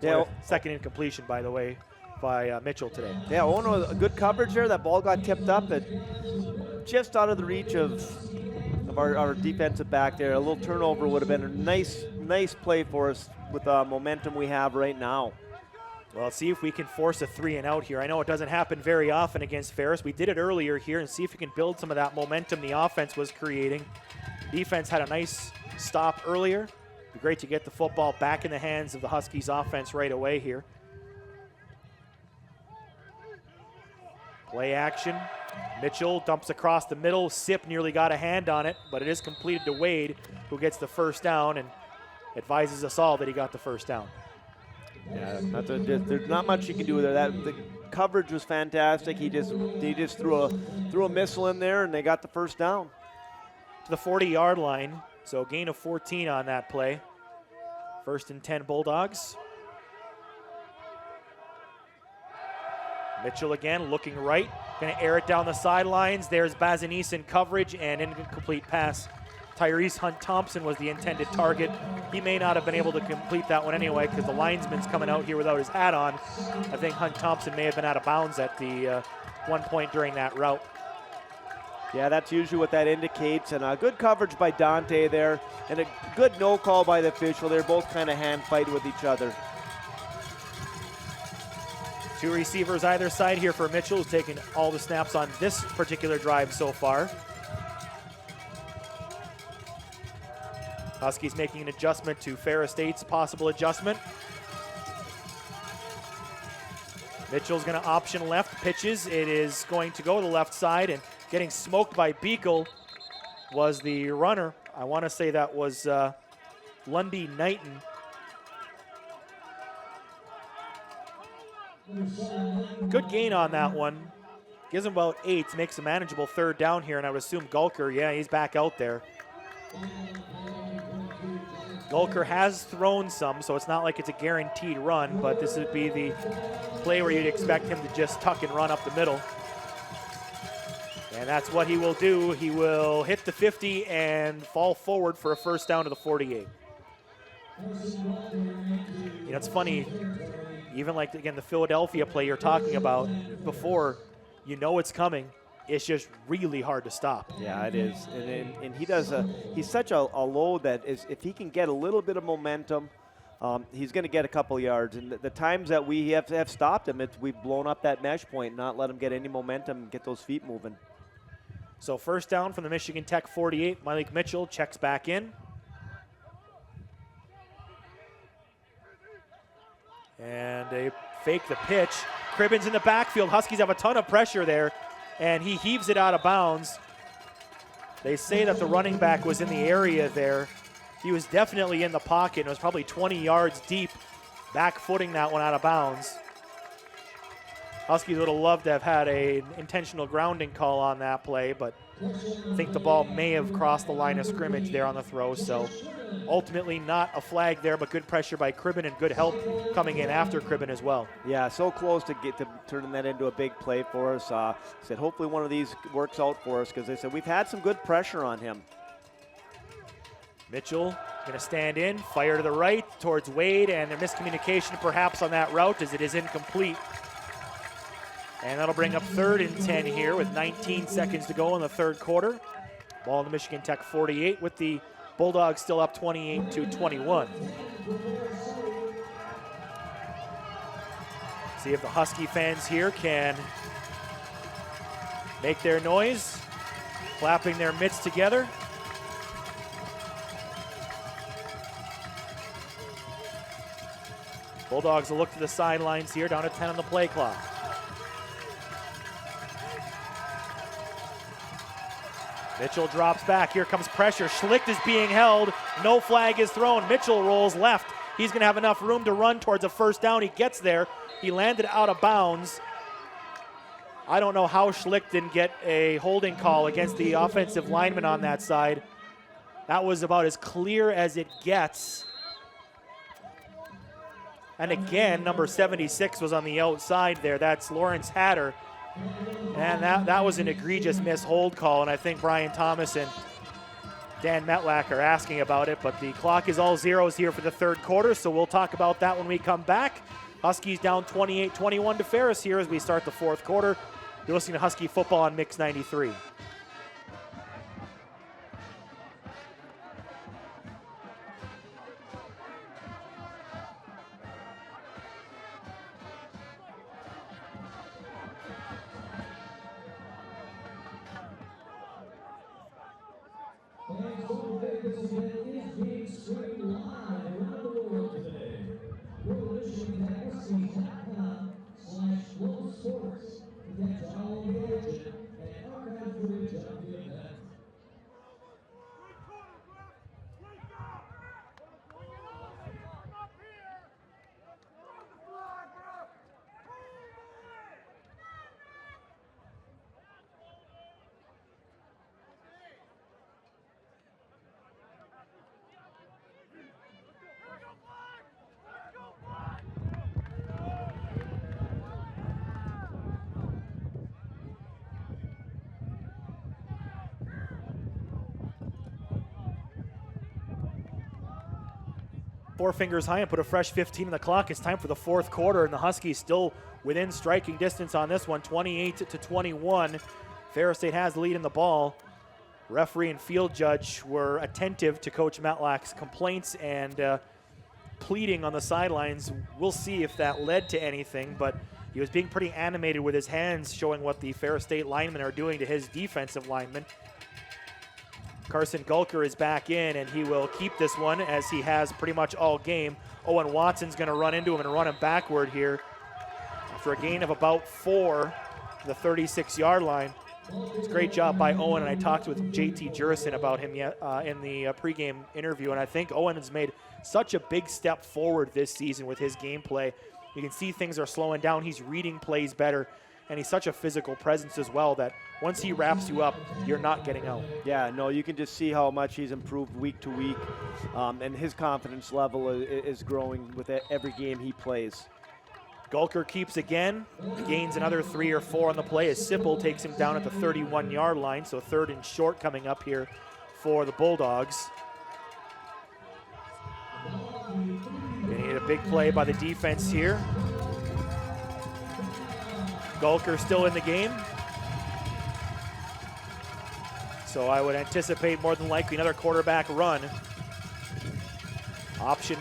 Yeah, Second incompletion, by the way, by Mitchell today. yeah, Owen was a good coverage there. That ball got tipped up and just out of the reach of our defensive back there. A little turnover would have been a nice play for us with the momentum we have right now. Well, see if we can force a 3 and out here. I know it doesn't happen very often against Ferris. We did it earlier here, and see if we can build some of that momentum the offense was creating. Defense had a nice stop earlier. It'd be great to get the football back in the hands of the Huskies offense right away here. Play action. Mitchell dumps across the middle. Sip nearly got a hand on it, but it is completed to Wade, who gets the first down and advises us all that he got the first down. Yeah, there's not much you can do with it. The coverage was fantastic. He just threw a missile in there, and they got the first down. To the 40-yard line, so a gain of 14 on that play. 1st and 10 Bulldogs. Mitchell again looking right, going to air it down the sidelines. There's Bazanis in coverage and incomplete pass. Tyrese Hunt Thompson was the intended target. He may not have been able to complete that one anyway because the linesman's coming out here without his hat on. I think Hunt Thompson may have been out of bounds at the one point during that route. Yeah, that's usually what that indicates. And a good coverage by Dante there, and a good no call by the official. They're both kind of hand fighting with each other. 2 receivers either side here for Mitchell, who's taken all the snaps on this particular drive so far. Huskies making an adjustment to Ferris State's possible adjustment. Mitchell's going to option left, pitches. It is going to go to the left side, and getting smoked by Beagle was the runner. I want to say that was Lundy Knighton. Good gain on that one. Gives him about 8, makes a manageable 3rd down here, and I would assume Gulker, yeah, he's back out there. Gulker has thrown some, so it's not like it's a guaranteed run, but this would be the play where you'd expect him to just tuck and run up the middle. And that's what he will do. He will hit the 50 and fall forward for a first down to the 48. You know, it's funny, even like, again, the Philadelphia play you're talking about before, you know it's coming. It's just really hard to stop. Yeah, it is. And he does he's such a load that if he can get a little bit of momentum, he's going to get a couple yards. And the times that we have stopped him, we've blown up that mesh point, not let him get any momentum and get those feet moving. So first down from the Michigan Tech 48. Malik Mitchell checks back in. And they fake the pitch. Cribbins in the backfield. Huskies have a ton of pressure there, and he heaves it out of bounds. They say that the running back was in the area there. He was definitely in the pocket and was probably 20 yards deep, back footing that one out of bounds. Huskies would have loved to have had an intentional grounding call on that play, but I think the ball may have crossed the line of scrimmage there on the throw. So ultimately not a flag there, but good pressure by Cribben and good help coming in after Cribben as well. Yeah, so close to get to turning that into a big play for us. Said hopefully one of these works out for us, because they said we've had some good pressure on him. Mitchell going to stand in, fire to the right towards Wade, and their miscommunication perhaps on that route as it is incomplete. And that'll bring up 3rd and 10 here with 19 seconds to go in the third quarter. Ball in the Michigan Tech 48 with the Bulldogs still up 28-21. See if the Husky fans here can make their noise, clapping their mitts together. Bulldogs will look to the sidelines here, down to 10 on the play clock. Mitchell drops back. Here comes pressure. Schlicht is being held. No flag is thrown. Mitchell rolls left. He's going to have enough room to run towards a first down. He gets there. He landed out of bounds. I don't know how Schlicht didn't get a holding call against the offensive lineman on that side. That was about as clear as it gets. And again, number 76 was on the outside there. That's Lawrence Hatter. And that was an egregious mishold call, and I think Brian Thomas and Dan Metlack are asking about it, but the clock is all zeros here for the third quarter, so we'll talk about that when we come back. Huskies down 28-21 to Ferris here as we start the fourth quarter. You're listening to Husky Football on Mix 93. Fans, don't forget this event is being streamed live around the world today. Go to MichiganTechHuskies.com/FloSports to catch all the action and archive footage of the event. Four fingers high and put a fresh 15 on the clock. It's time for the fourth quarter, and the Huskies still within striking distance on this one, 28-21. Ferris State has the lead in the ball. Referee and field judge were attentive to Coach Matlack's complaints and pleading on the sidelines. We'll see if that led to anything, but he was being pretty animated with his hands, showing what the Ferris State linemen are doing to his defensive linemen. Carson Gulker is back in, and he will keep this one as he has pretty much all game. Owen Watson's going to run into him and run him backward here for a gain of about 4 to the 36-yard line. It's a great job by Owen, and I talked with JT Jurison about him in the pregame interview, and I think Owen has made such a big step forward this season with his gameplay. You can see things are slowing down. He's reading plays better, and he's such a physical presence as well that once he wraps you up, you're not getting out. Yeah, no, you can just see how much he's improved week to week, and his confidence level is growing with every game he plays. Gulker keeps again, gains another 3 or 4 on the play as Sipple takes him down at the 31-yard line, so 3rd and short coming up here for the Bulldogs. They need a big play by the defense here. Gulker still in the game. So I would anticipate more than likely another quarterback run. Option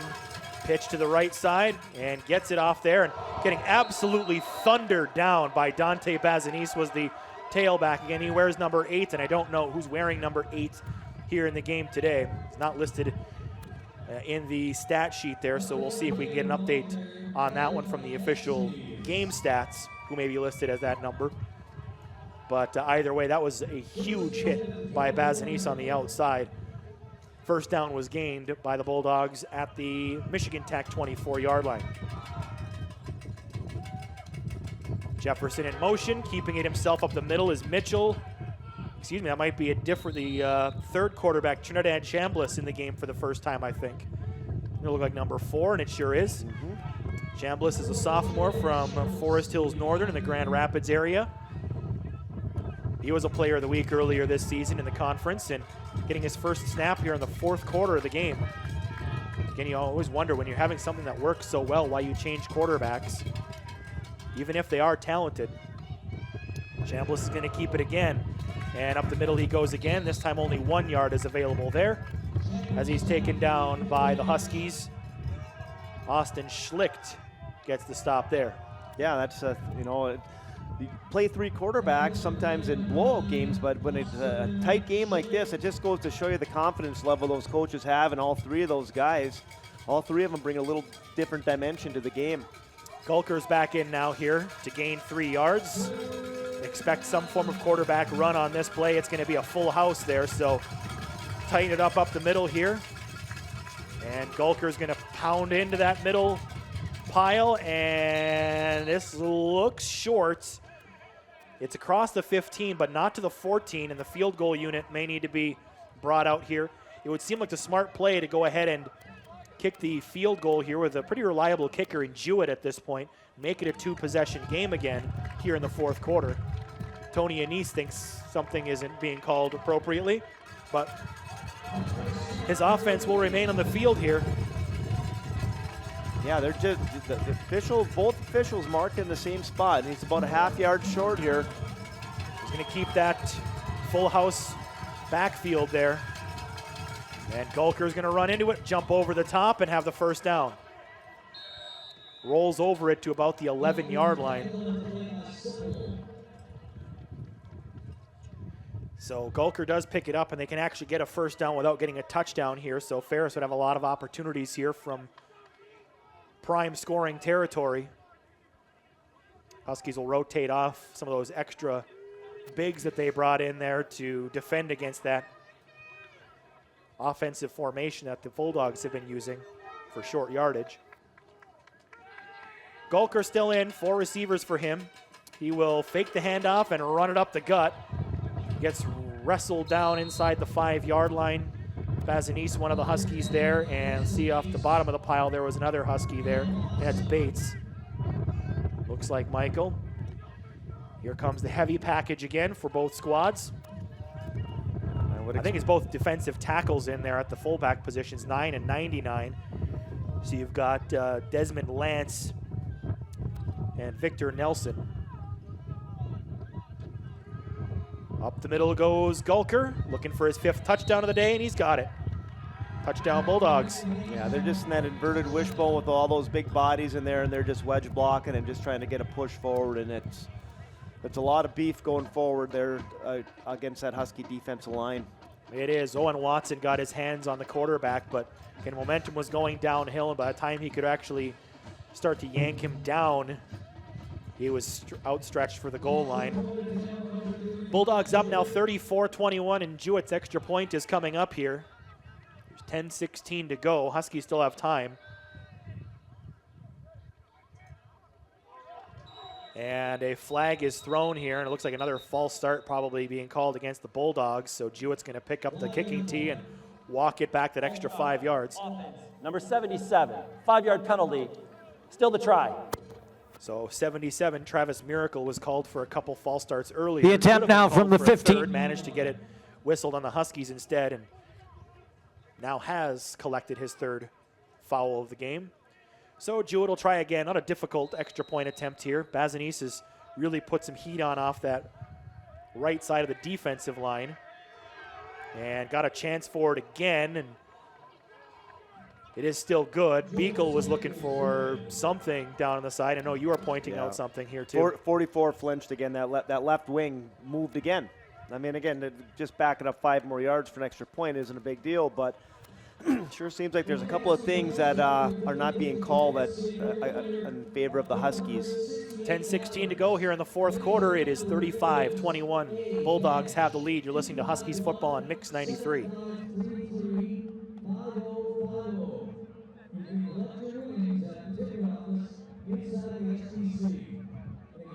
pitch to the right side and gets it off there and getting absolutely thundered down by Dante Bazanis was the tailback. Again, he wears number 8, and I don't know who's wearing number 8 here in the game today. It's not listed in the stat sheet there, so we'll see if we can get an update on that one from the official game stats, who may be listed as that number. But either way, that was a huge hit by Bazanis on the outside. First down was gained by the Bulldogs at the Michigan Tech 24-yard line. Jefferson in motion, keeping it himself up the middle is Mitchell. Excuse me, that might be the third quarterback, Trinidad Chambliss, in the game for the first time, I think. It'll look like number 4, and it sure is. Chambliss is a sophomore from Forest Hills Northern in the Grand Rapids area. He was a player of the week earlier this season in the conference and getting his first snap here in the fourth quarter of the game. Again, you always wonder when you're having something that works so well why you change quarterbacks, even if they are talented. Chambliss is going to keep it again. And up the middle he goes again. This time only 1 yard is available there as he's taken down by the Huskies. Austin Schlicht gets the stop there. Yeah, that's, you play 3 quarterbacks sometimes in blowout games, but when it's a tight game like this, it just goes to show you the confidence level those coaches have, and all 3 of those guys, all 3 of them bring a little different dimension to the game. Gulker's back in now here to gain 3 yards. Expect some form of quarterback run on this play. It's going to be a full house there, so tighten it up the middle here. And Gulker's going to pound into that middle pile, and this looks short. It's across the 15, but not to the 14, and the field goal unit may need to be brought out here. It would seem like the smart play to go ahead and kick the field goal here with a pretty reliable kicker in Jewett at this point. Make it a 2-possession game again here in the fourth quarter. Tony Anise thinks something isn't being called appropriately, but his offense will remain on the field here. Yeah, they're just both officials marked in the same spot, and he's about a half yard short here. He's going to keep that full house backfield there. And Gulker's going to run into it, jump over the top, and have the first down. Rolls over it to about the 11-yard line. So Gulker does pick it up, and they can actually get a first down without getting a touchdown here. So Ferris would have a lot of opportunities here from prime scoring territory. Huskies will rotate off some of those extra bigs that they brought in there to defend against that offensive formation that the Bulldogs have been using for short yardage. Gulker still in, 4 receivers for him. He will fake the handoff and run it up the gut. Gets wrestled down inside the 5-yard line. Bazinese, one of the Huskies there, and see off the bottom of the pile there was another Husky there, and that's Bates. Looks like Michael. Here comes the heavy package again for both squads. I think it's both defensive tackles in there at the fullback positions, 9 and 99. So you've got Desmond Lance and Victor Nelson. Up the middle goes Gulker, looking for his 5th touchdown of the day, and he's got it. Touchdown Bulldogs. Yeah, they're just in that inverted wishbone with all those big bodies in there, and they're just wedge blocking and just trying to get a push forward, and it's a lot of beef going forward there against that Husky defensive line. It is. Owen Watson got his hands on the quarterback, but again, momentum was going downhill, and by the time he could actually start to yank him down, he was outstretched for the goal line. Bulldogs up now 34-21, and Jewett's extra point is coming up here. There's 10:16 to go. Huskies still have time. And a flag is thrown here, and it looks like another false start probably being called against the Bulldogs. So Jewett's going to pick up the kicking tee and walk it back that extra 5 yards. Number 77, 5-yard penalty. Still the try. So 77, Travis Miracle was called for a couple false starts earlier. The attempt now from the 15. Managed to get it whistled on the Huskies instead, and now has collected his 3rd foul of the game. So Jewett will try again. Not a difficult extra point attempt here. Bazinese has really put some heat on off that right side of the defensive line. And got a chance for it again, and it is still good. Beagle was looking for something down on the side. I know you are pointing out something here too. 44 flinched again. That left wing moved again. I mean, again, just backing up 5 more yards for an extra point isn't a big deal, but sure seems like there's a couple of things that are not being called in favor of the Huskies. 10:16 to go here in the fourth quarter. It is 35-21. Bulldogs have the lead. You're listening to Huskies football on Mix 93. Inside the STC.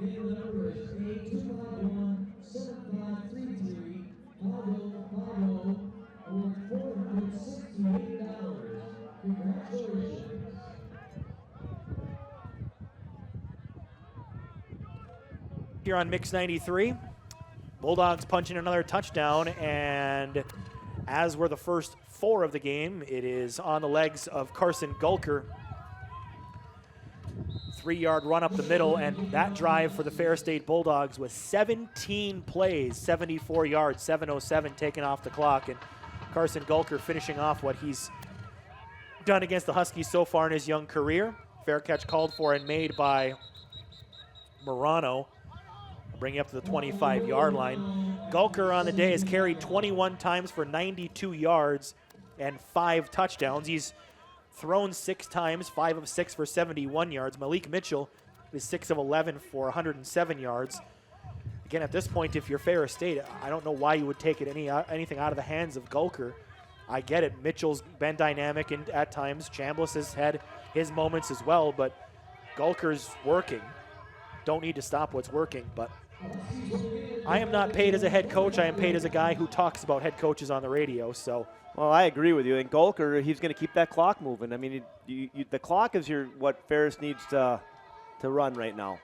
Again, Congratulations. Here on Mix 93, Bulldogs punching another touchdown, and as were the first 4 of the game, it is on the legs of Carson Gulker. 3-yard run up the middle, and that drive for the Ferris State Bulldogs was 17 plays, 74 yards, 7:07 taken off the clock, and Carson Gulker finishing off what he's done against the Huskies so far in his young career. Fair catch called for and made by Morano, bringing up to the 25-yard line. Gulker on the day has carried 21 times for 92 yards and 5 touchdowns. He's thrown 6 times, 5 of 6 for 71 yards. Malik Mitchell is 6 of 11 for 107 yards. Again, at this point, if you're Ferris State, I don't know why you would take it anything out of the hands of Gulker. I get it. Mitchell's been dynamic and at times. Chambliss has had his moments as well, but Gulker's working. Don't need to stop what's working, but I am not paid as a head coach. I am paid as a guy who talks about head coaches on the radio, so. Well, I agree with you. And Gulker, he's going to keep that clock moving. I mean, the clock is what Ferris needs to run right now.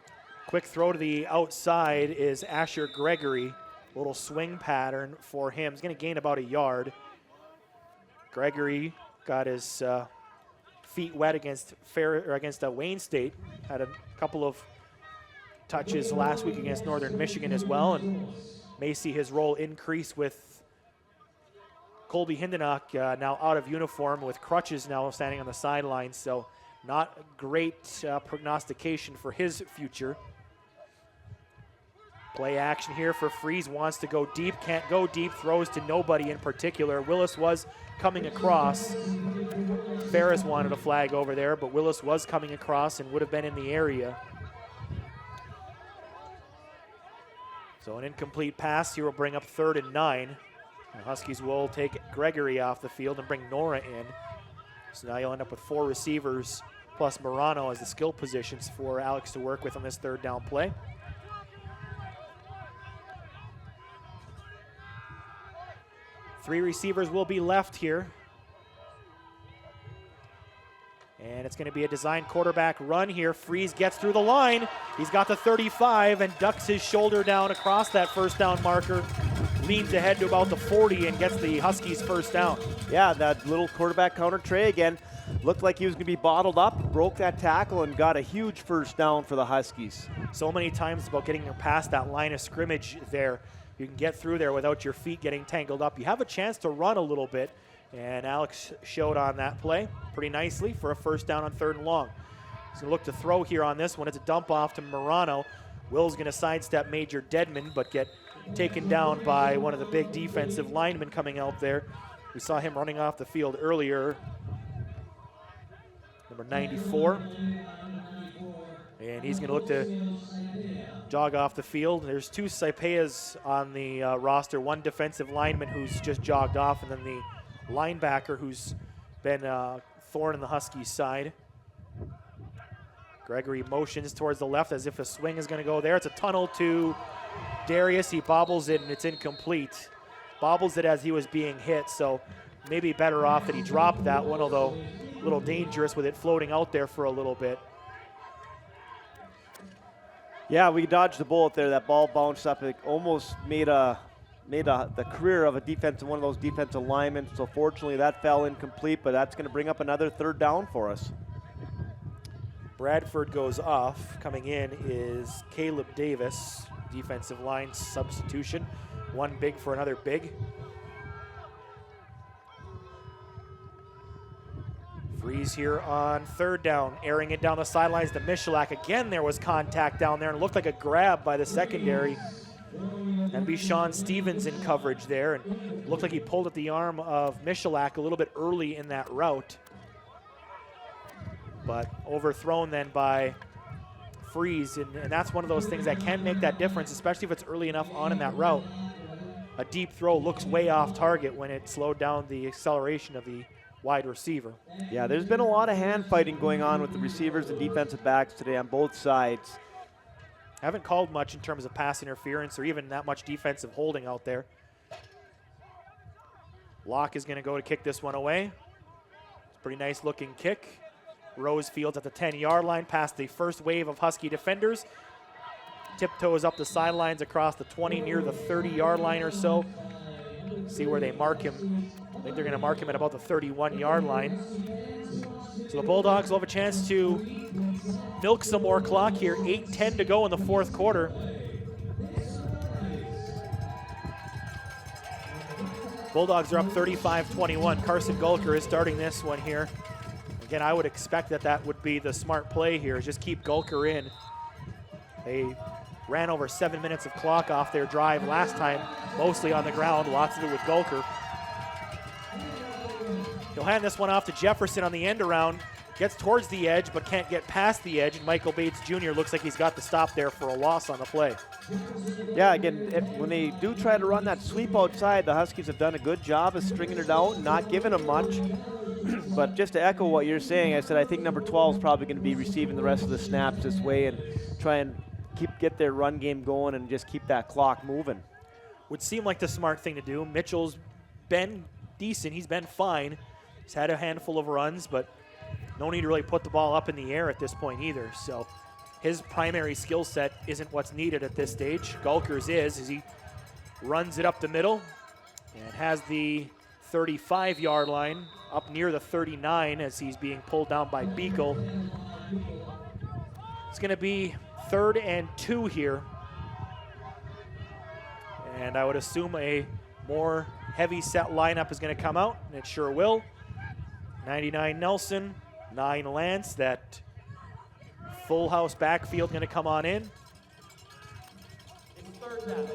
Quick throw to the outside is Asher Gregory. A little swing pattern for him. He's going to gain about a yard. Gregory got his feet wet against Wayne State. Had a couple of touches last week against Northern Michigan as well, and may see his role increase with Colby Hindenach now out of uniform with crutches now standing on the sideline, so not great prognostication for his future. Play action here for Freeze, wants to go deep, can't go deep, throws to nobody in particular. Willis was coming across. Ferris wanted a flag over there, but Willis was coming across and would have been in the area. So an incomplete pass here will bring up 3rd and 9. The Huskies will take Gregory off the field and bring Nora in. So now you'll end up with 4 receivers plus Morano as the skill positions for Alex to work with on this 3rd down play. Three receivers will be left here. And it's going to be a design quarterback run here. Freeze gets through the line. He's got the 35 and ducks his shoulder down across that 1st down marker. Leans ahead to about the 40 and gets the Huskies 1st down. Yeah, that little quarterback counter tray again. Looked like he was going to be bottled up, broke that tackle, and got a huge 1st down for the Huskies. So many times about getting past that line of scrimmage there. You can get through there without your feet getting tangled up. You have a chance to run a little bit, and Alex showed on that play pretty nicely for a 1st down on 3rd and long. He's going to look to throw here on this one. It's a dump off to Morano. Will's going to sidestep Major Deadman, but get taken down by one of the big defensive linemen coming out there. We saw him running off the field earlier. Number 94. And he's going to look to jog off the field. There's 2 Saipeas on the roster, 1 defensive lineman who's just jogged off, and then the linebacker who's been a thorn in the Huskies' side. Gregory motions towards the left as if a swing is going to go there. It's a tunnel to Darius. He bobbles it, and it's incomplete. Bobbles it as he was being hit, so maybe better off that he dropped that one, although a little dangerous with it floating out there for a little bit. Yeah, we dodged the bullet there. That ball bounced up. It almost made the career of one of those defensive linemen. So fortunately, that fell incomplete, but that's going to bring up another 3rd down for us. Bradford goes off. Coming in is Caleb Davis, defensive line substitution. 1 big for another big. Freeze here on 3rd down, airing it down the sidelines to Michalak. Again, there was contact down there and looked like a grab by the secondary. And be Sean Stevens in coverage there, and looked like he pulled at the arm of Michalak a little bit early in that route. But overthrown then by Freeze, and that's one of those things that can make that difference, especially if it's early enough on in that route. A deep throw looks way off target when it slowed down the acceleration of the wide receiver. Yeah, there's been a lot of hand fighting going on with the receivers and defensive backs today on both sides. Haven't called much in terms of pass interference or even that much defensive holding out there. Locke is going to go to kick this one away. Pretty nice looking kick. Rosefield's at the 10-yard line past the first wave of Husky defenders. Tiptoes up the sidelines across the 20 near the 30-yard line or so. See where they mark him. I think they're going to mark him at about the 31-yard line. So the Bulldogs will have a chance to milk some more clock here. 8:10 to go in the fourth quarter. Bulldogs are up 35-21. Carson Gulker is starting this one here. Again, I would expect that would be the smart play here, is just keep Gulker in. They ran over 7 minutes of clock off their drive last time, mostly on the ground, lots to do with Gulker. He'll hand this one off to Jefferson on the end around, gets towards the edge but can't get past the edge, and Michael Bates Jr. looks like he's got the stop there for a loss on the play. Yeah, again, when they do try to run that sweep outside, the Huskies have done a good job of stringing it out, not giving them much. But just to echo what you're saying, I said I think number 12 is probably going to be receiving the rest of the snaps this way and try and get their run game going and just keep that clock moving. Would seem like the smart thing to do. Mitchell's been decent. He's been fine. He's had a handful of runs, but no need to really put the ball up in the air at this point either. So his primary skill set isn't what's needed at this stage. Gulker's is, as he runs it up the middle and has the 35-yard line up near the 39 as he's being pulled down by Beagle. It's going to be 3rd and 2 here. And I would assume a more heavy set lineup is going to come out, and it sure will. 99 Nelson, 9 Lance, that full house backfield going to come on in. It's 3rd down.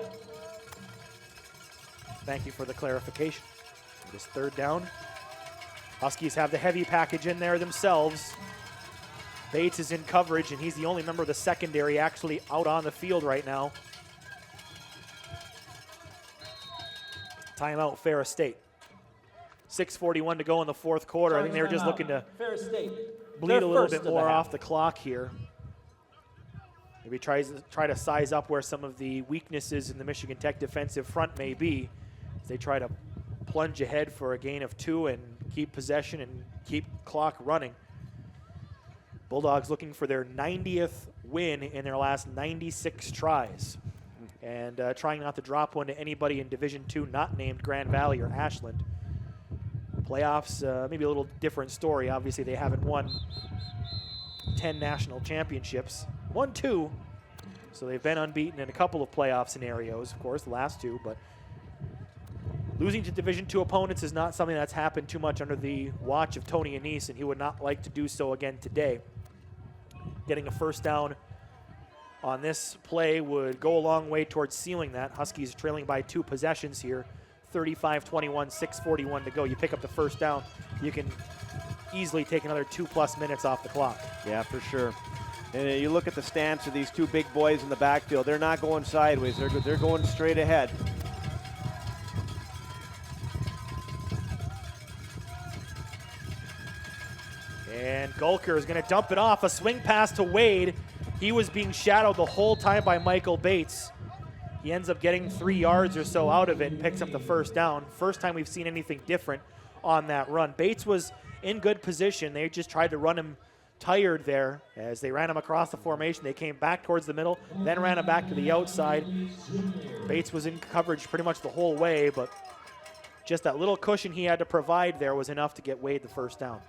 Thank you for the clarification. It is 3rd down. Huskies have the heavy package in there themselves. Bates is in coverage, and he's the only member of the secondary actually out on the field right now. Timeout, Ferris State. 6:41 to go in the fourth quarter. I think they were just looking to Ferris State. bleed a little bit more off the clock here. Maybe try to size up where some of the weaknesses in the Michigan Tech defensive front may be as they try to plunge ahead for a gain of 2 and keep possession and keep clock running. Bulldogs looking for their 90th win in their last 96 tries, and trying not to drop one to anybody in Division II not named Grand Valley or Ashland. Playoffs, maybe a little different story. Obviously, they haven't won 10 national championships. Won 2, so they've been unbeaten in a couple of playoff scenarios, of course, the last 2, but losing to Division II opponents is not something that's happened too much under the watch of Tony Anise, and he would not like to do so again today. Getting a first down on this play would go a long way towards sealing that. Huskies trailing by 2 possessions here. 35-21, 6:41 to go. You pick up the first down, you can easily take another 2+ minutes off the clock. Yeah, for sure. And you look at the stance of these 2 big boys in the backfield. They're not going sideways. They're going straight ahead. And Gulker is going to dump it off. A swing pass to Wade. He was being shadowed the whole time by Michael Bates. He ends up getting 3 yards or so out of it and picks up the first down. First time we've seen anything different on that run. Bates was in good position. They just tried to run him tired there as they ran him across the formation. They came back towards the middle, then ran him back to the outside. Bates was in coverage pretty much the whole way, but just that little cushion he had to provide there was enough to get Wade the first down.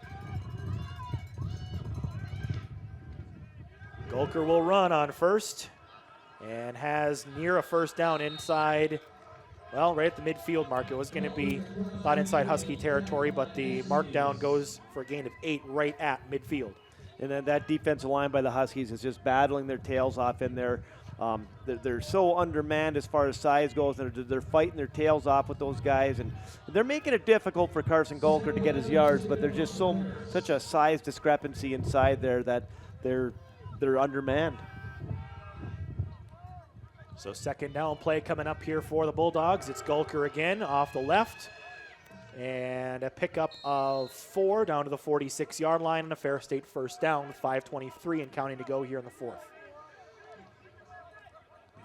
Gulker will run on first and has near a first down inside, well, right at the midfield mark. It was going to be not inside Husky territory, but the mark down goes for a gain of 8 right at midfield. And then that defensive line by the Huskies is just battling their tails off in there. They're so undermanned as far as size goes. They're fighting their tails off with those guys, and they're making it difficult for Carson Gulker to get his yards, but there's just such a size discrepancy inside there that they're undermanned. So second down play coming up here for the Bulldogs. It's Gulker again off the left. And a pickup of 4 down to the 46-yard line and a Ferris State first down with 5:23 and counting to go here in the fourth.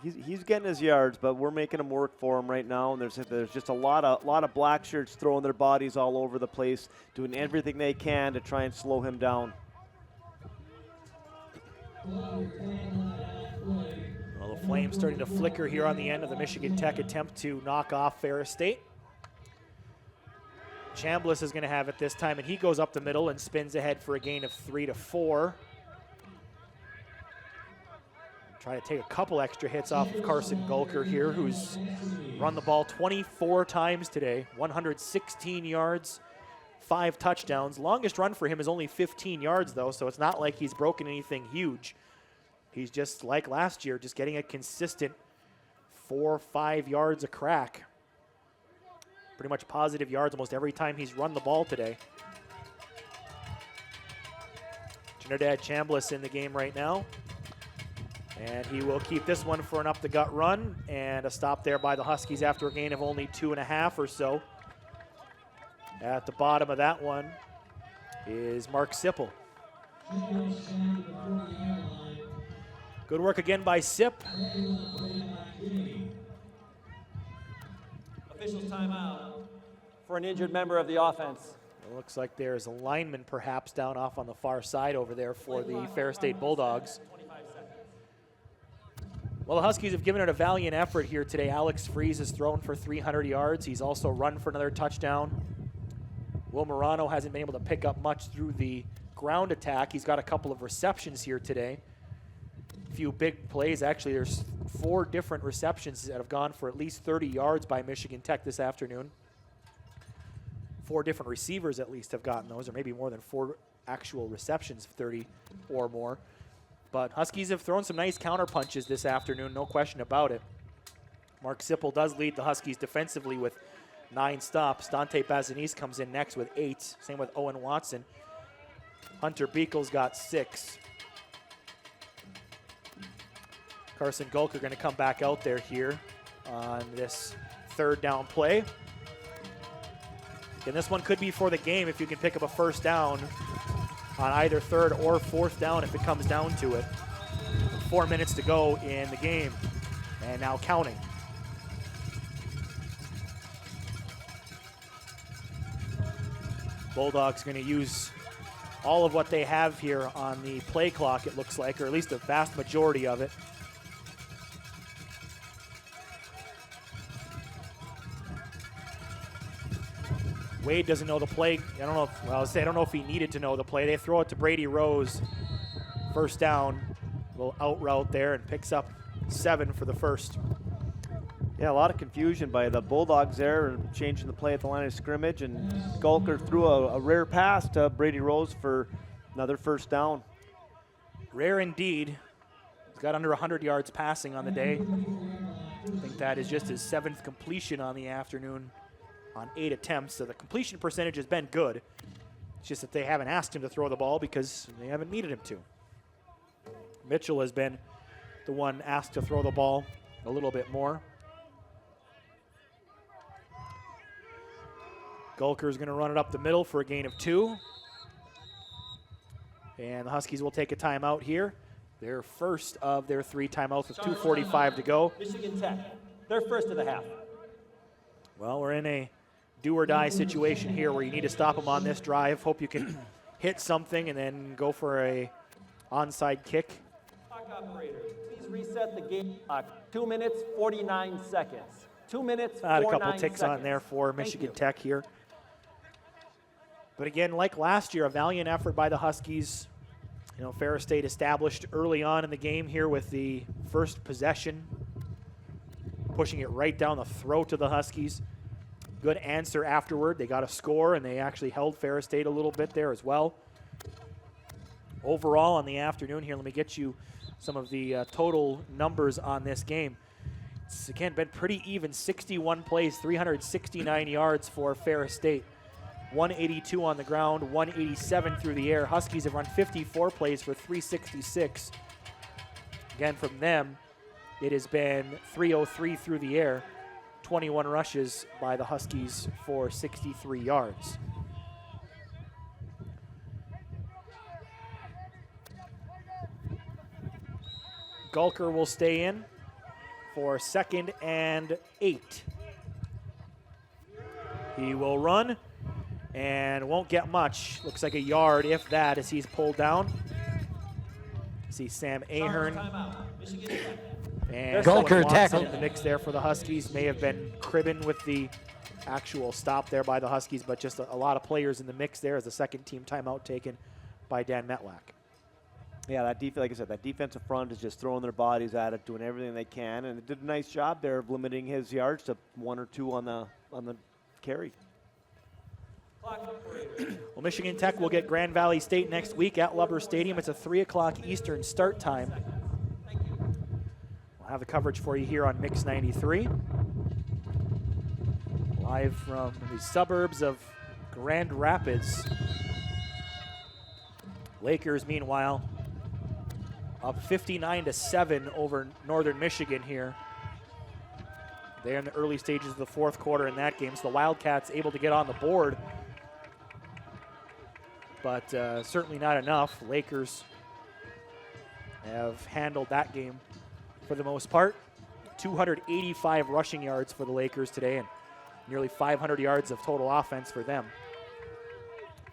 He's getting his yards, but we're making him work for him right now. And there's just a lot of black shirts throwing their bodies all over the place, doing everything they can to try and slow him down. Well, the flames starting to flicker here on the end of the Michigan Tech attempt to knock off Ferris State. Chambliss is going to have it this time, and he goes up the middle and spins ahead for a gain of 3 to 4. Try to take a couple extra hits off of Carson Gulker here, who's run the ball 24 times today, 116 yards, 5 touchdowns. Longest run for him is only 15 yards, though, so it's not like he's broken anything huge. He's just like last year, just getting a consistent 4 or 5 yards a crack. Pretty much positive yards almost every time he's run the ball today. Trinidad Chambliss in the game right now. And he will keep this one for an up-the-gut run, and a stop there by the Huskies after a gain of only 2.5 or so. At the bottom of that one is Mark Sipple. Good work again by Sip. Officials timeout for an injured member of the offense. It looks like there's a lineman perhaps down off on the far side over there for the Ferris State Bulldogs. Well, the Huskies have given it a valiant effort here today. Alex Freeze has thrown for 300 yards. He's also run for another touchdown. Will Morano hasn't been able to pick up much through the ground attack. He's got a couple of receptions here today. A few big plays. Actually, there's 4 different receptions that have gone for at least 30 yards by Michigan Tech this afternoon. 4 different receivers at least have gotten those, or maybe more than 4 actual receptions of 30 or more. But Huskies have thrown some nice counter punches this afternoon, no question about it. Mark Sipple does lead the Huskies defensively with 9 stops. Dante Bazanis comes in next with 8. Same with Owen Watson. Hunter Beekle's got 6. Carson Gulker going to come back out there here on this 3rd down play. And this one could be for the game if you can pick up a first down on either 3rd or 4th down if it comes down to it. 4 minutes to go in the game, and now counting. Bulldogs going to use all of what they have here on the play clock, it looks like, or at least the vast majority of it. Wade doesn't know the play. I don't know if he needed to know the play. They throw it to Brady Rose. First down, a little out route there, and picks up 7 for the first. Yeah, a lot of confusion by the Bulldogs there, changing the play at the line of scrimmage, and Gulker threw a rare pass to Brady Rose for another first down. Rare indeed. He's got under 100 yards passing on the day. I think that is just his 7th completion on the afternoon on 8 attempts, so the completion percentage has been good. It's just that they haven't asked him to throw the ball because they haven't needed him to. Mitchell has been the one asked to throw the ball a little bit more. Gulker is going to run it up the middle for a gain of 2. And the Huskies will take a timeout here. Their first of their 3 timeouts with 2:45 to go. Michigan Tech, their first of the half. Well, we're in a do-or-die situation here where you need to stop them on this drive. Hope you can hit something and then go for a onside kick. Clock operator, please reset the game clock. 2 minutes, 49 seconds. 2 minutes, 49 A couple ticks seconds. on there for Thank Michigan you. Tech here. But again, like last year, a valiant effort by the Huskies. You know, Ferris State established early on in the game here with the first possession, pushing it right down the throat of the Huskies. Good answer afterward. They got a score, and they actually held Ferris State a little bit there as well. Overall on the afternoon here, let me get you some of the total numbers on this game. It's, again, been pretty even. 61 plays, 369 yards for Ferris State. 182 on the ground, 187 through the air. Huskies have run 54 plays for 366. Again, from them, it has been 303 through the air. 21 rushes by the Huskies for 63 yards. Gulker will stay in. for 2nd and 8. He will run and won't get much. Looks like a yard, if that, as he's pulled down. See Sam Ahern and Gulker Watson tackled. in the mix there for the Huskies. May have been cribbing with the actual stop there by the Huskies, but just a lot of players in the mix there as the second team timeout taken by Dan Metlack. Yeah, like I said, that defensive front is just throwing their bodies at it, doing everything they can, and it did a nice job there of limiting his yards to 1 or 2 on the carry. Well, Michigan Tech will get Grand Valley State next week at Lubber Stadium. It's a 3 o'clock Eastern start time. We'll have the coverage for you here on Mix 93. Live from the suburbs of Grand Rapids. Lakers, meanwhile, up 59-7 over Northern Michigan here. They're in the early stages of the fourth quarter in that game, so the Wildcats able to get on the board, but certainly not enough. Lakers have handled that game for the most part. 285 rushing yards for the Lakers today and nearly 500 yards of total offense for them.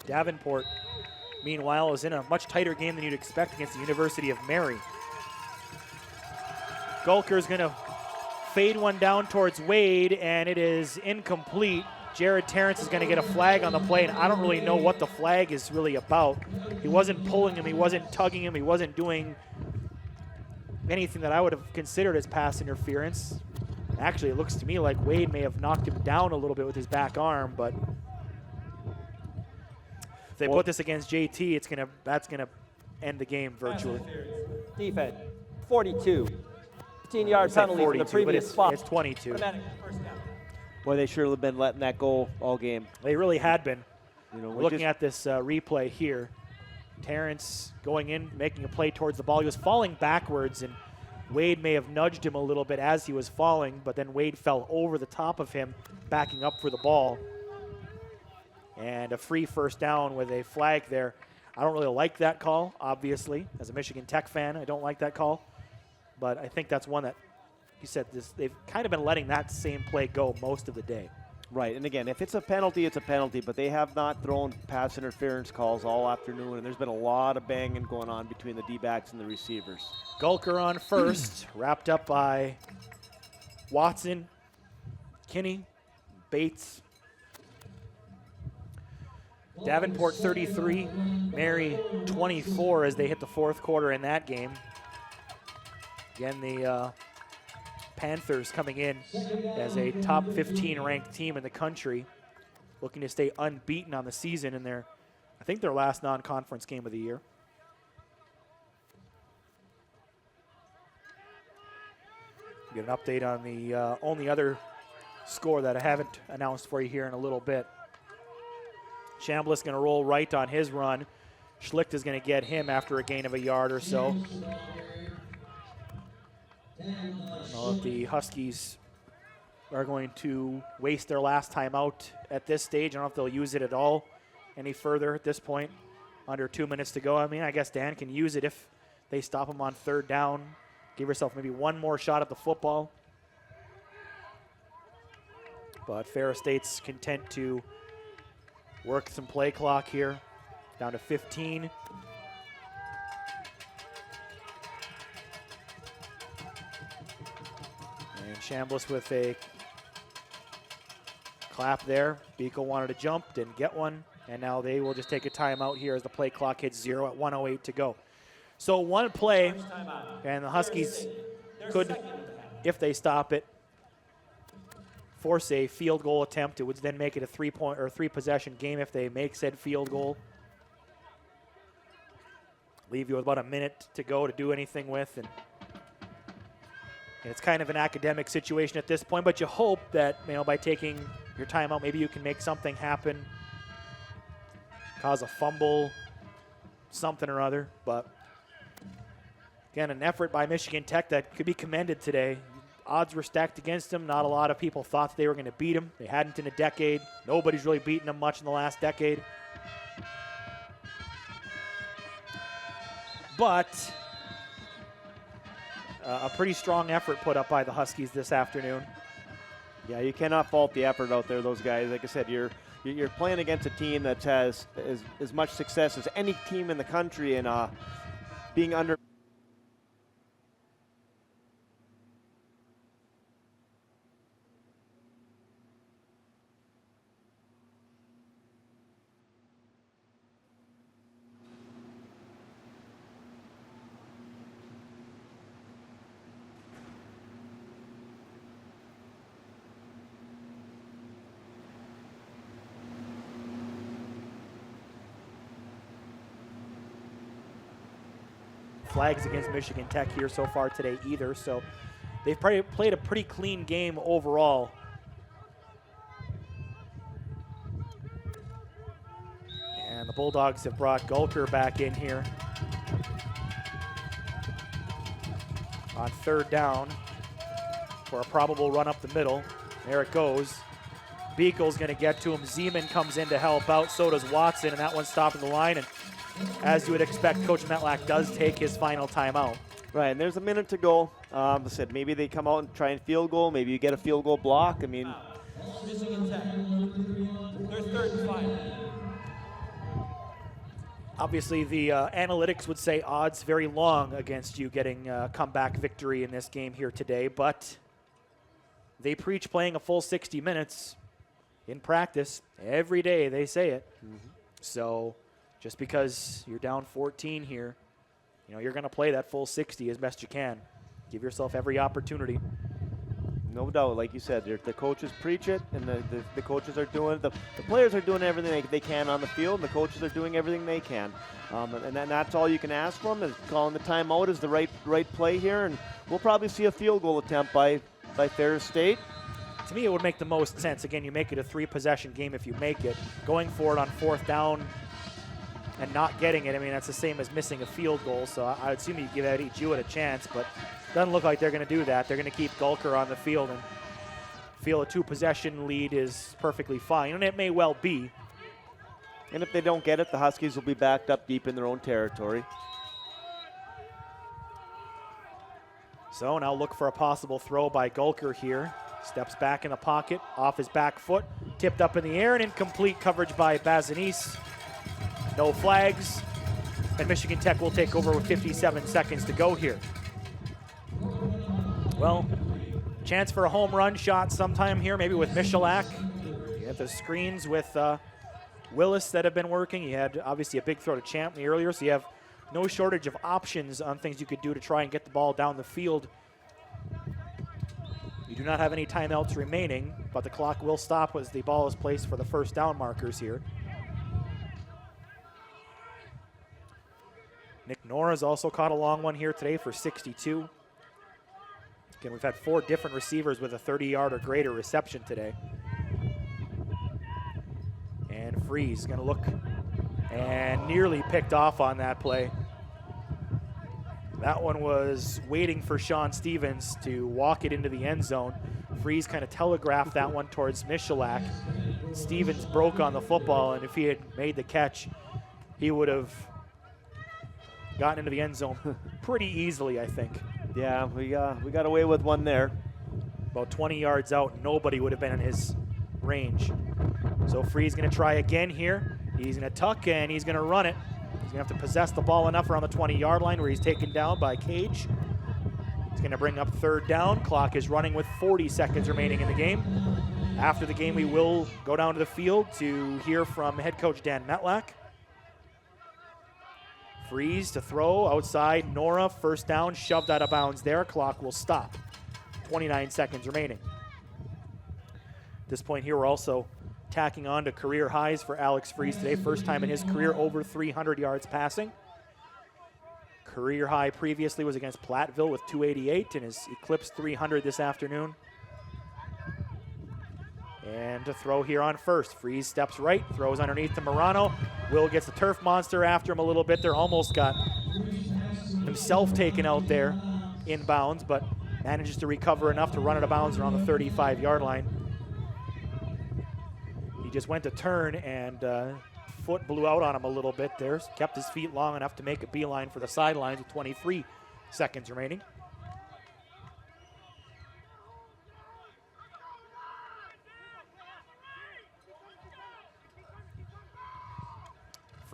Davenport, meanwhile, is in a much tighter game than you'd expect against the University of Mary. Gulker's going to fade one down towards Wade, and it is incomplete. Jared Terrence is going to get a flag on the play, and I don't really know what the flag is really about. He wasn't pulling him, he wasn't tugging him, he wasn't doing anything that I would have considered as pass interference. Actually, it looks to me like Wade may have knocked him down a little bit with his back arm, but if they put this against JT, that's gonna end the game virtually. Defense, 42. 15-yard penalty for the 42, previous but spot. it's 22. Automatic first down. Boy, they sure have been letting that go all game. They really had been. You know, We're looking at this replay here. Terrence going in, making a play towards the ball. He was falling backwards, and Wade may have nudged him a little bit as he was falling, but then Wade fell over the top of him, backing up for the ball. And a free first down with a flag there. I don't really like that call, obviously. As a Michigan Tech fan, I don't like that call. But I think that's one that, you said, they've kind of been letting that same play go most of the day. Right, and again, if it's a penalty, it's a penalty, but they have not thrown pass interference calls all afternoon, and there's been a lot of banging going on between the D-backs and the receivers. Gulker on first, wrapped up by Watson, Kinney, Bates. Davenport 33, Mary 24 as they hit the fourth quarter in that game. Again, the Panthers coming in as a top 15 ranked team in the country, looking to stay unbeaten on the season in their, I think, their last non-conference game of the year. Get an update on the only other score that I haven't announced for you here in a little bit. Chambliss going to roll right on his run. Schlicht is going to get him after a gain of a yard or so. I don't know if the Huskies are going to waste their last time out at this stage. I don't know if they'll use it at all any further at this point. Under 2 minutes to go. I mean, I guess Dan can use it if they stop him on third down. Give yourself maybe one more shot at the football. But Ferris State's content to work some play clock here. Down to 15. And Chambliss with a clap there. Beagle wanted to jump, didn't get one. And now they will just take a timeout here as the play clock hits 0 at 1:08 to go. So one play, and the Huskies could, if they stop it, force a field goal attempt. It would then make it a 3-point or 3-possession game if they make said field goal. Leave you with about a minute to go to do anything with, and it's kind of an academic situation at this point, but you hope that, you know, by taking your timeout, maybe you can make something happen, cause a fumble, something or other. But again, an effort by Michigan Tech that could be commended today. Odds were stacked against them. Not a lot of people thought they were going to beat them. They hadn't in a decade. Nobody's really beaten them much in the last decade. But a pretty strong effort put up by the Huskies this afternoon. Yeah, you cannot fault the effort out there, those guys. Like I said, you're playing against a team that has as much success as any team in the country, and being under. Flags against Michigan Tech here so far today either, so they've probably played a pretty clean game overall. And the Bulldogs have brought Gulker back in here on 3rd down for a probable run up the middle. There it goes. Beakel's going to get to him. Zeman comes in to help out, so does Watson, and that one's stopping the line. And as you would expect, Coach Metlack does take his final timeout. Right, and there's a minute to go. I said maybe they come out and try and field goal. Maybe you get a field goal block. I mean, Michigan Tech, they're 3rd and 5. Obviously, the analytics would say odds very long against you getting a comeback victory in this game here today, but they preach playing a full 60 minutes in practice. Every day they say it. So just because you're down 14 here, you're going to play that full 60 as best you can. Give yourself every opportunity. no doubt, like you said, the coaches preach it, and the coaches are doing it. The players are doing everything they can on the field, and the coaches are doing everything they can. And that's all you can ask from them, is calling the timeout is the right play here, and we'll probably see a field goal attempt by Ferris State. To me, it would make the most sense. Again, you make it a 3-possession game if you make it. Going for it on 4th down and not getting it, I mean, that's the same as missing a field goal, so I would assume you give Eddie Jewett a chance, but it doesn't look like they're going to do that. They're going to keep Gulker on the field and feel a 2-possession lead is perfectly fine, and it may well be. And if they don't get it, the Huskies will be backed up deep in their own territory. So now look for a possible throw by Gulker here. Steps back in the pocket, off his back foot, tipped up in the air, and incomplete coverage by Bazanis. No flags, and Michigan Tech will take over with 57 seconds to go here. Well, chance for a home run shot sometime here, maybe with Michalak. You have the screens with Willis that have been working. You had obviously a big throw to Champney earlier, so you have no shortage of options on things you could do to try and get the ball down the field. You do not have any timeouts remaining, but the clock will stop as the ball is placed for the first down markers here. Nick Nora's also caught a long one here today for 62. Again, we've had 4 different receivers with a 30-yard or greater reception today. And Freeze going to look and nearly picked off on that play. That one was waiting for Sean Stevens to walk it into the end zone. Freeze kind of telegraphed that one towards Michalak. Stevens broke on the football, and if he had made the catch, he would have gotten into the end zone pretty easily, I think. Yeah, we got away with one there. About 20 yards out, nobody would have been in his range. So Freeze going to try again here. He's going to tuck, and he's going to run it. He's going to have to possess the ball enough around the 20-yard line where he's taken down by Cage. He's going to bring up 3rd down. Clock is running with 40 seconds remaining in the game. After the game, we will go down to the field to hear from head coach Dan Metlack. Freeze to throw outside. Nora, first down, shoved out of bounds there. Clock will stop. 29 seconds remaining. At this point here, we're also tacking on to career highs for Alex Freeze today. First time in his career over 300 yards passing. Career high previously was against Platteville with 288 and has eclipsed 300 this afternoon. And to throw here on first. Freeze steps right, throws underneath to Morano. Will gets the turf monster after him a little bit there. Almost got himself taken out there in bounds, but manages to recover enough to run out of bounds around the 35-yard line. He just went to turn and foot blew out on him a little bit there. Kept his feet long enough to make a beeline for the sidelines with 23 seconds remaining.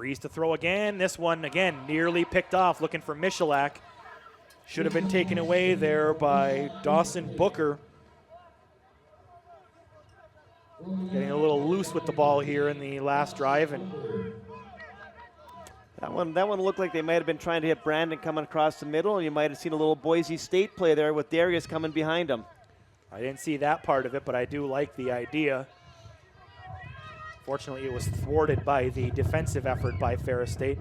Freeze to throw again. This one, again, nearly picked off, looking for Michalak. Should have been taken away there by Dawson Booker. Getting a little loose with the ball here in the last drive. And that one looked like they might have been trying to hit Brandon coming across the middle, and you might have seen a little Boise State play there with Darius coming behind him. I didn't see that part of it, but I do like the idea. Fortunately, it was thwarted by the defensive effort by Ferris State.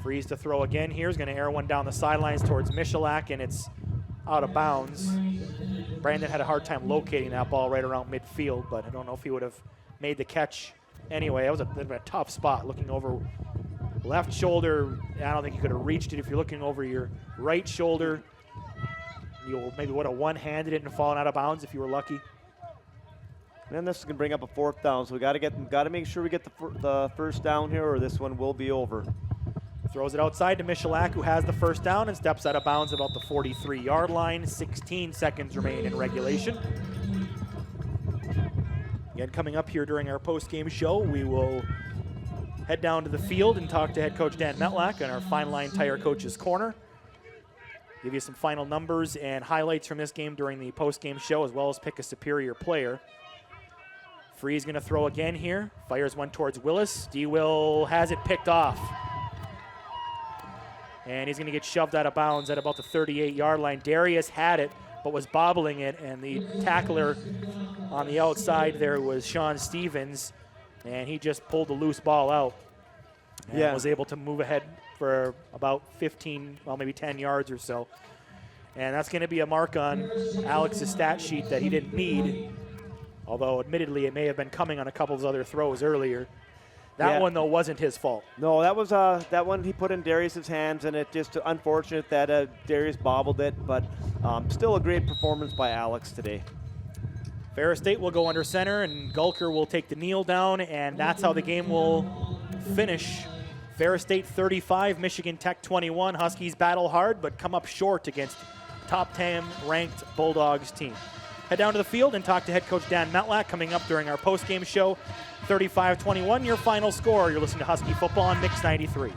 Freeze to throw again here. He's going to air one down the sidelines towards Michalak, and it's out of bounds. Brandon had a hard time locating that ball right around midfield, but I don't know if he would have made the catch anyway. That was a bit of a tough spot, looking over left shoulder. I don't think you could have reached it. If you're looking over your right shoulder, you maybe would have one-handed it and fallen out of bounds if you were lucky. And then this is going to bring up a 4th down, so we got to make sure we get the first down here, or this one will be over. Throws it outside to Michalak, who has the first down and steps out of bounds about the 43-yard line. 16 seconds remain in regulation. Again, coming up here during our post-game show, we will head down to the field and talk to head coach Dan Metlak on our Fine Line Tire Coach's Corner. Give you some final numbers and highlights from this game during the post-game show, as well as pick a superior player. Free's going to throw again here. Fires one towards Willis. D-Will has it picked off. And he's going to get shoved out of bounds at about the 38-yard line. Darius had it, but was bobbling it, and the tackler on the outside there was Sean Stevens, and he just pulled the loose ball out and was able to move ahead for about 15, well, maybe 10 yards or so. And that's going to be a mark on Alex's stat sheet that he didn't need, although admittedly it may have been coming on a couple of other throws earlier. That one, though, wasn't his fault. No, that was that one he put in Darius's hands, and it just unfortunate that Darius bobbled it, but still a great performance by Alex today. Ferris State will go under center, and Gulker will take the kneel down, and that's how the game will finish. Ferris State 35, Michigan Tech 21. Huskies battle hard, but come up short against top 10 ranked Bulldogs team. Head down to the field and talk to head coach Dan Metlak coming up during our post-game show. 35-21, your final score. You're listening to Husky Football on Mix 93.